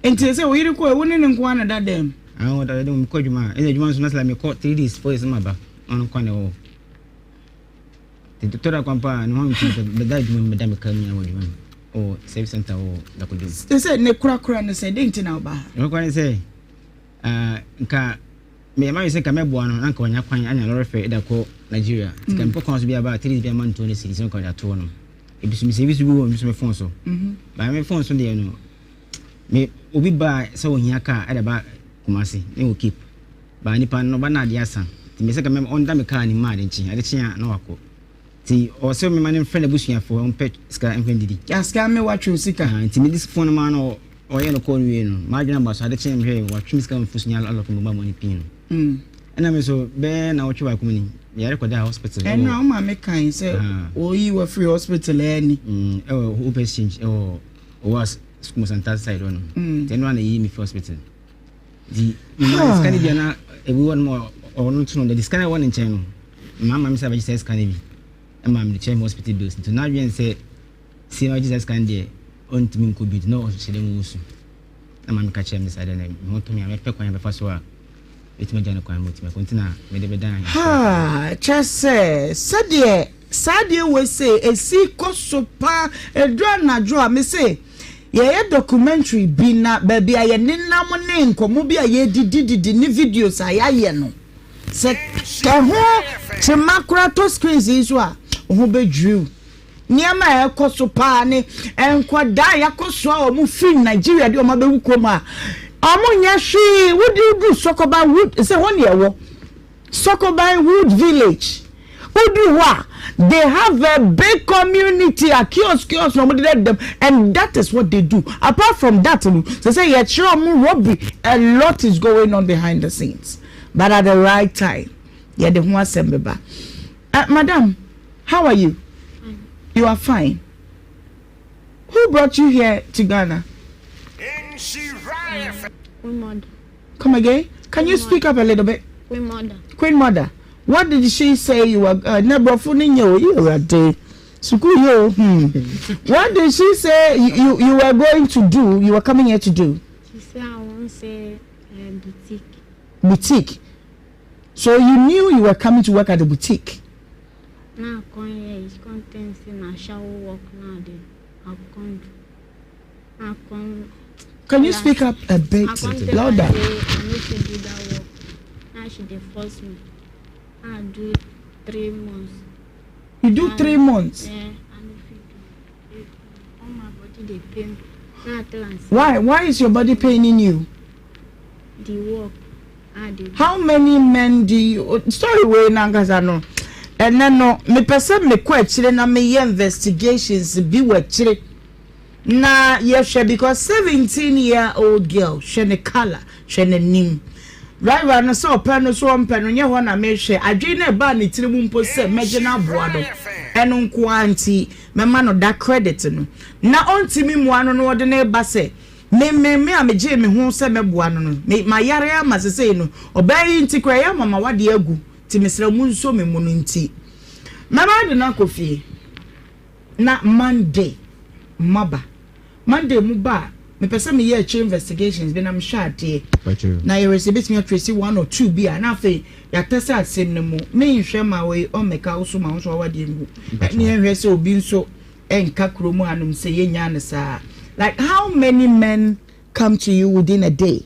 And to say, we require one and one of that them. I don't call you, man. And you want to let me call 3 days for his mother on corner. The doctor compa and one the died when Madame Kanya or save center or that could do. They said Necra and said, ain't now ba. No one say, me, my say, Camebuano, Uncle Yapan, and a referee that call Nigeria. It can possibly be about 3 months to the citizen called at home. It is Miss Miss Fonso. By my phone, so they know. Me, we buy so in your car at about Kumasi, they will keep. By Nipan, no banana, yes, the Messiah on damn car in Madinchi, at the Chia, no. See, or so my man friend bushing for on pet sky and Fendi. Just can me watch you sick and to me this phone man or yellow call you in. My numbers had the same here, what trees come for signal all of my money pin. And I'm so Ben out you are coming. The Eric hospital. And now my make kind say, oh, you were free hospital any. Oh, who exchange or was schools and that side on. Then one a year for hospital. The Scandinavian, everyone more or not to know the scanner one in China. Mamma Savage says Canadian. Mam the chain hospital bills to now and say, see my Jesus can there on to me could be no she didn't lose. And I'm catching this other name. Want to me, I make a first war. It's my general crime with my continent, made a bedine. Ha, just say, Sadia will say, a sea cost so pa, a drama draw, me say. Ye documentary be not baby, I ain't no name, Comobia, ye did the videos I no. Say, Macrato screens is what. Who be drew. Niama ekoso pa ne enkwada yakoso omu film Nigeria de omabe wukoma. Omo nya hwe would you do Sokoban Wood say one year wo. Sokoban Wood Village. They have a big community, a kiosk, nobody let them, and that is what they do. Apart from that, they say, yeah, Robbie, a lot is going on behind the scenes, but at the right time, yeah, they want to send back. Madam, how are you? You are fine. Who brought you here to Ghana? Queen Mother. Come again? Can you speak up a little bit? Queen Mother. Queen Mother. What did she say you were you were day? What did she say you were going to do? You were coming here to do? She said I want to say boutique. Boutique. So you knew you were coming to work at the boutique. Now come here, it's content in a shower work now. I'll come. Can you speak up a bit louder? I need to do that work. Now she force me. I do 3 months. You do 3 months? Yeah, and if you do, all my body they pain. Why is your body paining you? The work. How many men do you sorry we no and then no me person me kwachire na me investigations be wachire na yes because 17-year-old girl she ne color she ne nim right no so pen so pen nye ho na me hwe adwe na ba ne tiri mu mpo se meje na aboa do eno nko anti me ma no da credit no na ontimi mu ano no de na ba se me a meje me ho se meboa no me ma yare ama sese no obayi nti kwa ya mama wade agu ti mesra mu nso me mu no nti mama de na kofie na Monday mu ba me pese me ye investigations be na me hwade na you receive me trace 1 or 2 bi na fe ya tese asem no mu me nhwe ma we o meka uso ma nso wade ngu ni nhwe se obi nso enka kromu anum se ye nya ne saa. Like how many men come to you within a day?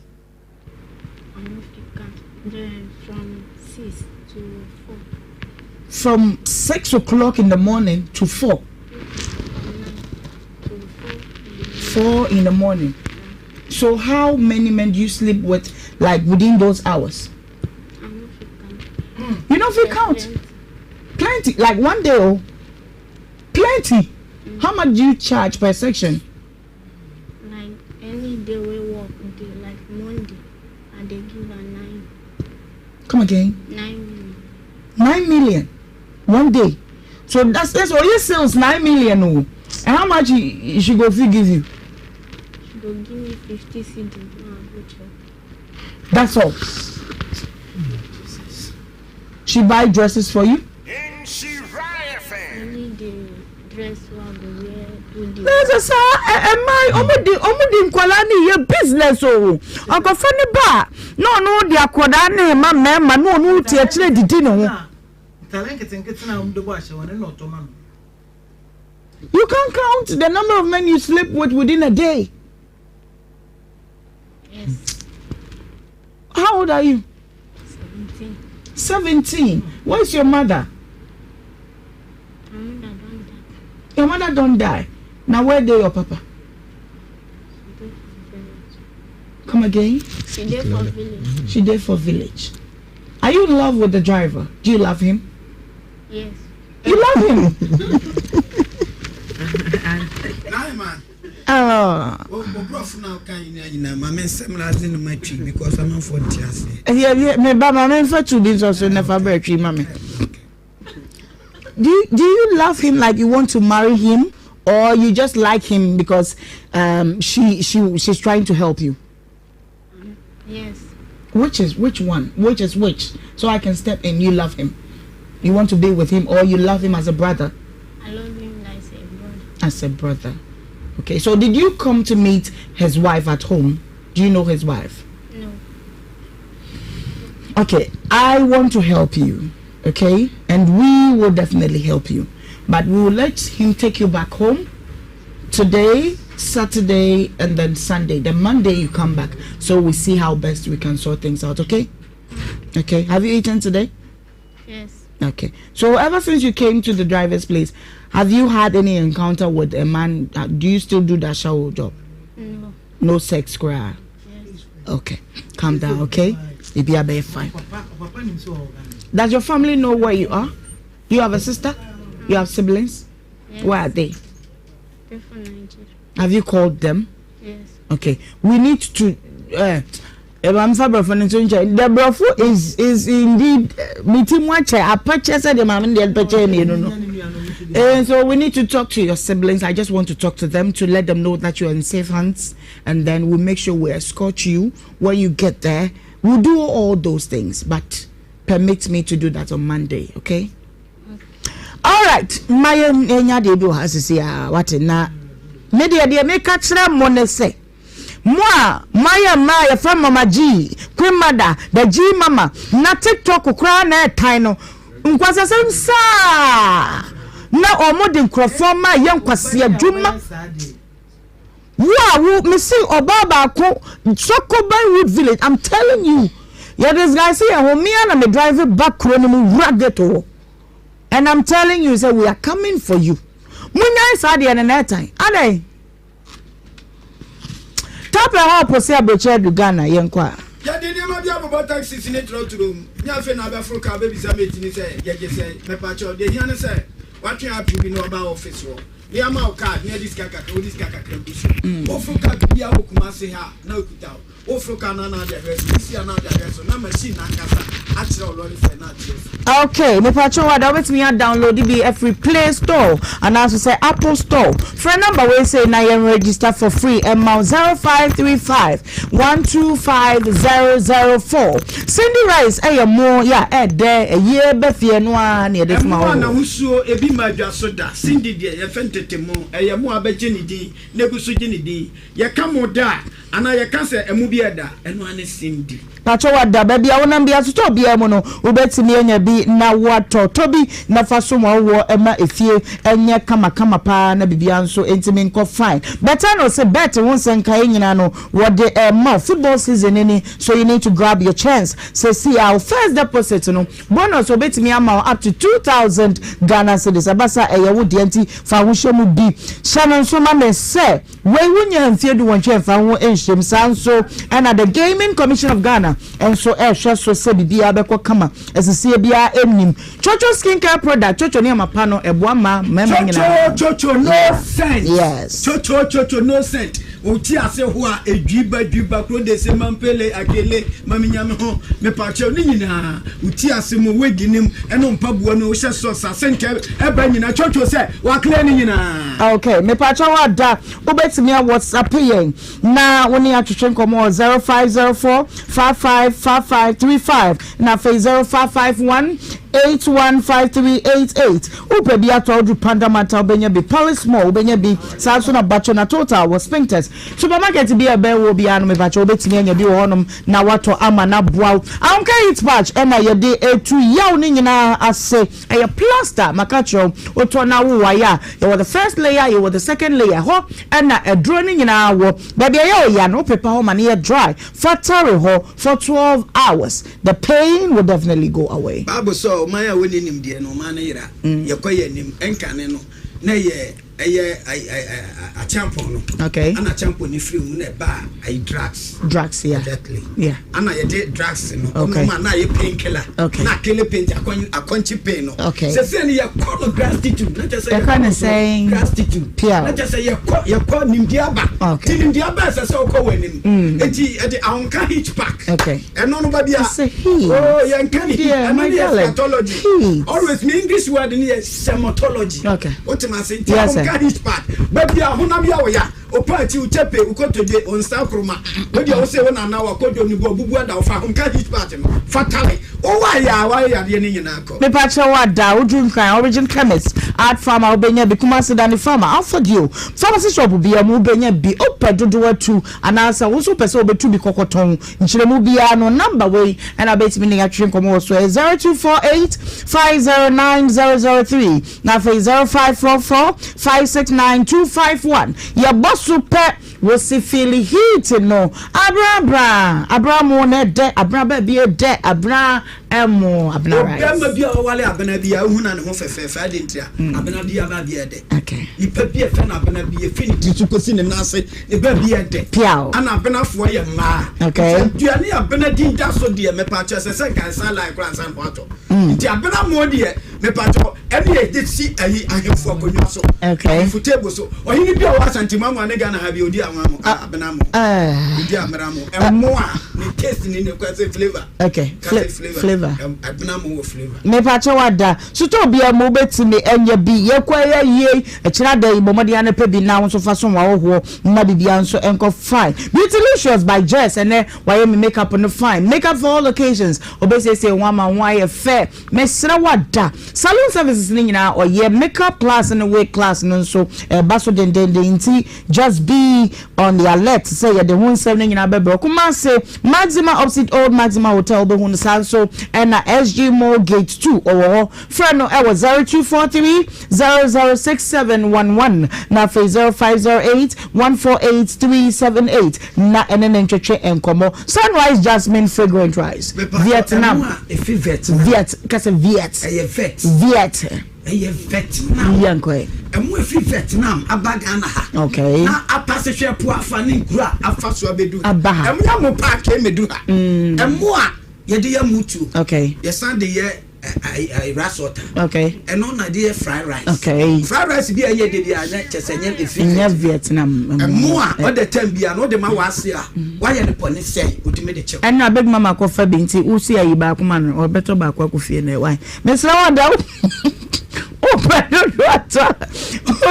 From 6 to 4. From 6 o'clock in the morning to 4. 4 in the morning. So how many men do you sleep with, like within those hours? You know if you count? Plenty. Like one day, oh, plenty. How much do you charge per section? Any day we work, like Monday, and they give a 9. Come again? 9 million. 9 million 1 day. So that's what your sales 9 million. Oh, and how much she go to give you? She go give me 50 cedi. That's all. She buy dresses for you? Any day dress one go wear. There's a sa omudi nkwala ni ye business o akofa ni ba no di akoda na ma mema no ti akire didi no ho. You can't count the number of men you sleep with within a day. Yes. How old are you? 17. Where's your mother? Your mother don't die. Now where dey your papa? Come again? She dey for village. She dey for village. Are you in love with the driver? Do you love him? Yes. You love him? Because I'm not 40 years. Yeah, me ba mama for 2 days or so never battery mama. Do you love him like you want to marry him, or you just like him because she's trying to help you? Yes. Which one? Which is which? So I can step in. You love him. You want to be with him, or you love him as a brother? I love him as a brother. As a brother. Okay. So did you come to meet his wife at home? Do you know his wife? No. Okay. I want to help you. Okay, and we will definitely help you, but we will let him take you back home today, Saturday, and then Sunday. Then Monday you come back, so we see how best we can sort things out. Okay. Have you eaten today? Yes. Okay, so ever since you came to the driver's place, have you had any encounter with a man? Do you still do that shower job? No. No sex cry? Yes. Okay, calm down. Okay, it be a fine. Does your family know where you are? Do you have a sister? You have siblings? Yes. Where are they? They're from Nigeria. Have you called them? Yes. Okay. We need to I'm fabric for the brofo is indeed meeting watcher. I purchased the mom and the purchase. And so we need to talk to your siblings. I just want to talk to them to let them know that you're in safe hands, and then we'll make sure we escort you when you get there. We'll do all those things, but permit me to do that on Monday, okay? All right. My enya de bi has say what na me de make catch money say moi Maya from Mama G Queen Mother the G Mama na TikTok kura na etan no nkwasa sem sa na omodin krofo ma yenkwase adwuma wo me see obaba ko Sokoban Wood Village. I'm telling you, yeah, this guy say me and me drive back krono rageto. And I'm telling you, say we are coming for you. Munya is at the end time. Ade. Tap a hop say abroche du Ghana yenkwa. Ya de ma bia bobo taxi in it road room. Nya fe na be Africa be bisa metini say ye say me pa cho de hian say what you have to be no about office wo. Ya ma o card near this kaka krembusu. Africa bia okuma say ha na okuta. Africa na na the rest. This na the rest. Na machine na kasa. Okay, me pacho wa da wait me download the every Play Store and also say Apple Store. For number we say na you register for free amount 0535 125004. Cindy Rice mo ya there a year be fie no an e dey ma na husuo ebi madwa soda Cindy de ye fentetemo mo abeje ni din negusu gi ni din ye kamoda ana ye kan se emu bi eda eno ane Cindy pacho wa da ba bia wona bia to bia mo no obetimi anya bi na wato tobi na faso mo wo ema efie enye kama pa na bibia nso entimi nko fine better no say bet won senka nyina no what the football season any, so you need to grab your chance. So see our first deposit no bonus obetimi ama up to 2000 Ghana cedis abasa eyewo de anti fa wo hwemu bi shannon so ma me say we wunya mfie du won hwe fa wo enhyem sanso and the Gaming Commission of Ghana and so so say bibia be kama esisi bia enim chocho skincare product chocho ne amapa no eboa ma mema nyina chocho no sense yes chocho no sense oti ase ho a edwiba kro de se mampele akele maminyame ho me pacho ni nyina oti ase mo weginim eno mpabuo no hye so sa senke eba nyina chocho se wa kle ni nyina okay me pacho wa da obetimi a WhatsApp yen na woni atwetwe komo 0504 555535 na 0551 815388 upe bi atodru pandamata obenya bi Paris Mall obenya bi saso na bacho na total was sphincters supermarket bi ebe wo bi anu me bacho obetimi anya bi wo honom na wato ama na boa anka it patch na ye de etu yaw ni nyina ase e plaster makacho oto na wo waya you were the first layer you were the second layer ho na edro ni nyina wo baby ye ya no paper ho man ye dry for tarry ho for 12 hours the pain will definitely go away. Bible so Maya woni nim de no ma na yira ye koye nim enkane no na ye a champion no okay ana champion ni free mu na ba ai drugs yeah exactly yeah ana ye de drugs no okay ma na ye painkiller okay na kele pain akonchi pain no okay se ye call gratitude na just say you kind of saying gratitude na just say ye call nim dia ba okay nim dia ba se ko wanim eti e de anka hitch pack okay eno no ba dia oh ye nka ni hematology always me English word ni hematology okay what am I saying hit part baby ahuna bia wo ya opati uchepe ukotoje on sakroma baby o se wona na wa kojo ni bubu ada ofa honka hit part no fatally o wa ya de ni nyina ko me pacha wa da odun kan origin chemist art farmer obenya bi kuma se dani farmer afadio pharmacy shop bia mu obenya bi opedodo atu anasa wo so pese obetu bi kokoton nchire mu bia no number way and abet me ni atwen komo so 0248 509003 na 0544 569251 ya bosupe wo si feel heat no abra mo ne de abra ba bi de abra emo abena rice obema bia wale abena bia ehuna ne ho fefefe ade ntia abena bia ba bia de okay ipa bia fe na abena bia fini titukosi ne nase ne ba bia de piao ana abena fo ye ma okay duane abena din da so de me pa che se kan san like kran san pato nti abena mo de me pa to ene e de si ayi ahemfo akonwa so okay futebo so ohini bia wa santima mo ne ga na ha bia odi anwa mo abena mo odi amra mo emo a ni taste ni ne kwase flavor okay flavor abena mo wo flavor me pa che wada so to bia mo betimi enye bi ye kwa ye e kira da ibomode ane pe bi na so fa so wa ho na bibia nso enko fine Beautylicious by Jess and why me makeup on the fine makeup for all occasions obese say one man why fair me sra wada salon services ni na or ye makeup class and wig class no so baso den inti just be on the alert say ye the one 7 ni na bebe kuma say Maxima opposite old Maxima hotel be hun so and SG Mall gate 2 or friend no I was 0243 006711 na 0508 148378 na enen cheche enkomo Sunrise Jasmine fragrant rice Vietnam Viet kase Viet Vietnam yanko emu efi Vietnam abagana ha okay na apase hwe po afa ne nkura afa so abedu emu ya mo park emedu ha emu a ye de ya mutu okay ye sande ye rasota okay eno na de fried rice okay fried rice bi ye de dia na chesenye efi Vietnam emu a o de time bia no de ma wase a wa ye ne pone sei otime de che ena big mama ko fa binti usi ayi ba kuma no obeto ba kwa kufie na why mesra wada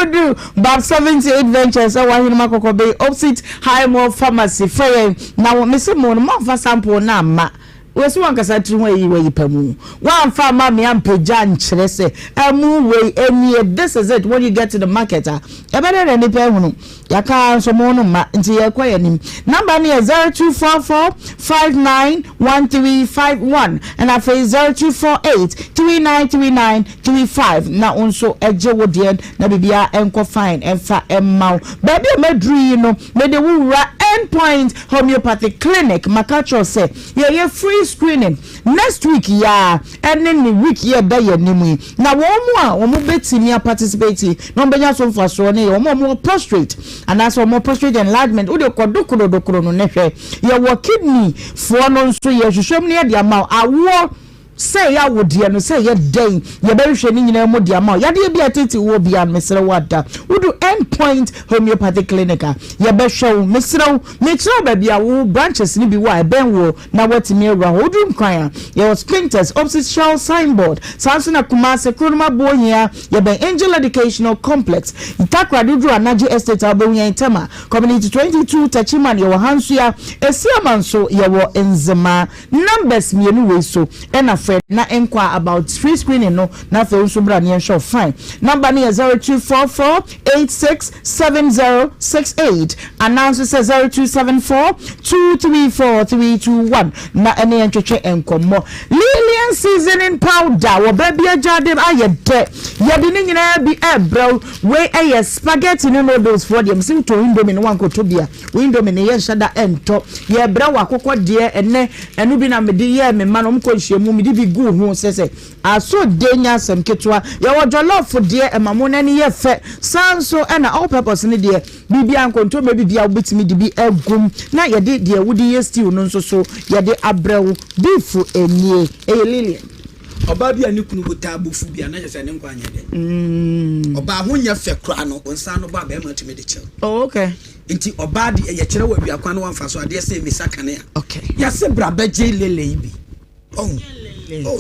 Odu Bob 78 Ventures wahini makoko bay opposite High Mall Pharmacy fair na mesi mo no fa sample na ma wesu wankasa tri ho yi we pamu wan fa ma me ampeja nkyere se emu we enie this is it when you get to the market ebere ne pe hunu yaka so mo no ma nti ye kwa yanim number ne 0244 591351 and I say 0248 393935 na onso eje wodien na bibia enko fine emfa emmaw baby medru no me de wura Endpoint Homeopathic Clinic Makacho say ye free screening next week ya and then the week ye da ye nimu na wo mu betimi participate no benya so for so ne wo mo prostrate and that's more prostrate enlargement wo de kodokoro no nehwe ye wo kidney fo no nso ye hwehwem ne de ama awo say ya wodie no say ye den ye be hwe ni nyina mo dia ma ya de bia tete wo bia mesere wada wodu Endpoint Homeopathic Clinic ye be hwe mesere ba bia wo branches ni bi wa ben wo na watimi awra wodu nkwan ye sprinters opposite Shell signboard Samsung Kumase Kuruma Bohia ye ben Angel Educational Complex Itakra Dudu Anaji Estate Abohia Itema Community 22 Tachiman ye wo Hansua Esiamanso ye wo Enzema numbers mienu we so ena na enquire about free screening no na fe unso bra ne show fine number ne 0244867068 announce say 0274234321 na ene entwetwe enkomo Lilian seasoning powder wo ba bia jade aye de ye de ni nyina bi ebro we aye spaghetti no noodles for them sim to indomie no wanko to bia indomie ne ye shada ento ye bra wakokɔ de enu bi na me de ye me ma no mko hyiemu me bi gu ho sese aso denya sem ketwa ye wo jollof de emamona ne ye fe sanso na all purpose ne de bibia nkonto me bibia obetimi de bi agum na ye de wudi ye stew no nso so ye de abrew beef enie Lilian oba bia ne kunu botabu fu bia na je se ne nkwa anya de oba ho nya fe kra no onsa no ba ma tumi de chel oh okay nti oba de ye kire wa bia kwa no wamfa so ade se misaka ne okay ya se bra ba je lele ibi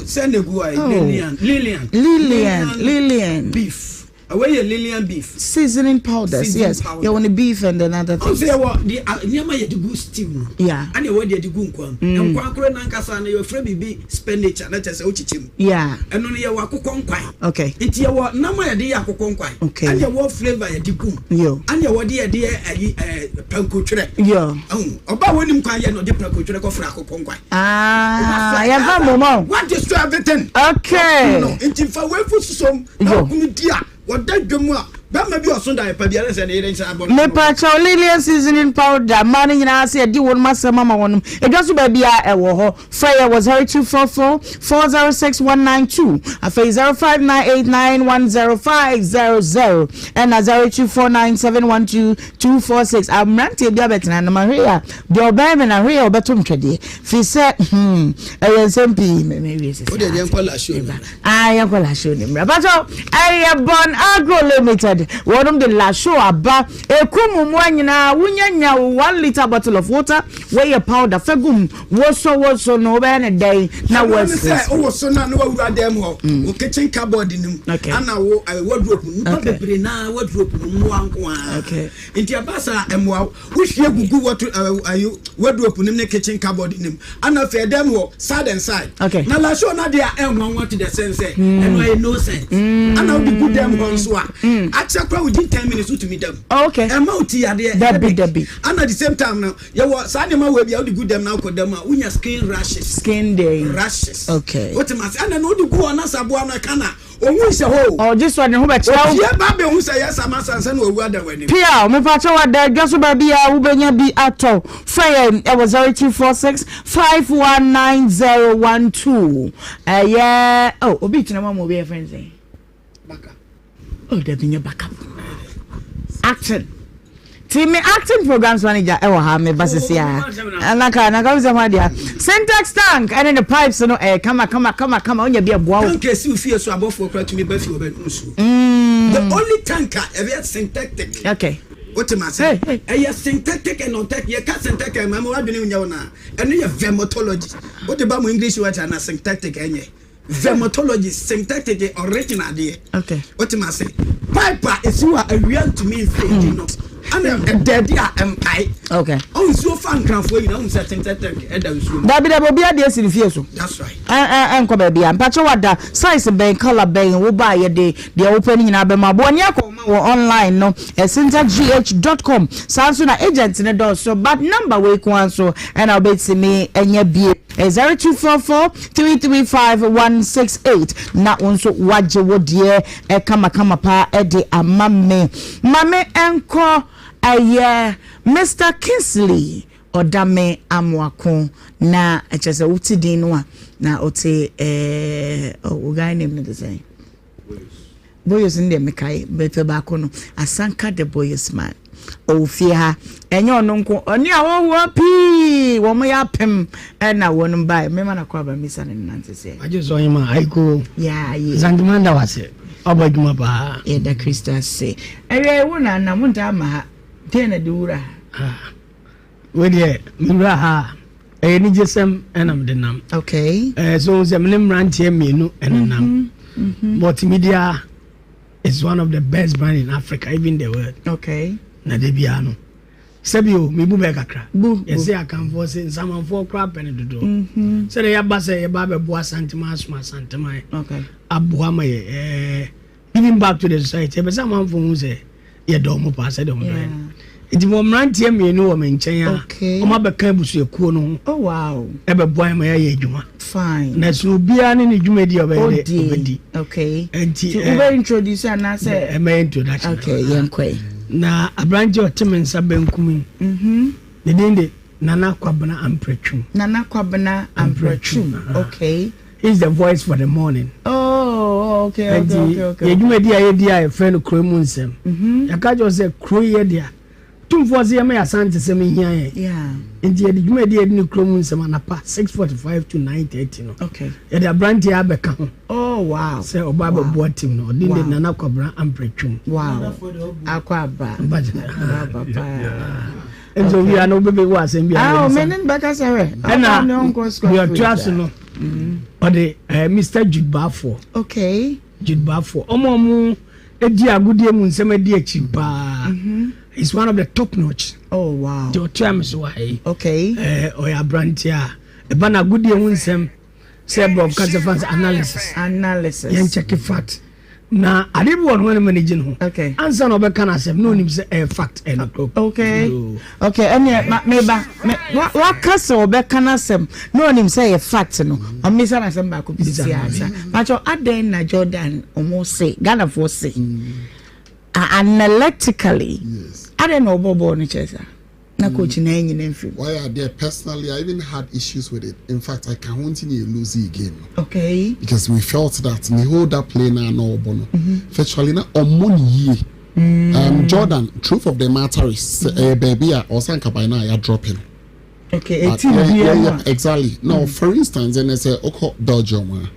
send a guy Lilian beef. Away Lilian beef seasoning powders. Yes, you want the beef and another thing. Say what the nyama ye the good stew. Yeah, and you want the good kwam. And kwankro na nkasa na your friend be spinach na tese ochichim. Yeah, and no ye wa akokɔ nkwan. Okay, it ye wa nama ye de akokɔ nkwan. Okay, and ye wa flavor ye de gum. Yo, and ye wa de panko twere. Yo, oba woni nkwan ye no de panko twere ko fra akokɔ nkwan. Ya va momo. What destroy everything. Okay, no, inti fa we fu susom na kunu dia wada dwemu a But maybe also die Pabians and Eden's about me pacho Lilian seasoning powder, money in us, I do one master mama one. It does baby a war. Fire was 0244-406-192. A face 0598910500 and a 0249712246. I'm ranting Gabetan and Maria. The Obama and Rio Batum Trade. Fi said, SMP, maybe it's I am going to show him. But I am born agro limited. One of the last show about a kumu mwanyina wunyanya 1 liter bottle of water where your powder fegum was so no ban a day now was so na no wura dem ho o kitchen cupboard nim ana wo wardrobe no bebre na wardrobe no mo anko okay inti abasa emwa wo hwie gugu wardrobe nim ne kitchen cupboard nim ana fe dem ho side and side okay na la show na dia enwa want the sense and I no sense ana wo good dem ho so a achakwa within 10 minutes to me them okay amount ya there that be and at the same time now you was sanema we be how the good them now ko them unya skin rashes okay what am I and no the go na sabo na kana ohun se ho oh this one who be chow ye ba be hu say yes amasanse na owu ada wani pia me pa chow da gaso ba bia wo benya bi ato fire it was 0246-519-012 yeah oh obi tina mama obi friends eh baka oh there be your backup acting Team acting programs manager ewa ha me basisi ya anaka na dia syntax tank and in the pipes no come onya bia boa tank esi ufie so abofo kra to me ba fi oba nsu the only tanker ever synthetic okay what am I say synthetic and non tech ye ka synthetic ma mo adwene unya wona eno ye vermatology what about English word na synthetic enye vermatology synthetic original there okay what am I say piper is you are a real to me say you know and daddy am I okay oh so fan kan for you know synthetic and so da bi bia de esi fie so that's right enko ba bia mpacho wada size ben color ben wo ba ye de open nyina be ma bo ni akoma wo online no syntagh.com sanso na agent ne do so but number we kwan so and I'll bet me enya bie 0244-335-168 na onso waje wodie kama pa de amame mame enko aye Mr. Kingsley odame amwako na echese utidin no na ote o guy name no say boys in dem kai befe ba ko no asanka the boys man ofie ha enye ono nko oni awo pi wo mo ya pem na wonu bai me ma na kwa ba misa ne nante se aje so yima aiko ya ye zangimanda wase obaduma ba e da Christus se ewe wo na munta ma ha tena dura we de mura ha ni jesem enam de nam okay so zemlem rantie mienu enam multimedia is one of the best brand in Africa even the world okay na de biano sebio mi bu be kakra yesi akanfo se samanfo kra pen dodo se de ya ba se ya ba be bo asantima asuma asantima okay aboa ma ye giving back to the society be samanfo hu se ye do mo pa se do mo do enti mo mrantie mienu wo menchen a o ma be kan busu ekuo no oh wow e be boy ma ye adwuma fine na so bia ne dwuma di obedi okay enti we will introduce na say me introduction okay yenkwai na abranje otemensa benkumi ne dinde nana kwabna ampretwum okay is the voice for the morning okay ye dwuma di aye di aye friend kromu nsem yaka jo say kroye dia tumfo se me asante se me hia yeah enti ye dwuma di edi kromu nsem anapa 6:45 to 9:30 no okay ye da abranje abeka ho oh wow say oba be bo team no dinde nana kwabna ampretwum wow akwaba papa enzo wi ana obebe wa asem bia menen baka sere na your trust no ode Mr. Judbafo okay Judbafo omo edi agudie mu nsem edi achipa is one of the top notch oh wow your terms why okay oya brantia e bana agudie mu nsem say broadcast fans analysis yen check fact na adibu won manage no okay answer no be kan asem no nim say fact and okay any meba what castle be kan asem no nim say fact no o me say asem ba ko bi si asa but aden na Jordan omo say Ghana for say analytically. Yes. I don't know about no chesa. Na coach na enyi na mfi. Why are there personally? I even had issues with it. In fact, I can't continue losing again. Okay. Because we felt that the whole that play na no bono. Virtually na money. Jordan, truth of the matter is, baby, or sanka by now you're dropping. Okay, exactly. Now, for instance, and I say, Belgium,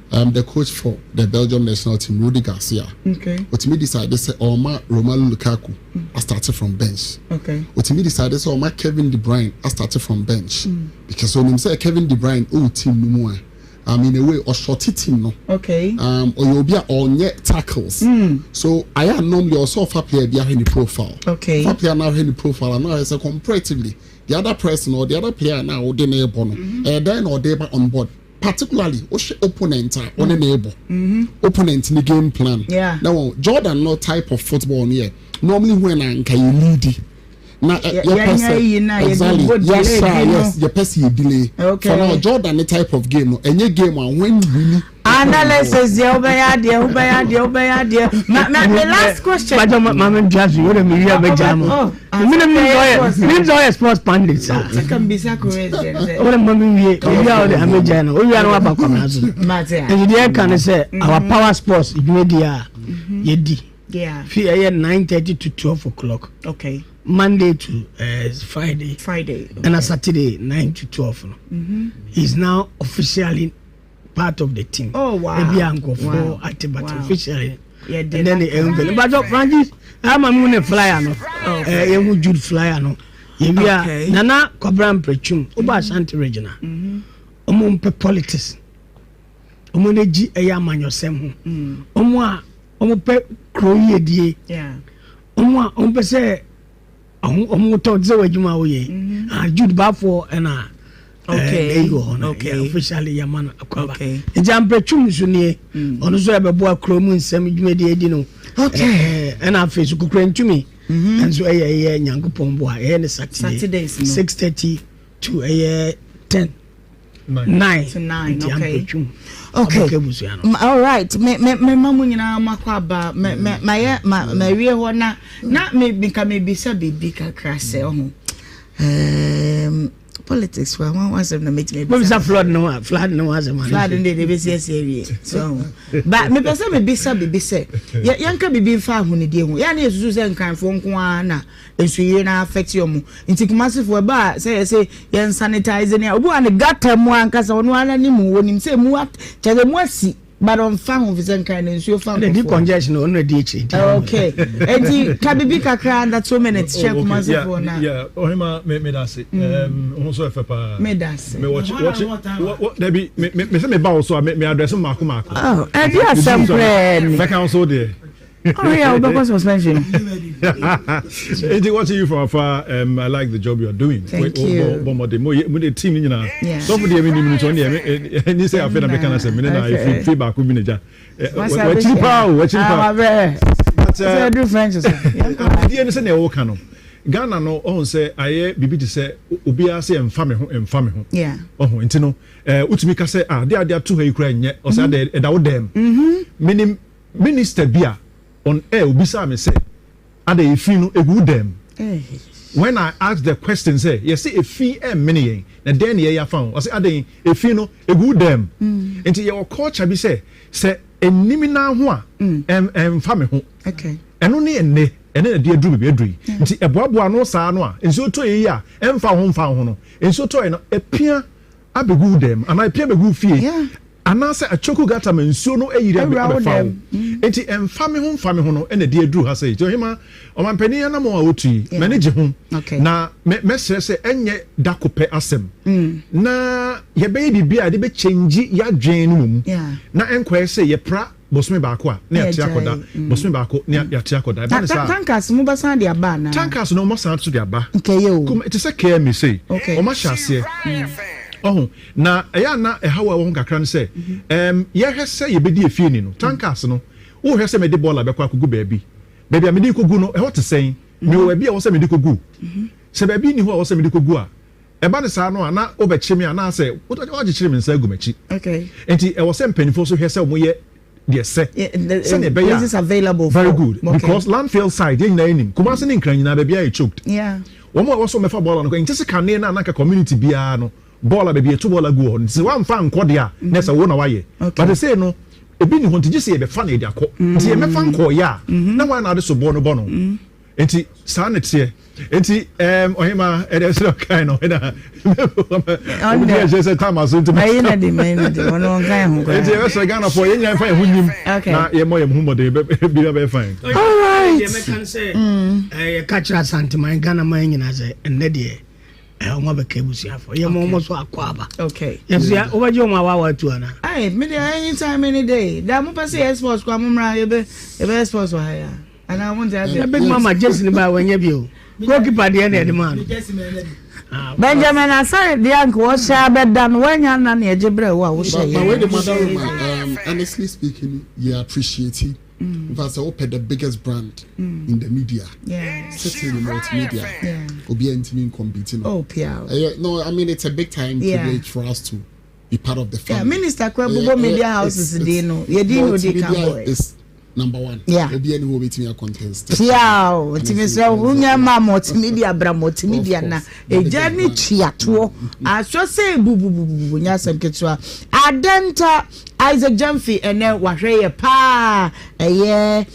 the coach for the Belgium national team, Rudy Garcia. Okay. What me decided, say, Romelu Lukaku, I started from bench. Okay. What me decided, say, Kevin De Bruyne, I started from bench. Because when you say Kevin De Bruyne, team no more. In a way, or short team, no. Okay. Or you'll be on net tackles. So I am normally also a player behind the profile. Okay. A player now in the profile, and now I say comparatively. The other person or the other player now or the neighbor then or they on board, particularly opponent on the neighbor opponent in the game plan. Now Jordan no type of football here. Normally when I can lead now exactly yes your person delay. Okay. For now Jordan the type of game any game when really analysis the obey my last question. Madam Jazz, you the media bejamo. Means all sports pundits. That can be sacred. What we are the American. We are about commerce. Matter. And the can say our power sports media yedi. Yeah. 9:30 to 12 o'clock. Okay. Monday to Friday. Okay. And a Saturday 9 to 12. He's now officially part of the team. Oh wow. Maybe uncle for but officially. Yeah, and then the envelope. But Francis, I'm a moon flyer no. You Jude flyer no. Yeah, Nana Cobram Prechum, Oba Santi Regina. Pe politics. Ji eyaman yosem ho. Pe kroye die. Yeah. Pe say talk ze wadwuma wo ye. Jude ba for na okay. Okay. Officially yaman akwaba. Okay. Ejam Prechum so nie. Ono so ebebo akromu nsem dwumade edi no. Okay. And I face kukura ntumi. And so nyankopon bo a Saturdays 6:30 to 10 9 to 9. Okay. Okay. All right. Me mamu nyina makwa ba me wie ho na me bika me bisa bibi kakra se ho. Politics for one was na make me bisa flood no was man flood dey be say so but me person me bisa bibi say yanka bibi fa ho ne die ho ya na esusu say nkanfo nko na ensuye na affect yo mu nti kumasifo ba say yen sanitize ne obu an gata mu anka say ono ana ni mu wonim say mu cheze mu asi but on fan of vision kind and so fan the congestion on the DH. Okay. Enti kabibi kakra that 2 minutes check masifo na. Yeah, Ohemaa me that's it. Also efa me that's. Me watch what there be me say me ba also me address Marco. Oh, and you are some friend. Back also there. Oh yeah, because suspension. Enti watching you from afar, I like the job you are doing. Thank you. The team you know. So for the minute on there, and you say I feel like can say me na feedback we be What's do French so. The end say na work no. Ghana no on say aye bibi to say obi ase emfa me ho. Yeah. Enti no utumi ka say they to her kura nye o say da wo dem. Minim minister bia on air obisa me say ada efi no egu dem. When I asked the question say you say efi many na den ye ya found I say ada efi no egu dem. Enti your culture bi say enimi na ho a emfa me ho. Okay. Eno ne enne ene de aduru be aduru. Nti eboaboa no saa no a enso to yi a emfa ho no. Enso to no epia abegu dem ana epia begu fie. Yeah. Anase a choku gata mensuo no ayiri abefa enti emfa me ho no ene de aduru ha sei Ohemaa omampani na mo a otui manage ho na me se enye dakope asem na ye be bibia de be change ya dwen no mum na enkoe se ye pra bosme baako a na ya tiakoda bosme baako na ya tiakoda ba sa tankas mu ba san de aba na tankas no mo san to de aba okay yo kuma it say care me say o ma hyase na eya na ehawa wo kakra no say ye hwese ye bedi efie ni no tankas no wo hwese me de bola be kwa kugu baabi a me de kogu no e hot sen me wo baabi a wo se me de kogu se baabi ni ho a wo se me de kogu a e ba ne sa no na wo be chime a na say wo je chire me nsa agu machi okay enti e wo se mpanifo so hwese mo ye deɛ sɛ sɛnea ɛbɛyɛ places available very good because landfill side yɛn nyinaa anim Kumasi ne nkran nyinaa baabi ayɛ choked wɔn a wɔsɔ mɛfa bɔɔla no kɔ nkyɛn sɛ kanea na anaka community biara no bɔɔla baabi etu bɔɔla gu hɔ nti wɔamfa nkɔ deɛ a na sɛ wo na wayɛ but sɛ no ebi ni hɔ nti gye sɛ yɛbɛfa na yɛde akɔ nti yɛmɛfa nkɔɔyɛ a na wɔn a na ade so bɔɔ no bɔ no nti saa ne teɛ nti Ohemaa ɛdɛ sɛ ɔkan no ɛna ɔmo deɛ ɛhyɛ sɛ tam aso nti mayi na de ɔno ɔnkan ho kɔ nti ɛbɛsɛ Ghana fo yɛn nyinaa mfa yɛn ho nyim na yɛmmɔ yɛn ho mmɔden bi na bɛyɛ fine. All right yɛmɛka sɛ yɛka kyerɛ asanteman Ghana man nyinaa sɛ ɛnnɛ deɛ ɔmo abɛka abusuafo yɛma ɔmo so akɔ aba yɛso wobɛgye ɔmo awa watu ana me deɛ anytime any day da mo pɛ sɛ yɛ sports kɔ amomra yɛbɛ sports wɔ ha ya ana mo nti big mama Jason ba wanya bio goalkeeper deɛ na ɛde ma no Benjamin Asare deɛ anka wɔhyɛ abɛda no wanya na ne ɛgye brɛ wo a wohyɛ but where the mother honestly speaking you appreciate it. In fact, I opened the biggest brand in the media. Certainly multimedia. Obi entering competing. Oh, Pia. No, I mean it's a big time privilege for us to be part of the family. Minister Kwebo Media House is the no. You didn't know they can is number one. Obi any who waiting a contest. Yeah, Timisa Unya ma multimedia bra multimedia na. E jani chiato. I just say bubu nya sem ketua. Adenta Isaac Jamfi ene wahwe pa elder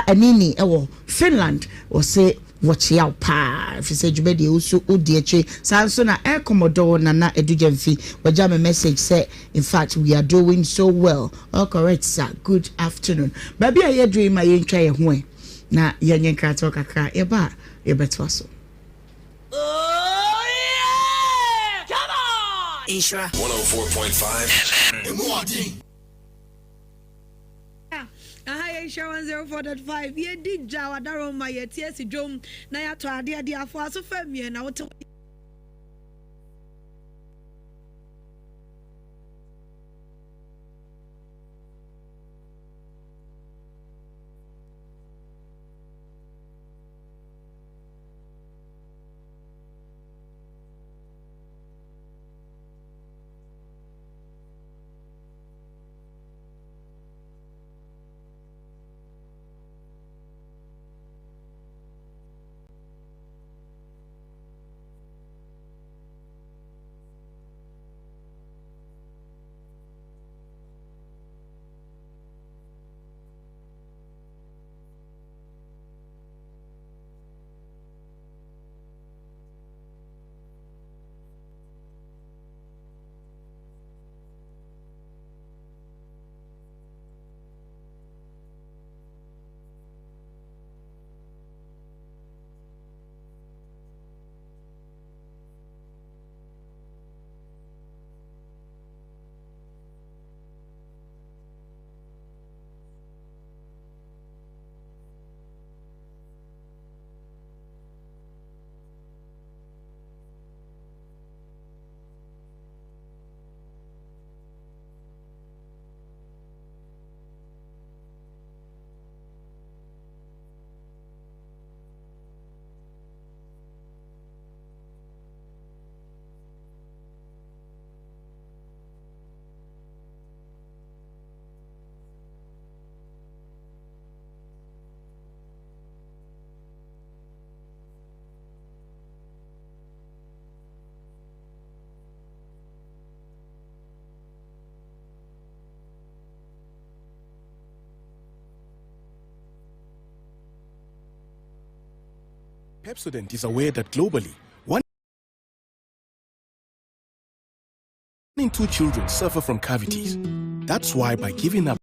Anini ewo Finland o say watch out pa if you say jubedi usu udieche sanso na air commodore nana Edu Jamfi waja me message say in fact we are doing so well. All correct sir, good afternoon baby aye dream my yen try ho na yen krato kakra e ba e beto so Nhyira 104.5 FM. Aha, Nhyira 104.5. Ye di jawa daro ma ye tie si dwom na ya to ade afo aso famie na wote Pepsodent is aware that globally, 1 in 2 children suffer from cavities. That's why by giving up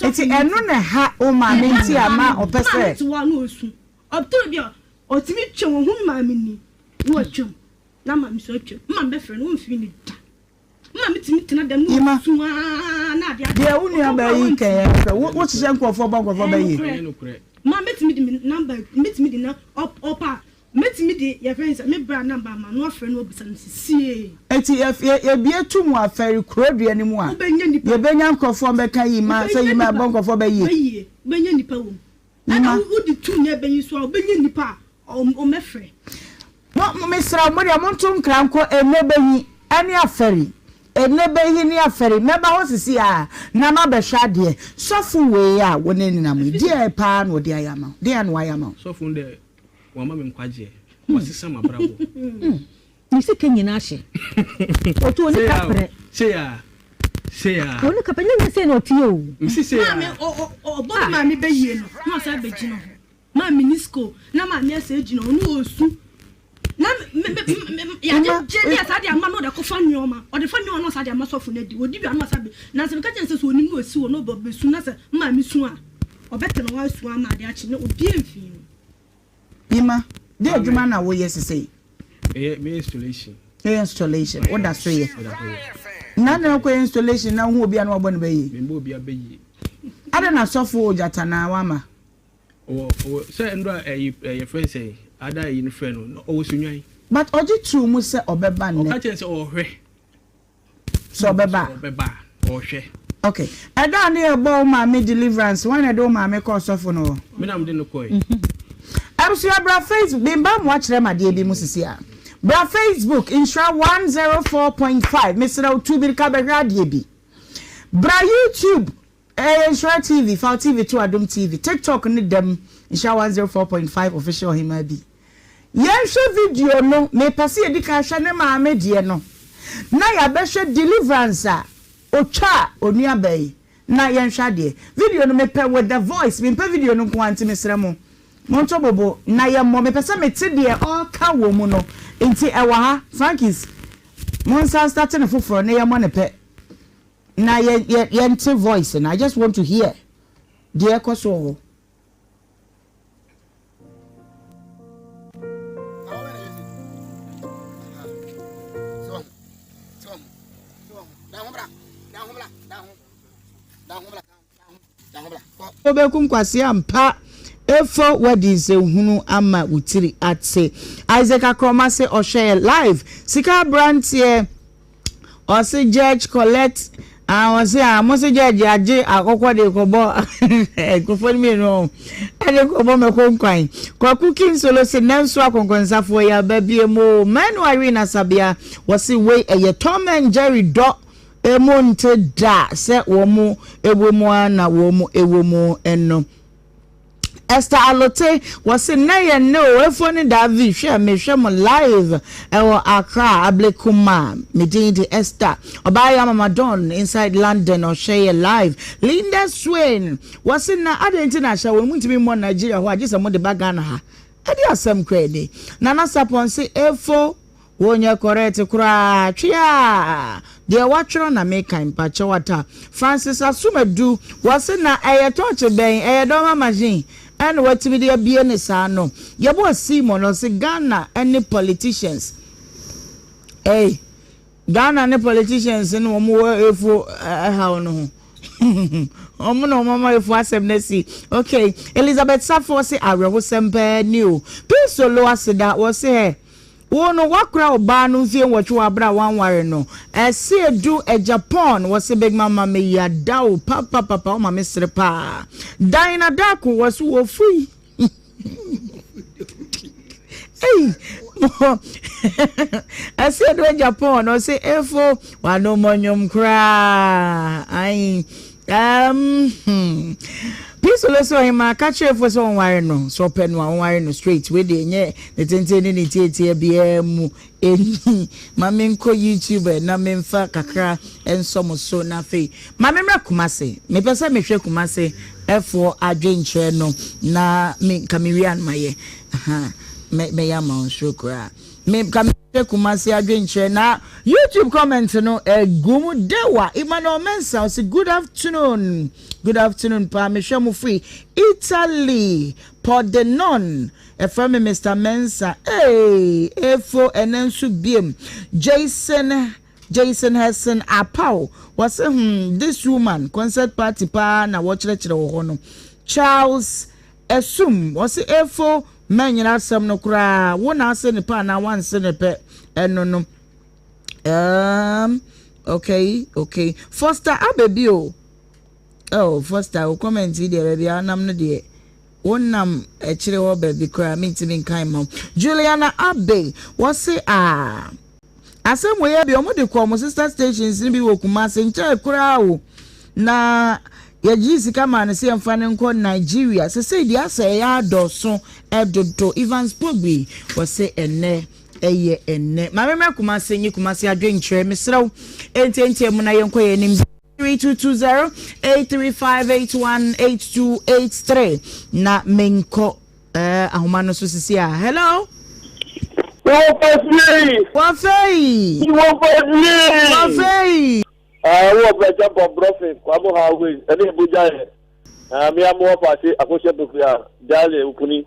eti eno na ha o ma me nti ama opese ti wa no osu obto bia otimi twe wo hu ma me ni wo twe na ma mi so twe ma be fre no mfi ni da ma mi timi tena da no osu na dia de unu abayi ke wo chise nkofo ba nkofo bayi ma metimi di number metimi di na opa metimi di your friends me bra number ma no fre no obisa nsisie eti e bie tu mu aferi krodua ni mu a ye benya nkofo beka yi ma say yi ma bon nkofo bayi benya nipa wo ana wo di tu nya benyi so benya nipa o mefre mo mesra mo dia mo ntum kranko ene beyi ani aferi ene beyi ni aferi meba ho sisi a na ma be hwa de sofu we a woni ni na mo die pa na odi ayama de an wa ayama sofu de wa ma me nkwaje wasisa mabrabo ni se kenyina ahye o to ni kapre se ya o ni kapre ni se no tio si se ya ma me o bo ma me beyi no ma sa be gino ma minisco na ma me ase gino no osu na ya je dia sa dia ma no de ko fa nyoma o de fa nyoma no sa dia ma sofu na di odi bia no sa be na se ka chense so oni no osi wo no bo be su na se ma mi su a o bete no wa su ama de achi na obi emfi Ima de adwuma na wo yes say me installation what that say na na ko installation na hu obi an wo bo ne bayi me obi abayi ada na sofu ojata na wama say ndo your friend say ada yin friend no o sunwan but oji true mu say obeba ne o ka chense o hwe so obeba o hwe okay ada na e bo ma me deliverance when e do ma me call sofu no me na me de no koi Abusua bra Facebook bimba mo akere ma de bi mu sisi a bra Facebook Nhyira 104.5 Mr. Otubi ka be radio bi bra YouTube Nhyira TV Fall TV to Adom TV TikTok ni dem Nhyira 104.5 official Ohemaa bi yenhwe video no me pese edika hwe ne ma me de no na ya be hwe deliverance a otwa onua bai na yenhwe de video no me pe with the voice me pe video no ko anti mesra mo Monto bobo na ye mo me pesa me ti de all ka wo mu no enti e wa ha Frankis monsa start na foforo na ye mo ne pe na ye enti voice and I just want to hear the echo so obekum kwase ampa efo weddings ehunu ama utiri atse Isaac Akroma se ohwe live sika brand here o se Judge collect o se mo se Judge age akokọ de kobo ekofo ni no ade kobo me konkwan kwa cooking solo se nanso akonkonsafo ya babie mo manu arena sabia wo se we eye Tom and Jerry do emonte da se wo mo ewo mo na wo mo ewo mo enno Esther Alote was in Naya no efoni David share me share mo live ewo Accra Ablekuma medindi Esther Obaya Mama Don inside London or share live Linda Swain was in na adentina sha we muntimi mo Nigeria ho agisa mo de bagana ha ade asem kwede Nana Sapon say efo wonya correct kura twa de watchro na make impact wata Francis Asumedu was in na torch ben doma machine and what to be there be any sano. You boy Simon or say Ghana any politicians. Hey, Ghana any politicians and no more if how no. No mama if was okay. Elizabeth Safo say I will sempe new. Peace so low as that was say. Wono wakra oba no fie watwe abra wan ware no ese do e Japan was big mama me ya dawo papa o mama sere pa Dina Daku was wo free hey ese do Japan no say efo wa no monyom kra ai Peace also Ohemaa catch for so wire no so pen no wire no straight we dey nye the tenteni ni tie bia mu eni mame nko YouTube na memfa kakra enso mo so na fe mame mra kumase me pese me hwe kumase efo adwenche no na me kamirian maye aha me ya ma onsukura me come kumasi adwenche na YouTube comment no gumu dewa Emmanuel Mensa say good afternoon pa me hwe mu free Italy Pordenon from Mr. Mensa efo enensu biem Jason Hassan Apau was this woman concert party pa na watchere wo no Charles Esum was efo manyina sam no kura wona ase ne pa na wan se ne pe eno no okay Foster abebio Foster o comment there baby anam no de wonam ekire wo baby kura mintimi kan mom Juliana Abe was asem we bi omo de ko mo sister stations ni bi wo kuma se nche kura o na yaji sika man se mfa ne nko Nigeria se say dia se ya doso edodo Evans Pogbi was say ene eye ene ma me kuma se nyi kuma se adwenkyere mesrew enti mu na yenko ye nim 3220-83581-8283 na menko ahoma no so sisi a hello Wafei wo beja for brofin kwamo highway ene buja mi amu party akoshe bukria dale ukuni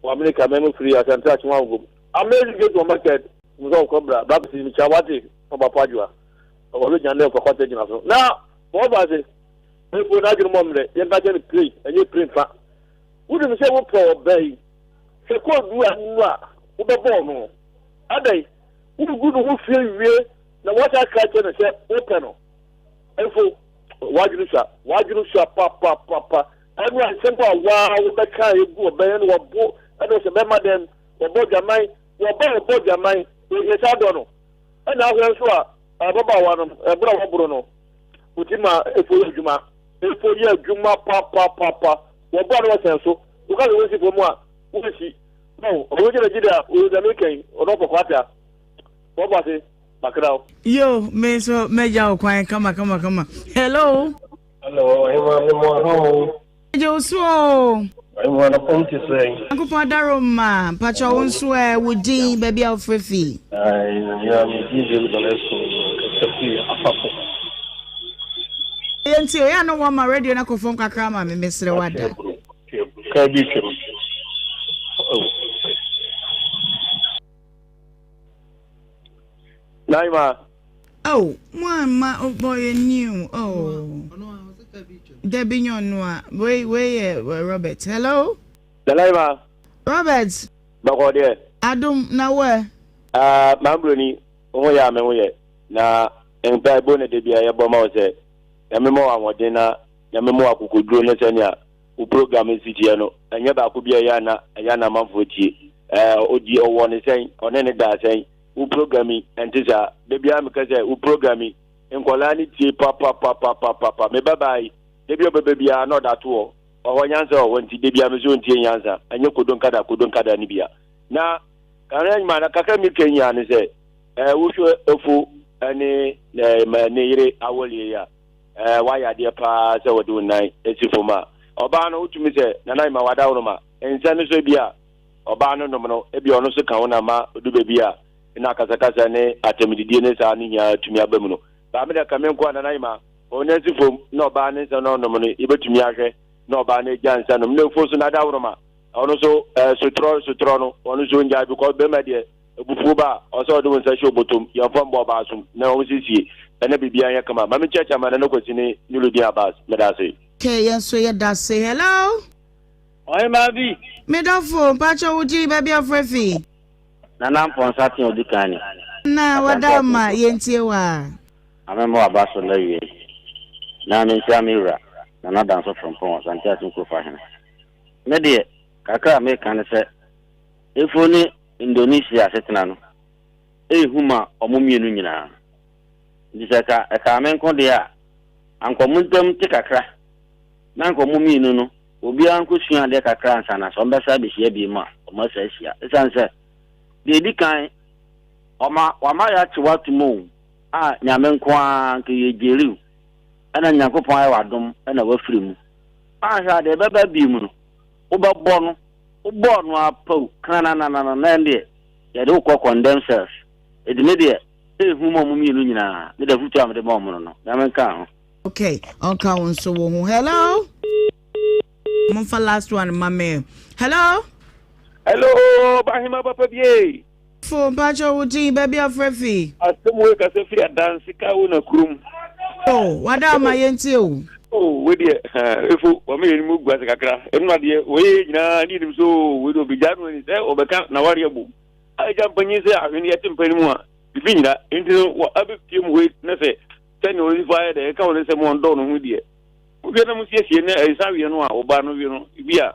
wa America memo free asante achwa ngo amazing go to market muzo kobra babsi mi chawati oba pajwa obo jande ko kwate jina so na wo ba se e ko na jinu momre ye ba je play enye print fa wudu mi se wo pro bay se ko du anu a wo be bo no adai wudu gudu wo fie wie na water catch na se open no efo wajuru sha papa anu a simple wa wo be kai egu oben no wo bo anu se be madam wo bo jamai ye sa do no na ahwe so a baba wa no bra wo bro no utima efo ye adwuma papa wo bo no sen so wo ka wo si fo mu a wo si no o je Nigeria o da mekan o no pokwata wo ba se bakrao yo me so meja o kwan kama hello Ohemaa Joshua I want to come to say. Uncle Padaroma, Pacha Onsu, Woody, baby of Fifi. I am indeed the Until I know what my radio and I go from Kakrama, Mr. Wada. Naima. Oh, my boy, new. Debbie Nyonwa. Wait, Robert. Hello? Naima. Robert. Bakode. Adum, na where? Mambruni, Oya Memoye. Na, Empire Bonnet de Bia Bomose. Yamemo Awadena, Yamemo Akukudro Nesania, who program in Citiano, and Yaba Kubia Yana Manfoti, Odi or one is saying, on any da saying, who programming, and Tisa, baby Amikaze, who programming, and Kolani papa, me bye. Debi baby are not at all. Or one answer when Debi Amazon Tianza, and you couldn't kada Nibia. Now, Karen man, a Kakami Kenyan is a Wushu Ofu, and Nere Awalia. Why are dear pa so doing night, Esifoma? Obano to me say, Nanaima Wadauroma, and Sanisabia, Obano Nomino, Ebionosa Kaunama, Dubebia, and Akasakasane, Atemidines, Ania to me Abemuno. Bamida Kamenko and Naima. Onesifom no banes no nomoni ibetumi ahwe no bane jansa no no fosu na dawroma ono so sutro no ono so nja because be mede ebufu ba oso do nsa hwe botom yefom bo ba asum na o sisi ene bibia ya kama mami checha ma na kwesini nyuludi abas medase okay yenso ye dase hello Ohemaa bi medafo pacha uji baby afrefi na namponsa tin odikani na wadama yentiewa amemo abaso na wie na Nhyira na na dance from Pons and Tiatin Kofa. Me de kakra me kan se efoni Indonesia setena no huma omomienu nyina disaka aka men ko de a ankomuntam ti kakra na ankomumienu no obi anko sua de kakra ansa na so mbesa be hia bi ma o ma sa hia esanse de di kan wama ya chiwatumu a nyame nko an ke yejeriu ana Nyankopon ayi wadom ana wafiri mu ahwa de beba bi mu no wo bebo no wo bo no apau kana na nde ya do ko condemn self e de me de e hu mo mu mienu nyina me da futu amde mo mo no na men ka ho okay onka won so wo hu hello mon fa last one mama hello bahima papa bie fo bajo wudi baby afrefi asemu ka se fi dance ka wo na kurum wada ma yenti we de efu o me ni mu gwa se kakra enu na de we nyina ni dim so we do bijanu ni se obeka na wari abu aja panyi se ahweni yatim pani mu a bibi nyina enti wo abepie mu we na se tani o ni fa de ka wo se mo ndo no hu de wo bi na mu siesie na esa wi no a oba no wi no bi a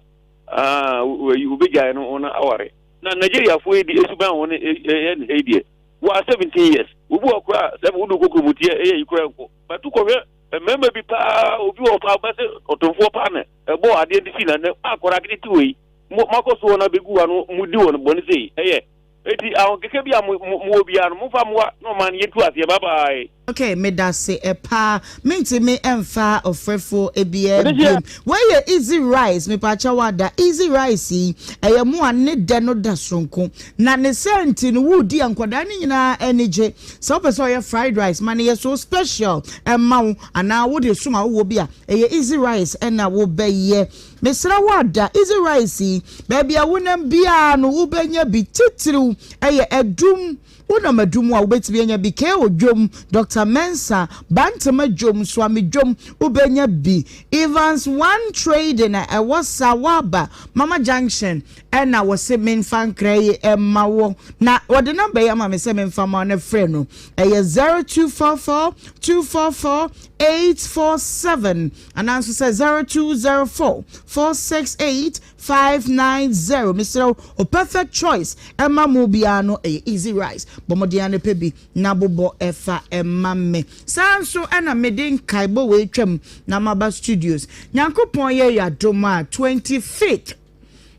we beja no ona aware na Nigeria fo edi esuban won e die wa 17 years wo bu okra se wo do kokromutie e yikora nko batu ko member bi pa obi o pa ba se otonfo pa na e bo ade di fi na akora kiti tuwe makoso na begu anu mudi won boni sei eye eti awon keke bi mu obi anu mu fa mu no man yetu ase bye bye. Okay, me da se epa minti me emfa ofrefo ebie game where easy rice me pa cha wada easy rice eye mu ane de no da sonko na ne senti no wudi ankwada ni nyina enije so person ye fried rice man ye so special emma ana wo de suma wo bi a eye easy rice na wo be ye mesra wada easy rice baby a wonam bia no wo benya bi titiriw eye edum una madumu a ubetimi enya bi ke odwom Dr. Mensa bantama dwom swami dwom ubenya bi Evans one trade na ewasa waba Mama Junction ena wose menfa kreye emawo na wode number ya mama se menfa ma na frɛ no eye 0244 244 847 and also say 0204 468 590 Mr. O perfect choice Emma Mobiano easy rice bomodiane pebi na bobo efa emma me sanso ena medin kaibo we twam na maba studios nyankopon ye yadoma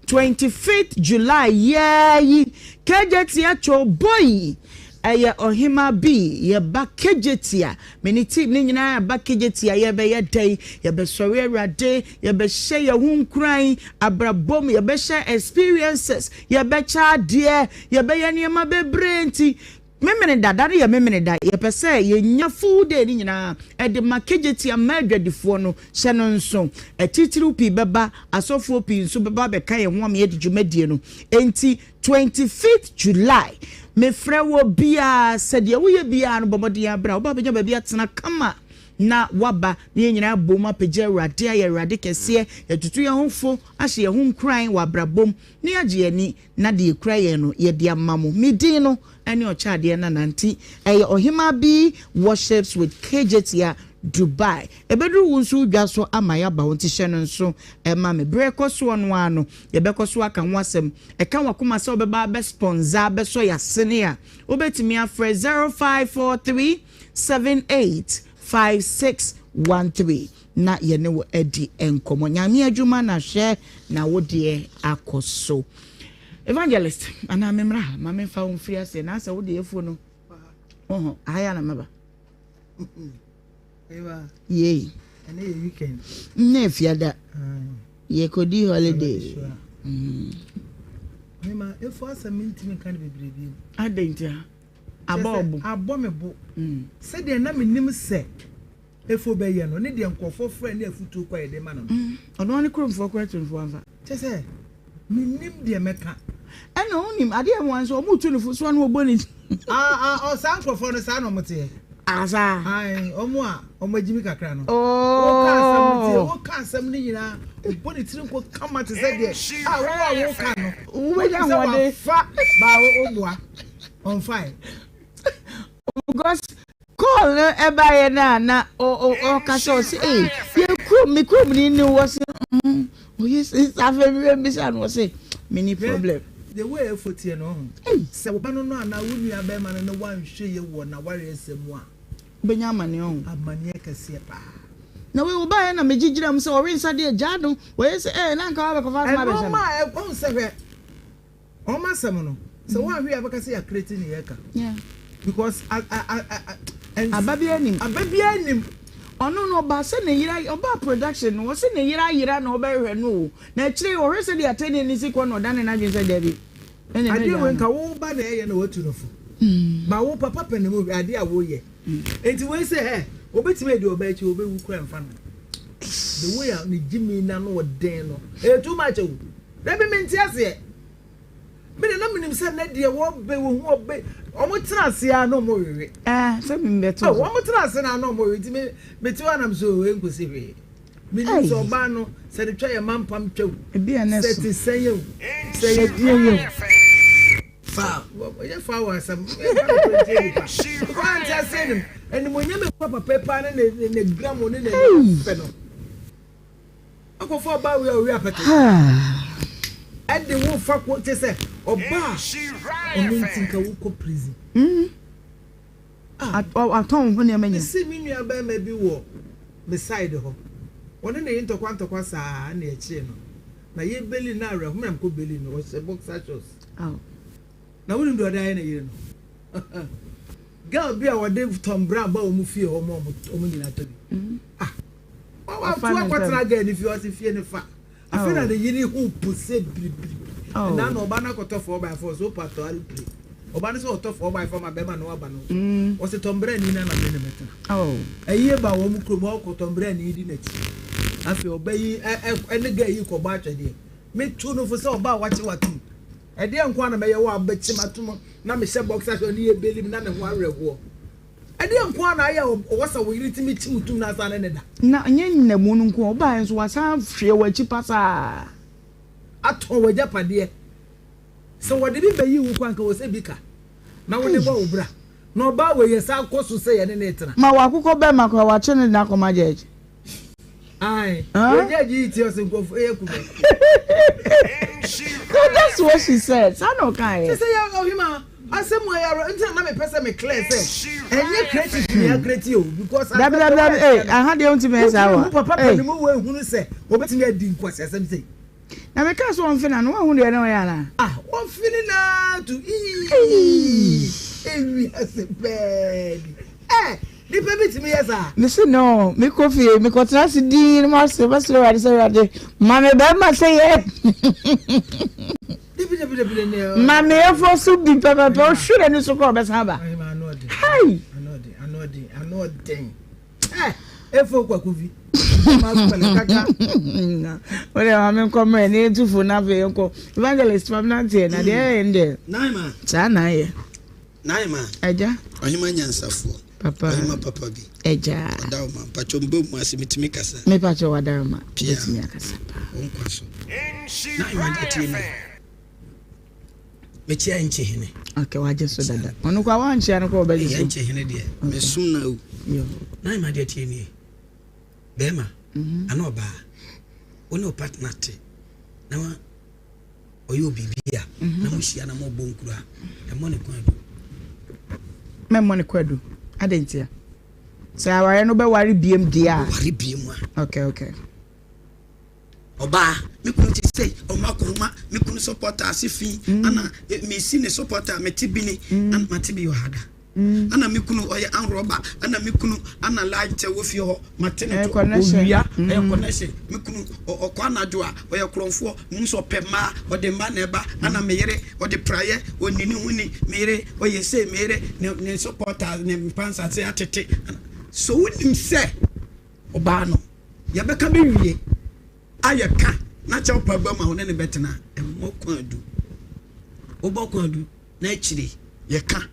25th July ye kejeti acho boy eye Ohemaa B ye bakejetia many team ni nyina ya bakejetia ye be ye day ye be sori awrade ye be hye ye hu nkran abrabom ye be share experiences ye be cha de ye be ye niema bebre nti memene dada ye memene da ye pese ye nya full day ni nyina e de makejetia madwadifo no hye no nso etitiru pi beba asofo pi nso beba be ka ye ho am ye de dwumadie no enti 25th July me frewo bia said wo ye bia no bomode ya bra wo ba benya ba bia tena kama na waba ne nyina boma pege awrade ya awrade kese ya tutu ya homfo ahye ya hom kran wa brabom ne age ani na de kra ye no ye de amamo midin no ene o chade na nanti eye Ohemaa B worships with KJT Dubai ebedu wunsu dwaso amaya ba wonti hye no nso ema me brekoso no ano ye bekoso aka ho asem e kan wakoma se obeba be sponsor be so yasene a obetimi afre 0543 785613 na ye ne wo edi enkomo nyame adwuma na hye na wo de akoso evangelist ana memra ma me fa won free ase na asa wo de efo no aya na maba Yay. And a weekend. Nefiada. Ye could do holiday. If was a minting can be brave. I didn't. A abominable. Said the name say. If obey no need them call for friend if you took quiet the man. On one crumb for question for one. Just say, me name the America. I know him. I didn't want so much to the first one who bonnet. Oh, sound for the son of Mattia. Asa ai omo jimi kakra no o ka asem ni nyina o body tin ko kama te say there wo ka no wo ya wode fa ba wo bua on fine because call e ba ye na o ka so say ye krom ni wo say o yes afemi mi say no say mini problem the way for tie no se wo ba no na wunu ya be ma no wan hwe ye wo na ware asemu a benya amane on amane kase pa na we wo ba na megigira mu se o rinsa de jado we say na nka wa be ko fa ma be se ma e kon se hwe o ma sem no se wo ahwe ya be kase ya create ni ye ka yeah because ababia nim ono no ba se na yira oba production no se na yira na oba hwe no na chire o hwe se de atene ni sikwo no dan na dwen se David ade we nka wo ba na eye na watu no fo ma wo papa panimu ade a wo ye enti we say he obetime de obachi obewu kura mfa no the way ni Jimmy na no den no too much o da be menti ase me na minim say na de wo be wo hu obe omo trase a no mo wewe say me beto omo trase na no mo wewe ti me ti wa na so we nkosi we me ni so ba no say de twa ye mampam twa e bia na so say ye fa ye fa wa sam kwanta say and mo nyame papa pepa na ne gram ne ne fe no akofo ba we apete and the wo fa ko te say oba o min tinka wo ko prison aton ho ne amanya si mi nua ba ma bi wo me side ho woni ne ntokwa saa na e chi no na ye beli na re ho me ko beli no wo se boxer shorts na woni ndo da ye na ye no girl be our Dave Tom Brown ba o mu fie o mo nyina to bi wa tu akwatra ga ni fie o se fie ne fa afina de yiri hu pose bribri na no ba na koto 4x4 so pato ali play oba ne so to 4x4 ma be ma no aba no o se Tom Brown ni na na me ne meta ayi ba wo mu krom o ko Tom Brown ni di na ti afi obayi ene ga yi ko ba twede me tu no fo se oba wache watu ede enko na meye wo abachi matom na me she boxer so ni ebelim na ne ho awerego ede enko na aya o wasa wo yiri timi chimutum na asa ne da na nye nna mu no nko oba enso wasa hwe wachi pasa aton waja pade so wode bi bayi wo kwanka wo se bika na wo ne ba wo bra na oba we yesa koso se ye ne ne tena ma wa akukọ be makọ wa che ne na kọma jeje ai ojeji ti o se nkofo ekube that's what she said. I know kai. She say ya Ohemaa, asemo ya until na me pese me clear say. Enye creative me creative because I had the only me say wa. Papa panimu we hunu say obetimi adi nkwase asem say. Na me ka so on fina no hunu de na ya na. Won fini na to ewi asebed. Di baby to me yesa. Listen no, me coffee, me ko trans di ma se ba se wa de. Ma me ba ma say ye. Ma me e for so bi papa o sure ni so ko be sa ba. I know thing. E fo kwa kuvi. Ma ko le kaka. Ore ma me ko me ni tufu na fe ko. Evangelist from Nancy na de ende. Naima. Cha na ye. Naima. Aja. Ohemaa nyansafo. Papa. Ohemaa papa bi. Eja. Adauma pacho mbo mu asimitimi kasa. Me pacho wadarma. Mitimi akasa. Onkwaso. Naima de tie me chia nche hene. Okay, waje so dada. Onu kwa wanchi ano ko obeji so. Nche hene de. Me sum na o. Yo. Naima de tie ni. Bema. Ano ba. Ono partner te. Na wa oyo bibia. Na mo hia na mo bonkura. E mo ne kwadu. Me mo ne kwadu. Adentia. So aware no be wari biem dia. Wari biem a. Okay. Oba, me kunu ti say, o makuruma, me kunu supporter asifi, ana me si ne supporter me tibini, ana matibi yo hada. Ana me kunu oye anroba, ana me kunu ana light wo fi ho, matene to owia, connection. Me kunu okwa najo a, oye kronfo, nso pema, o de maneba, ana me yere, o de praye, o nini huni, me yere, oye say me yere, ne supporter ne pansa say atete. So wonim say, oba no, ya beka be wie. Ayeka na cha paba ma hone ne betena emmo kwadu obokwadu na chiri yeka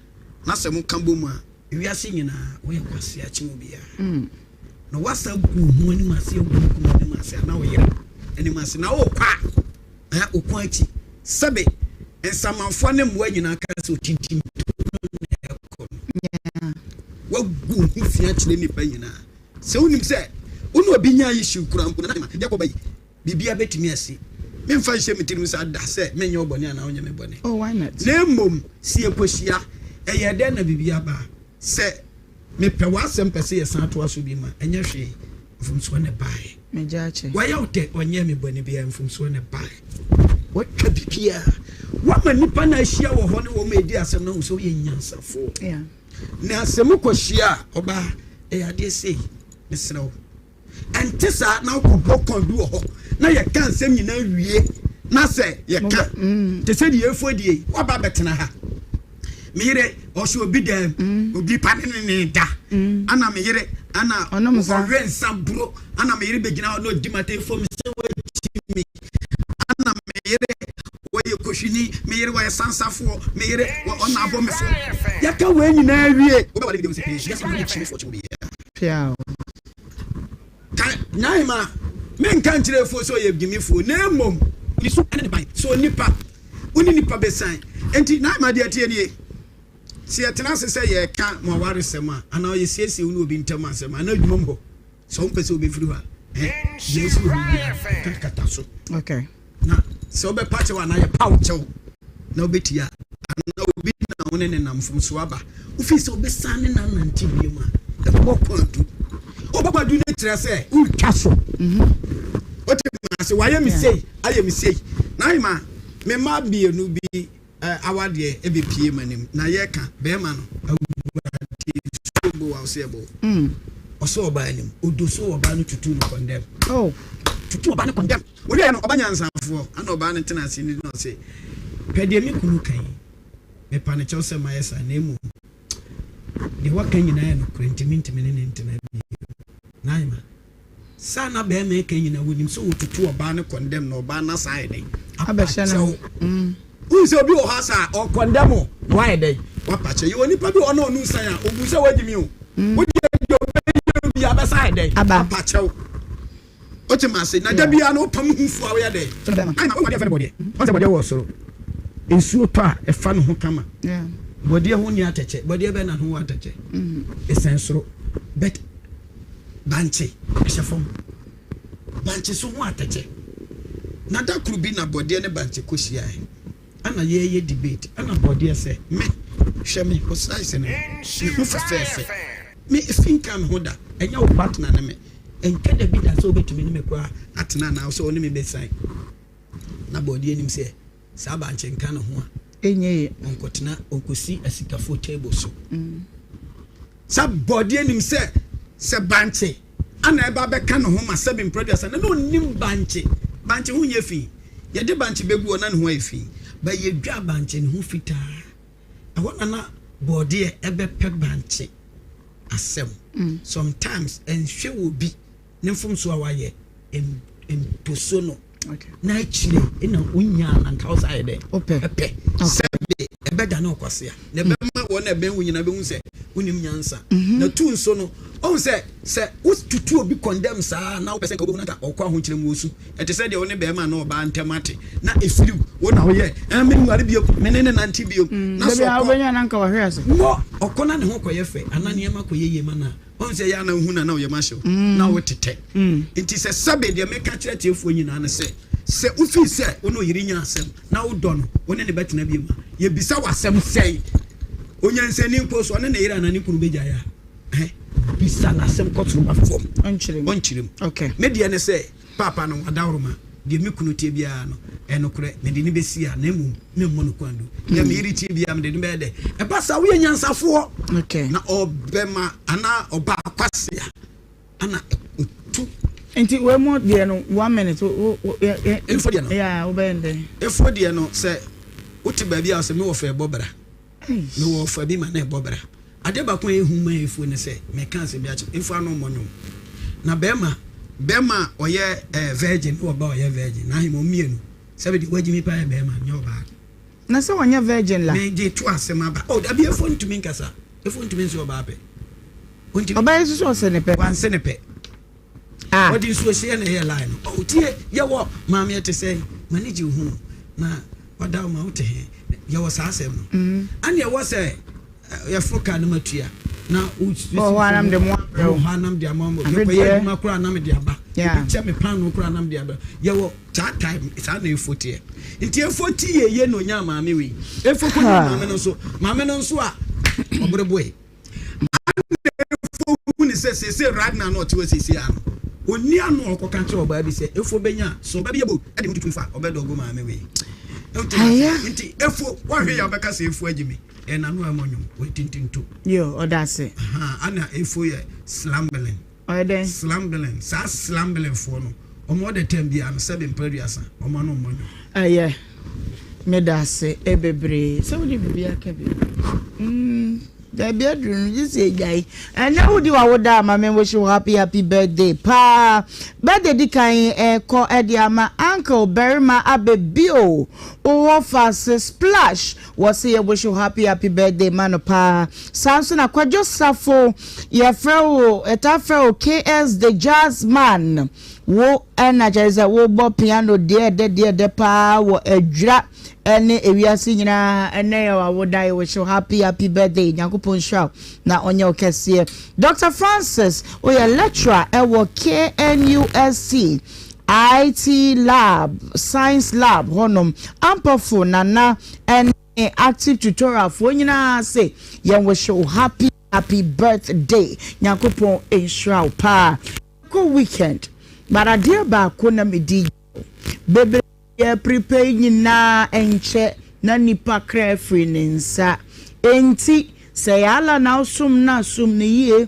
na se mu kambo mu a wiase nyina wo ye kwase a chimo bia no wasa gu mu ni mase gu mu ni mase na wo yere ani mase na wo kwa okwa achi sebe ensamanfo ne mo nyina ka se otintim wo gu hu fia chire ni pa nyina se wonim se onu obi nya yi shukura mpo na yakoba yi bibia betimi asi memfa hye metirim sa da se menye obone ana onye me bone why not nemom si ekohia eye de na bibia ba se me pe wasem pese yesan to aso bi ma enye hwe mfumso ne bae mejache why out onye me bone bia mfumso ne bae wotwa bibia wama nipa na hia wo ho ne wo ma edi asem na so ye nyansafo na asem kohia oba ade sei mesrew antisa na ko bokon du ho na ye kan sem nyina wie na say ye ka te say the efo die wa ba betena ha mire o so obi dem obi panene da ana mire ana oren sambro ana mire begina no dimate fo mi se we timi ana mire we koshini mire we sansafo mire ona abo me fo ya ka we nyina wie o ba wale dem se yes na chimi fo chimi pia Naima, men can't tell for so you give me for name mom. You so anybody so nipa unipa besan. Enti Naima dear TNA. See a tenacity say ye can't more worry sema, and now you say you will be in Tamasema. I know you mumbo. Some person will be through her. Yes, okay. Now, so be patch one I pouch. No bit ya. No bit now and I'm from Swaba. If he's so besanning and TV, the book to. Oh, Papa, do not say, castle. What why am I say? I am say. Naima, me ma be a nubi our dear EBP man, Nayaka, Bearman, I'll say, or so by him, who do so about to two condemn. Oh, to two about condemn. We are no Banyans for, I know Banatana, you not say. Pedemic, me panichosa, my son, name. The work can you know, Quentin internet. Naima sana be make nyina wonim so wotutu oba ne condemn no oba na side abeshana who is obi o hasa or condemn why dey wapache you onipa bi ono nu san a obu se wagimi o wodi bi abaside apache o ti ma se na da bia na opam hunfu awe dey naima o wade body o se body wo soro ensuo pa e fa no ho kama body ho ni atache body be na ho atache esensoro bet Banche, Shafom Banche so what na da krubi na body ne banche kosia ana ye debate ana body say me hwe me ko size ne who fefe me think am hoda enya wo partner na me enka da bi da so betumi ne me kwa atena na so ne me be sign na body enim say sa banche nka ne ho a enye onkotena onkosi asikafo table so sa body enim say se banche ana eba be ka no ho ma seven producer na no nim banche hu ye fi ye de banche begu na no ho afi ba ye dwa banche ne ho fita awona na body ebe pe banche asem sometimes enhwe wo bi ne fom so awaye en posono okay na chire ina unya na nkausa ye de ope sebe ebe da na okwase na be ma wona be wunyina be hu se unim nyansa na tu nso no on se tutu obi condemn sa na wo person ka obi na okwa ho kyerem wosu ete se de woni be ma na oba ntemate na efiri wo na wo ye me nware bio me ne nanti bio na so ko benya na nka wo hwe ase wo okona ne ho koye fe anania ma koye ma na on se ya na hu na wo ye ma hyew na wo tete enti se sabe de me ka kyerɛ tiefuo nyina na se ufi se ono yiri nya asem na wo dɔ no woni ne betena bio ma ye bisa wasem sei onyansani mpo so ne yira na ne kunu beja ya bisa na sem kotru ba fom onchirem okay media ne say papa no adawroma de me kunu tie bia no enokure me de ne besi a na emu me mmono kwando ya me yiri tie bia me de ne be de e pasa wo nyansafo okay na obema ana oba kwase ana tu enti we mo de no 1 minute efo de no yeah wo be ndɛ efo de no say uti ba bia so me wo fe bobra me wo fa bi ma na bobra ade ba ko ehu ma efu ne se me kan se bia efu anu monyo na bema oye virgin wo ba oye virgin na himo mienu sabe di wajimi pa bema nyo ba na se wonya virgin la me je to asema ba o da bi efu ntumi nkasa efu ntumi nso ba pe oba yesu so se ne pe wan se ne pe odi so se na here line o tie ye wo ma me te say manage hu na wada ma wote ye wo sa asem no ane ye wo se ya foka na matua na hanam de mo hanam de amambo ye makura na me de aba che me pan no kura na me de aba ye wo that time it's na efotie nti efotie ye no nya maame we efoko nya maame no so a obreboy efoko ni se right now no to se ano oni ano okoka nche oba bi se efo benya so ba bi ebo e de mututu fa obedo go maame we nti efo wa hwe ya beka se efo agimi na no amonyum we tintinto yo odase ana efo ye slambling oyeden slambling sa slambling fo no omo de tembi an 7 periasa omo no monyo aye medase ebebre so we be aka bi the bedroom you say guy and now do I would ma me wish you happy birthday pa birthday di kan ko ediama uncle Berima abebio o fast splash was say wish you happy birthday man pa Samson akwajo safo ye freo etafreo KS the jazz man wo energize wo bo piano de pa wo adra ene ewiase nyina ene ya wo dai wish you happy birthday Nyankopon show na onye okese Dr. Francis we a lecturer e wo KNUSC IT lab science lab honom ampofo nana and active tutorial for nyina say yen wish you happy birthday Nyankopon ensure pa go weekend but a dear ba ko na me di bebe ye prepare nyina enche na nipa kra free ninsa enti say ala na sum ne ye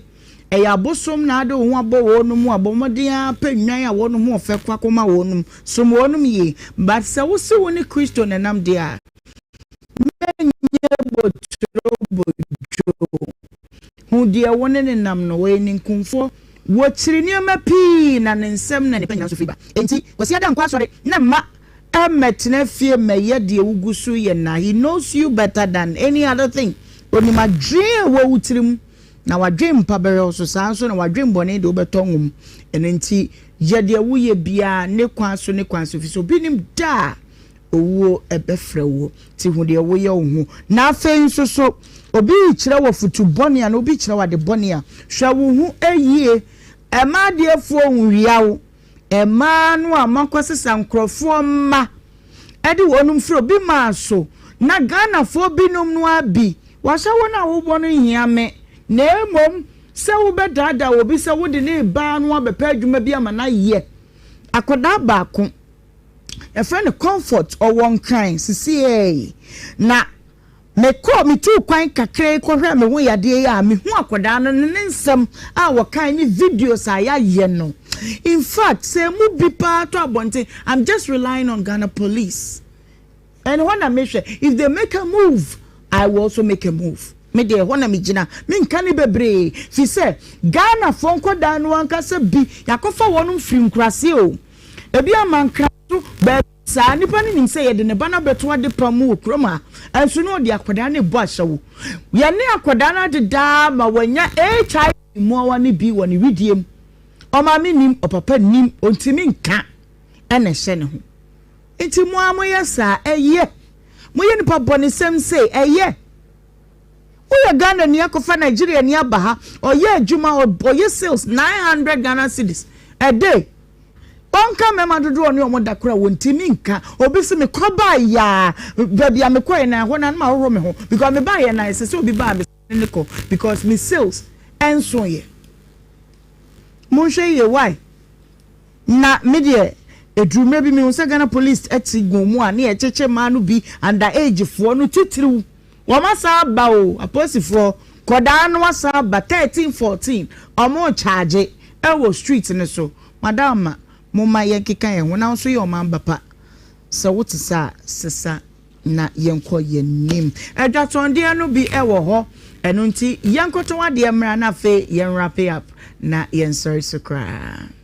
e ya bosom na ade ho abo wonum abomode apanwan a wonum ofe kwakoma wonum sum wonum ye but say wo se woni Kristo nenam de a menye botro bojo hu de woni nenam no we ni nkumfo wo chiri nioma pi na nsem na ne panya so fiba enti wosi ada nkwa sore na ma emetne fie meye de wugusu ye na he knows you better than any other thing oni ma dream wo wutirim na wa dream pabere so sanso na wa dream bone de obetongum enenti ye de wuye bia ne kwan so fi so binim da owo ebefre wo ti hu de wo ye ohu na afen so obi kire wo futu bone na obi kire wa de bone a hwa wo hu eyie ema de afu ohunwiawo ema no amakwasesa nkrofo ma edi wonum fro bi ma so na Ghana fo binum no abi wahye wona wo bono hia me na emom se wo bedada wo bi se wo de ne ba no abepa adwuma bi ama na ye akoda ba ko e friend comfort or one kind sisi na me ko mi tu kwan kakre ko hwe me wo yade ya me hu akoda no ne nsem a wo kan ni videos a ya ye no in fact say mu bi pa to abonte I'm just relying on Ghana police and when I make sure if they make a move I will also make a move me dey when me gina me nka ni bebre fi say Ghana fonko dan no anka se bi yakofa wonum frim krase o ebi amanka to be sa nipa ni nim say ye de ne bana beto ade pamu kroma enso no de akoda ne bo ahyewo ye ne akoda na de da ma wanya HIV mo wani bi woni widiem o ma me nim o papa nim ontimi nka ene hye ne ho enti mo amoye sa eye mo ye nipa boni sem say eye we Ghana ni akofa Nigeria ni abaha oye adwuma oye sales 900 Ghana cedis a day onka mema dodo oni omoda kura wontimi nka obi se me koba ya bia me koye na ho na ma horo me ho because me ba ye na se obi ba me niko because me sales enso ye monhwe ye why na media edrume bi me unsa Ghana police eti gomu a na ye cheche ma no bi under age fo no titiriw wamasa ba o aposifo koda no wasa ba 13 14 omo charge e wo street ne so madam mumma yenkeka ye wona so ye omamba pa so wotisa sesa na yenko yenim edwatonde no bi e wo ho eno nti yenkoto wade mra na fe yen wrap up na yen sorry so kra